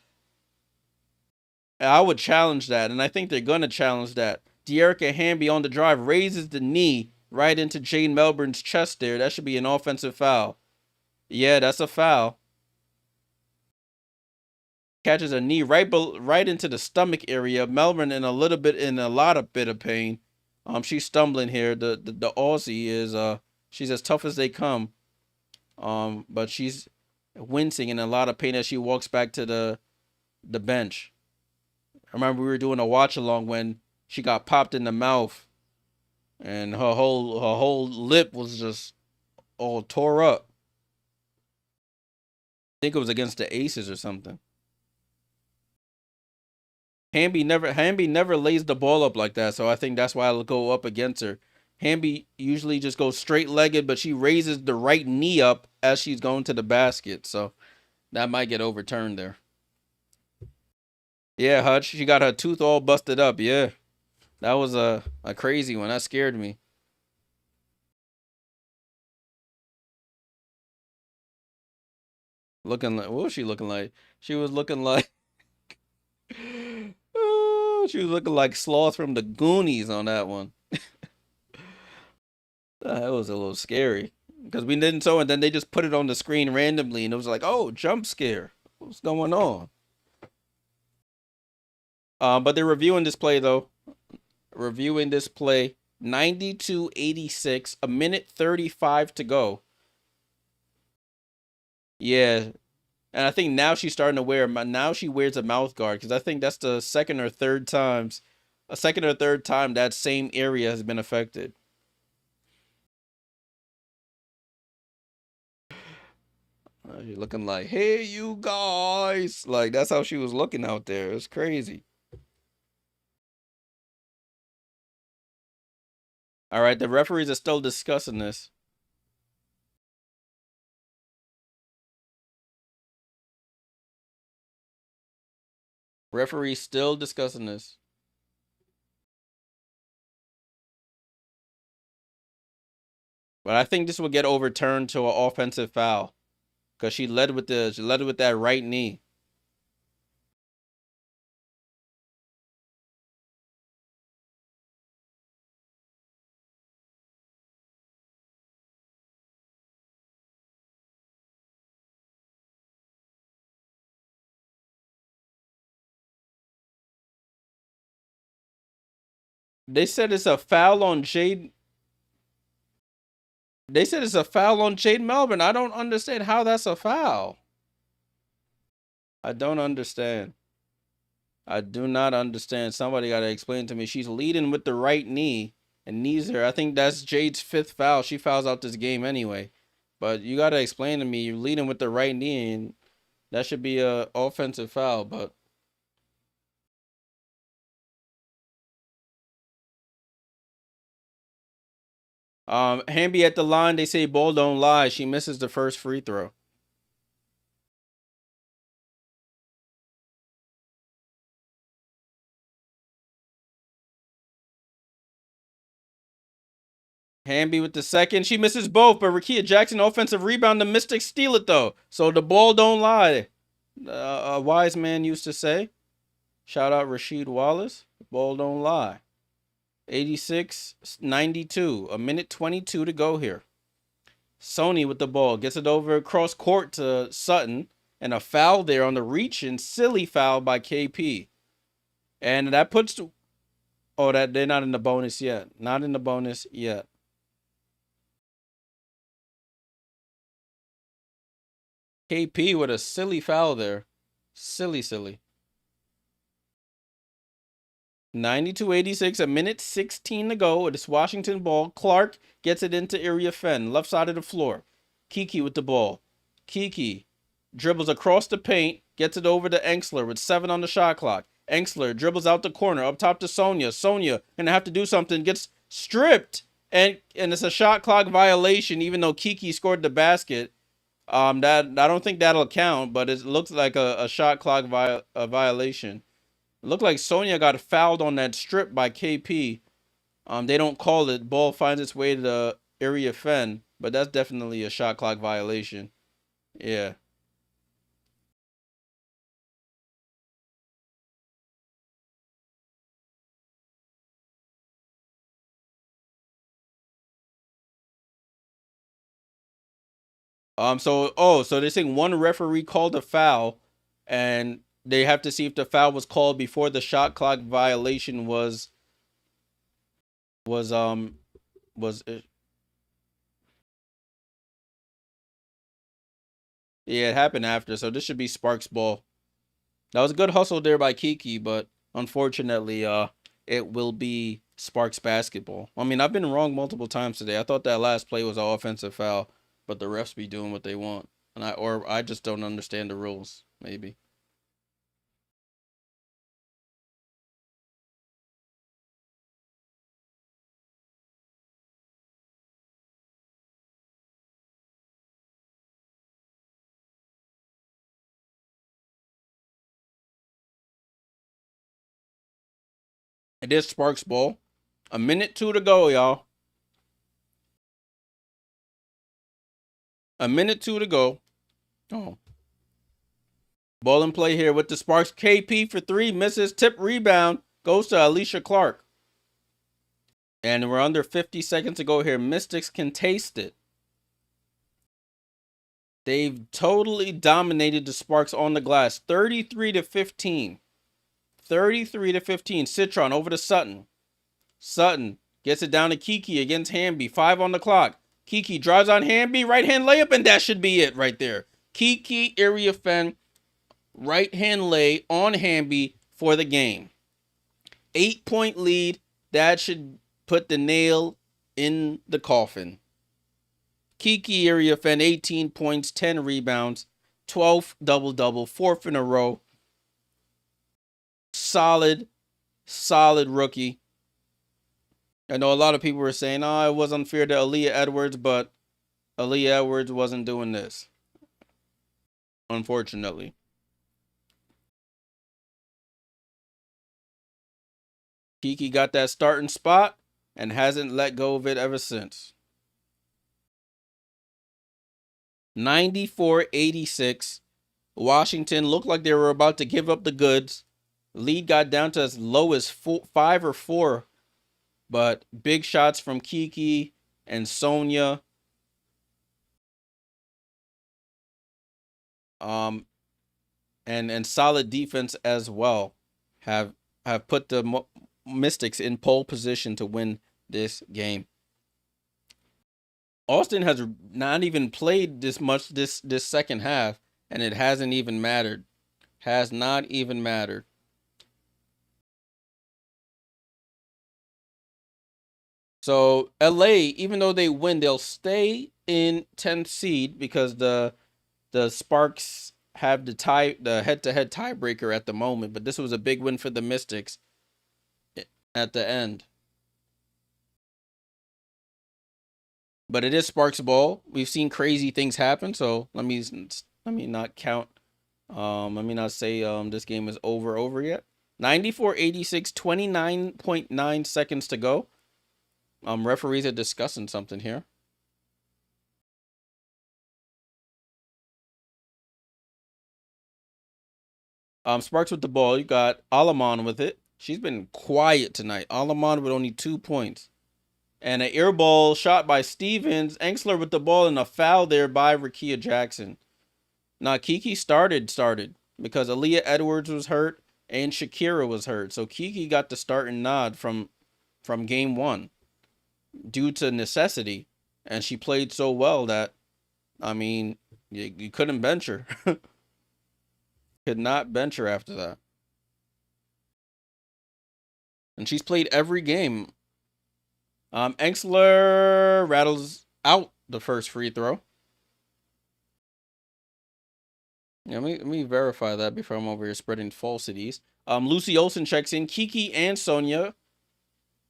I would challenge that, and I think they're going to challenge that. De'Erica Hamby on the drive raises the knee right into Jane Melbourne's chest there. That should be an offensive foul. Yeah, that's a foul. Catches a knee right into the stomach area. Melbourne in a lot of bit of pain. She's stumbling here. The Aussie is she's as tough as they come. But she's wincing in a lot of pain as she walks back to the bench. I remember we were doing a watch along when she got popped in the mouth and her whole lip was just all tore up. I think it was against the Aces or something. Hamby never lays the ball up like that, so I think that's why I'll go up against her. Hamby usually just goes straight legged, but she raises the right knee up as she's going to the basket, so that might get overturned there. Yeah, Hutch, she got her tooth all busted up. Yeah, that was a crazy one. That scared me. Looking like what was she looking like? She was looking like oh, she was looking like Sloth from the Goonies on that one. That was a little scary because we didn't show it. Then they just put it on the screen randomly, and it was like, oh, jump scare. What's going on? But they're reviewing this play though. Reviewing this play. 92-86, a minute 35 to go. Yeah, and I think now she's starting to now she wears a mouth guard because I think that's the second or third time that same area has been affected. She's looking like, hey, you guys. Like, that's how she was looking out there. It's crazy. All right, the referees are still discussing this. Referees still discussing this. But I think this will get overturned to an offensive foul because she led with that right knee. They said it's a foul on Jade. They said it's a foul on Jade Melbourne. I don't understand how that's a foul. I don't understand. I do not understand. Somebody got to explain to me. She's leading with the right knee and knees her. I think that's Jade's fifth foul. She fouls out this game anyway. But you got to explain to me. You're leading with the right knee, and that should be a offensive foul. But Hamby at the line. They say ball don't lie. She misses the first free throw. Hamby with the second. She misses both, but Rakia Jackson offensive rebound. The Mystics steal it though. So the ball don't lie. A wise man used to say. Shout out Rasheed Wallace. The ball don't lie. 86-92. A minute 22 to go here. Sonia with the ball. Gets it over across court to Sutton. And a foul there on the reach and silly foul by KP. And that puts... Oh, that they're not in the bonus yet. Not in the bonus yet. KP with a silly foul there. Silly. 92-86, a minute 16 to go. It's Washington ball. Clark gets it into Iriafen, left side of the floor. Kiki with the ball. Kiki dribbles across the paint, gets it over to Enxler with 7 on the shot clock. Enxler dribbles out the corner, up top to Sonia. Sonia gonna have to do something, gets stripped, and it's a shot clock violation, even though Kiki scored the basket. That I don't think that'll count, but it looks like a shot clock violation. It looked like Sonia got fouled on that strip by KP. They don't call it. Ball finds its way to the Iriafen, but that's definitely a shot clock violation. Yeah. So they're saying one referee called a foul, and they have to see if the foul was called before the shot clock violation was was yeah, it happened after. So this should be Sparks ball. That was a good hustle there by Kiki, but unfortunately, it will be Sparks basketball. I mean, I've been wrong multiple times today. I thought that last play was an offensive foul, but the refs be doing what they want, and I just don't understand the rules. Maybe it is Sparks ball. A minute two to go, y'all. A minute two to go. Oh, ball in play here with the Sparks. KP for three, misses. Tip rebound goes to Alicia Clark. And we're under 50 seconds to go here. Mystics can taste it. They've totally dominated the Sparks on the glass. 33-15. 33-15. Citron over to Sutton. Sutton gets it down to Kiki against Hamby. 5 on the clock. Kiki drives on Hamby. Right hand layup, and that should be it right there. Kiki Iriafen, right hand lay on Hamby for the game. 8-point lead. That should put the nail in the coffin. Kiki Iriafen, 18 points, 10 rebounds, 12th double-double, 4th in a row. Solid rookie. I know a lot of people were saying, oh, it was unfair to Aaliyah Edwards, but Aaliyah Edwards wasn't doing this, unfortunately. Kiki got that starting spot and hasn't let go of it ever since. 94-86. Washington looked like they were about to give up the goods. Lead got down to as low as 5 or 4. But big shots from Kiki and Sonia. And solid defense as well have put the Mystics in pole position to win this game. Austin has not even played this much this second half, and it hasn't even mattered. Has not even mattered. So LA, even though they win, they'll stay in 10th seed because the Sparks have the head-to-head tiebreaker at the moment, but this was a big win for the Mystics at the end. But it is Sparks ball. We've seen crazy things happen, so let me not count. Let me not say this game is over yet. 94-86, 29.9 seconds to go. Referees are discussing something here. Sparks with the ball. You got Alaman with it. She's been quiet tonight. Alaman with only 2 points. And an air ball shot by Stevens. Engsler with the ball and a foul there by Rakia Jackson. Now, Kiki started because Aaliyah Edwards was hurt and Shakira was hurt. So Kiki got the start and nod from game 1 due to necessity. And she played so well that, I mean, you couldn't bench her. Could not bench her after that. And she's played every game. Engsler rattles out the first free throw. Yeah, let me verify that before I'm over here spreading falsities. Lucy Olsen checks in. Kiki and Sonia.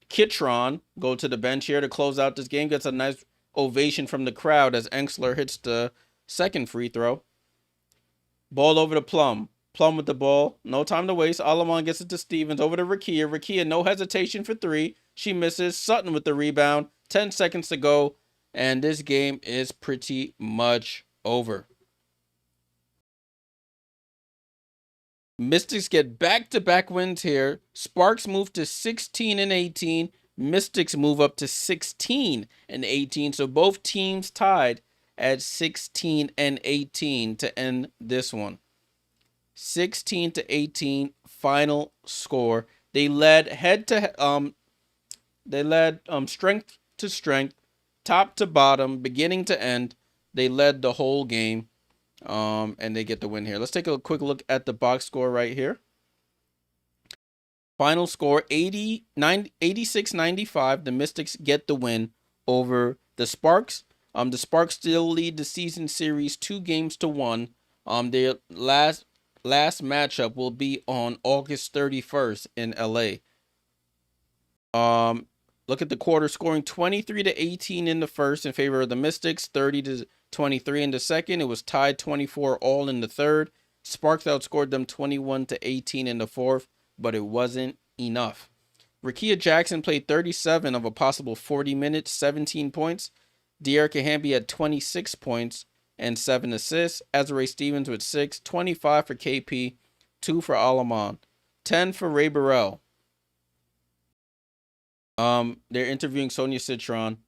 Citron go to the bench here to close out this game. Gets a nice ovation from the crowd as Engsler hits the second free throw. Ball over to Plum. Plum with the ball. No time to waste. Alaman gets it to Stevens. Over to Rakia. Rakia, no hesitation for 3. She misses. Sutton with the rebound. 10 seconds to go. And this game is pretty much over. Mystics get back-to-back wins here. Sparks move to 16 and 18. Mystics move up to 16 and 18. So both teams tied at 16-18 to end this one. 16-18 final score. They led strength to strength, top to bottom, beginning to end. They led the whole game, and they get the win here. Let's take a quick look at the box score right here. Final score 86-95. The Mystics get the win over the Sparks. The Sparks still lead the season series 2-1. Their last matchup will be on August 31st in LA. Look at the quarter scoring 23-18 in the first in favor of the Mystics, 30-23 in the second. It was tied 24 all in the third. Sparks outscored them 21-18 in the fourth, but it wasn't enough. Rickea Jackson played 37 of a possible 40 minutes, 17 points. De'Erica Hamby had 26 points and 7 assists. Azare Stevens with 6, 25 for KP, 2 for Alamon, 10 for Ray Burrell. They're interviewing Sonia Citron.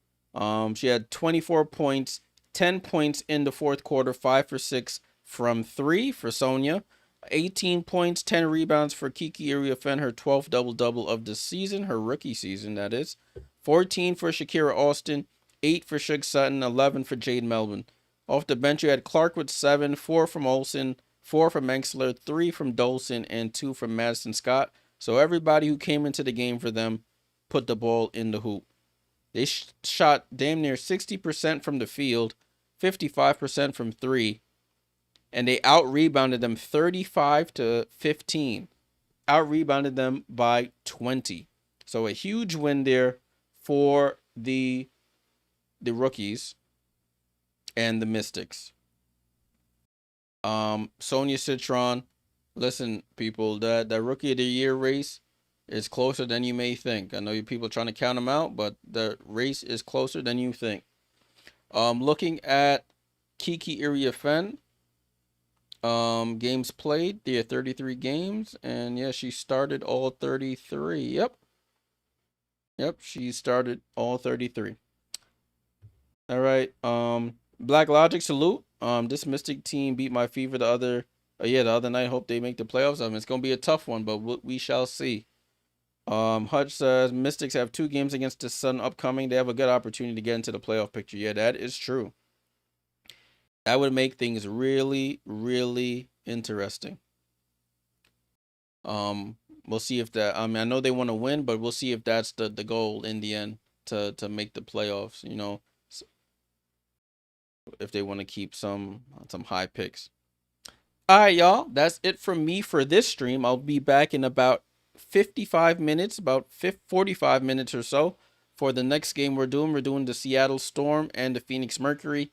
She had 24 points, 10 points in the fourth quarter, 5 for 6 from 3 for Sonia. 18 points, 10 rebounds for Kiki Iriafen, her 12th double-double of the season, her rookie season, that is. 14 for Shakira Austin, 8 for Shug Sutton, 11 for Jade Melvin. Off the bench, you had Clark with 7, 4 from Olsen, 4 from Menxler, 3 from Dolson, and 2 from Madison Scott. So everybody who came into the game for them put the ball in the hoop. They shot damn near 60% from the field, 55% from 3. And they out-rebounded them 35-15. Out-rebounded them by 20. So a huge win there for the rookies and the Mystics. Sonia Citron, listen, people, that Rookie of the Year race is closer than you may think. I know you people are trying to count them out, but the race is closer than you think. Looking at Kiki Iriafen, games played, there are 33 games, and yeah, she started all 33. Yep, she started all 33. All right, Black Logic, salute. This Mystic team beat my Fever the other night. Hope they make the playoffs. It's gonna be a tough one, but we shall see. Hutch says Mystics have 2 games against the Sun upcoming. They have a good opportunity to get into the playoff picture. Yeah, that is true. That would make things really, really interesting. We'll see if that. I know they want to win, but we'll see if that's the goal in the end to make the playoffs. You know, if they want to keep some high picks. All right, y'all. That's it from me for this stream. I'll be back in about 55 minutes, about 45 minutes or so for the next game we're doing. We're doing the Seattle Storm and the Phoenix Mercury.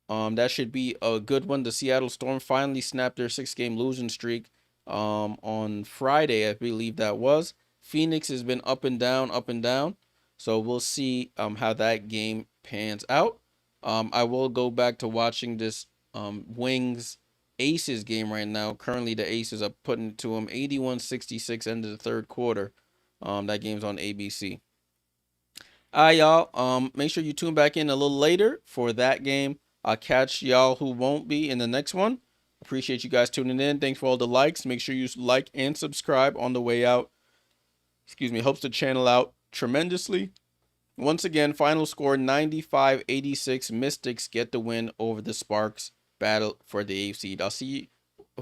That should be a good one. The Seattle Storm finally snapped their 6-game losing streak on Friday, I believe that was. Phoenix has been up and down. So we'll see how that game pans out. I will go back to watching this Wings Aces game right now. Currently, the Aces are putting it to them 81-66 end of the third quarter. That game's on ABC. All right, y'all. Make sure you tune back in a little later for that game. I'll catch y'all who won't be in the next one. Appreciate you guys tuning in. Thanks for all the likes. Make sure you like and subscribe on the way out. Helps the channel out tremendously. Once again, final score 95-86. Mystics get the win over the Sparks. Battle for the 8th seed. I'll see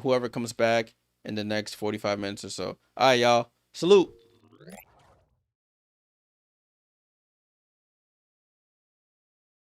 whoever comes back in the next 45 minutes or so. All right, y'all. Salute.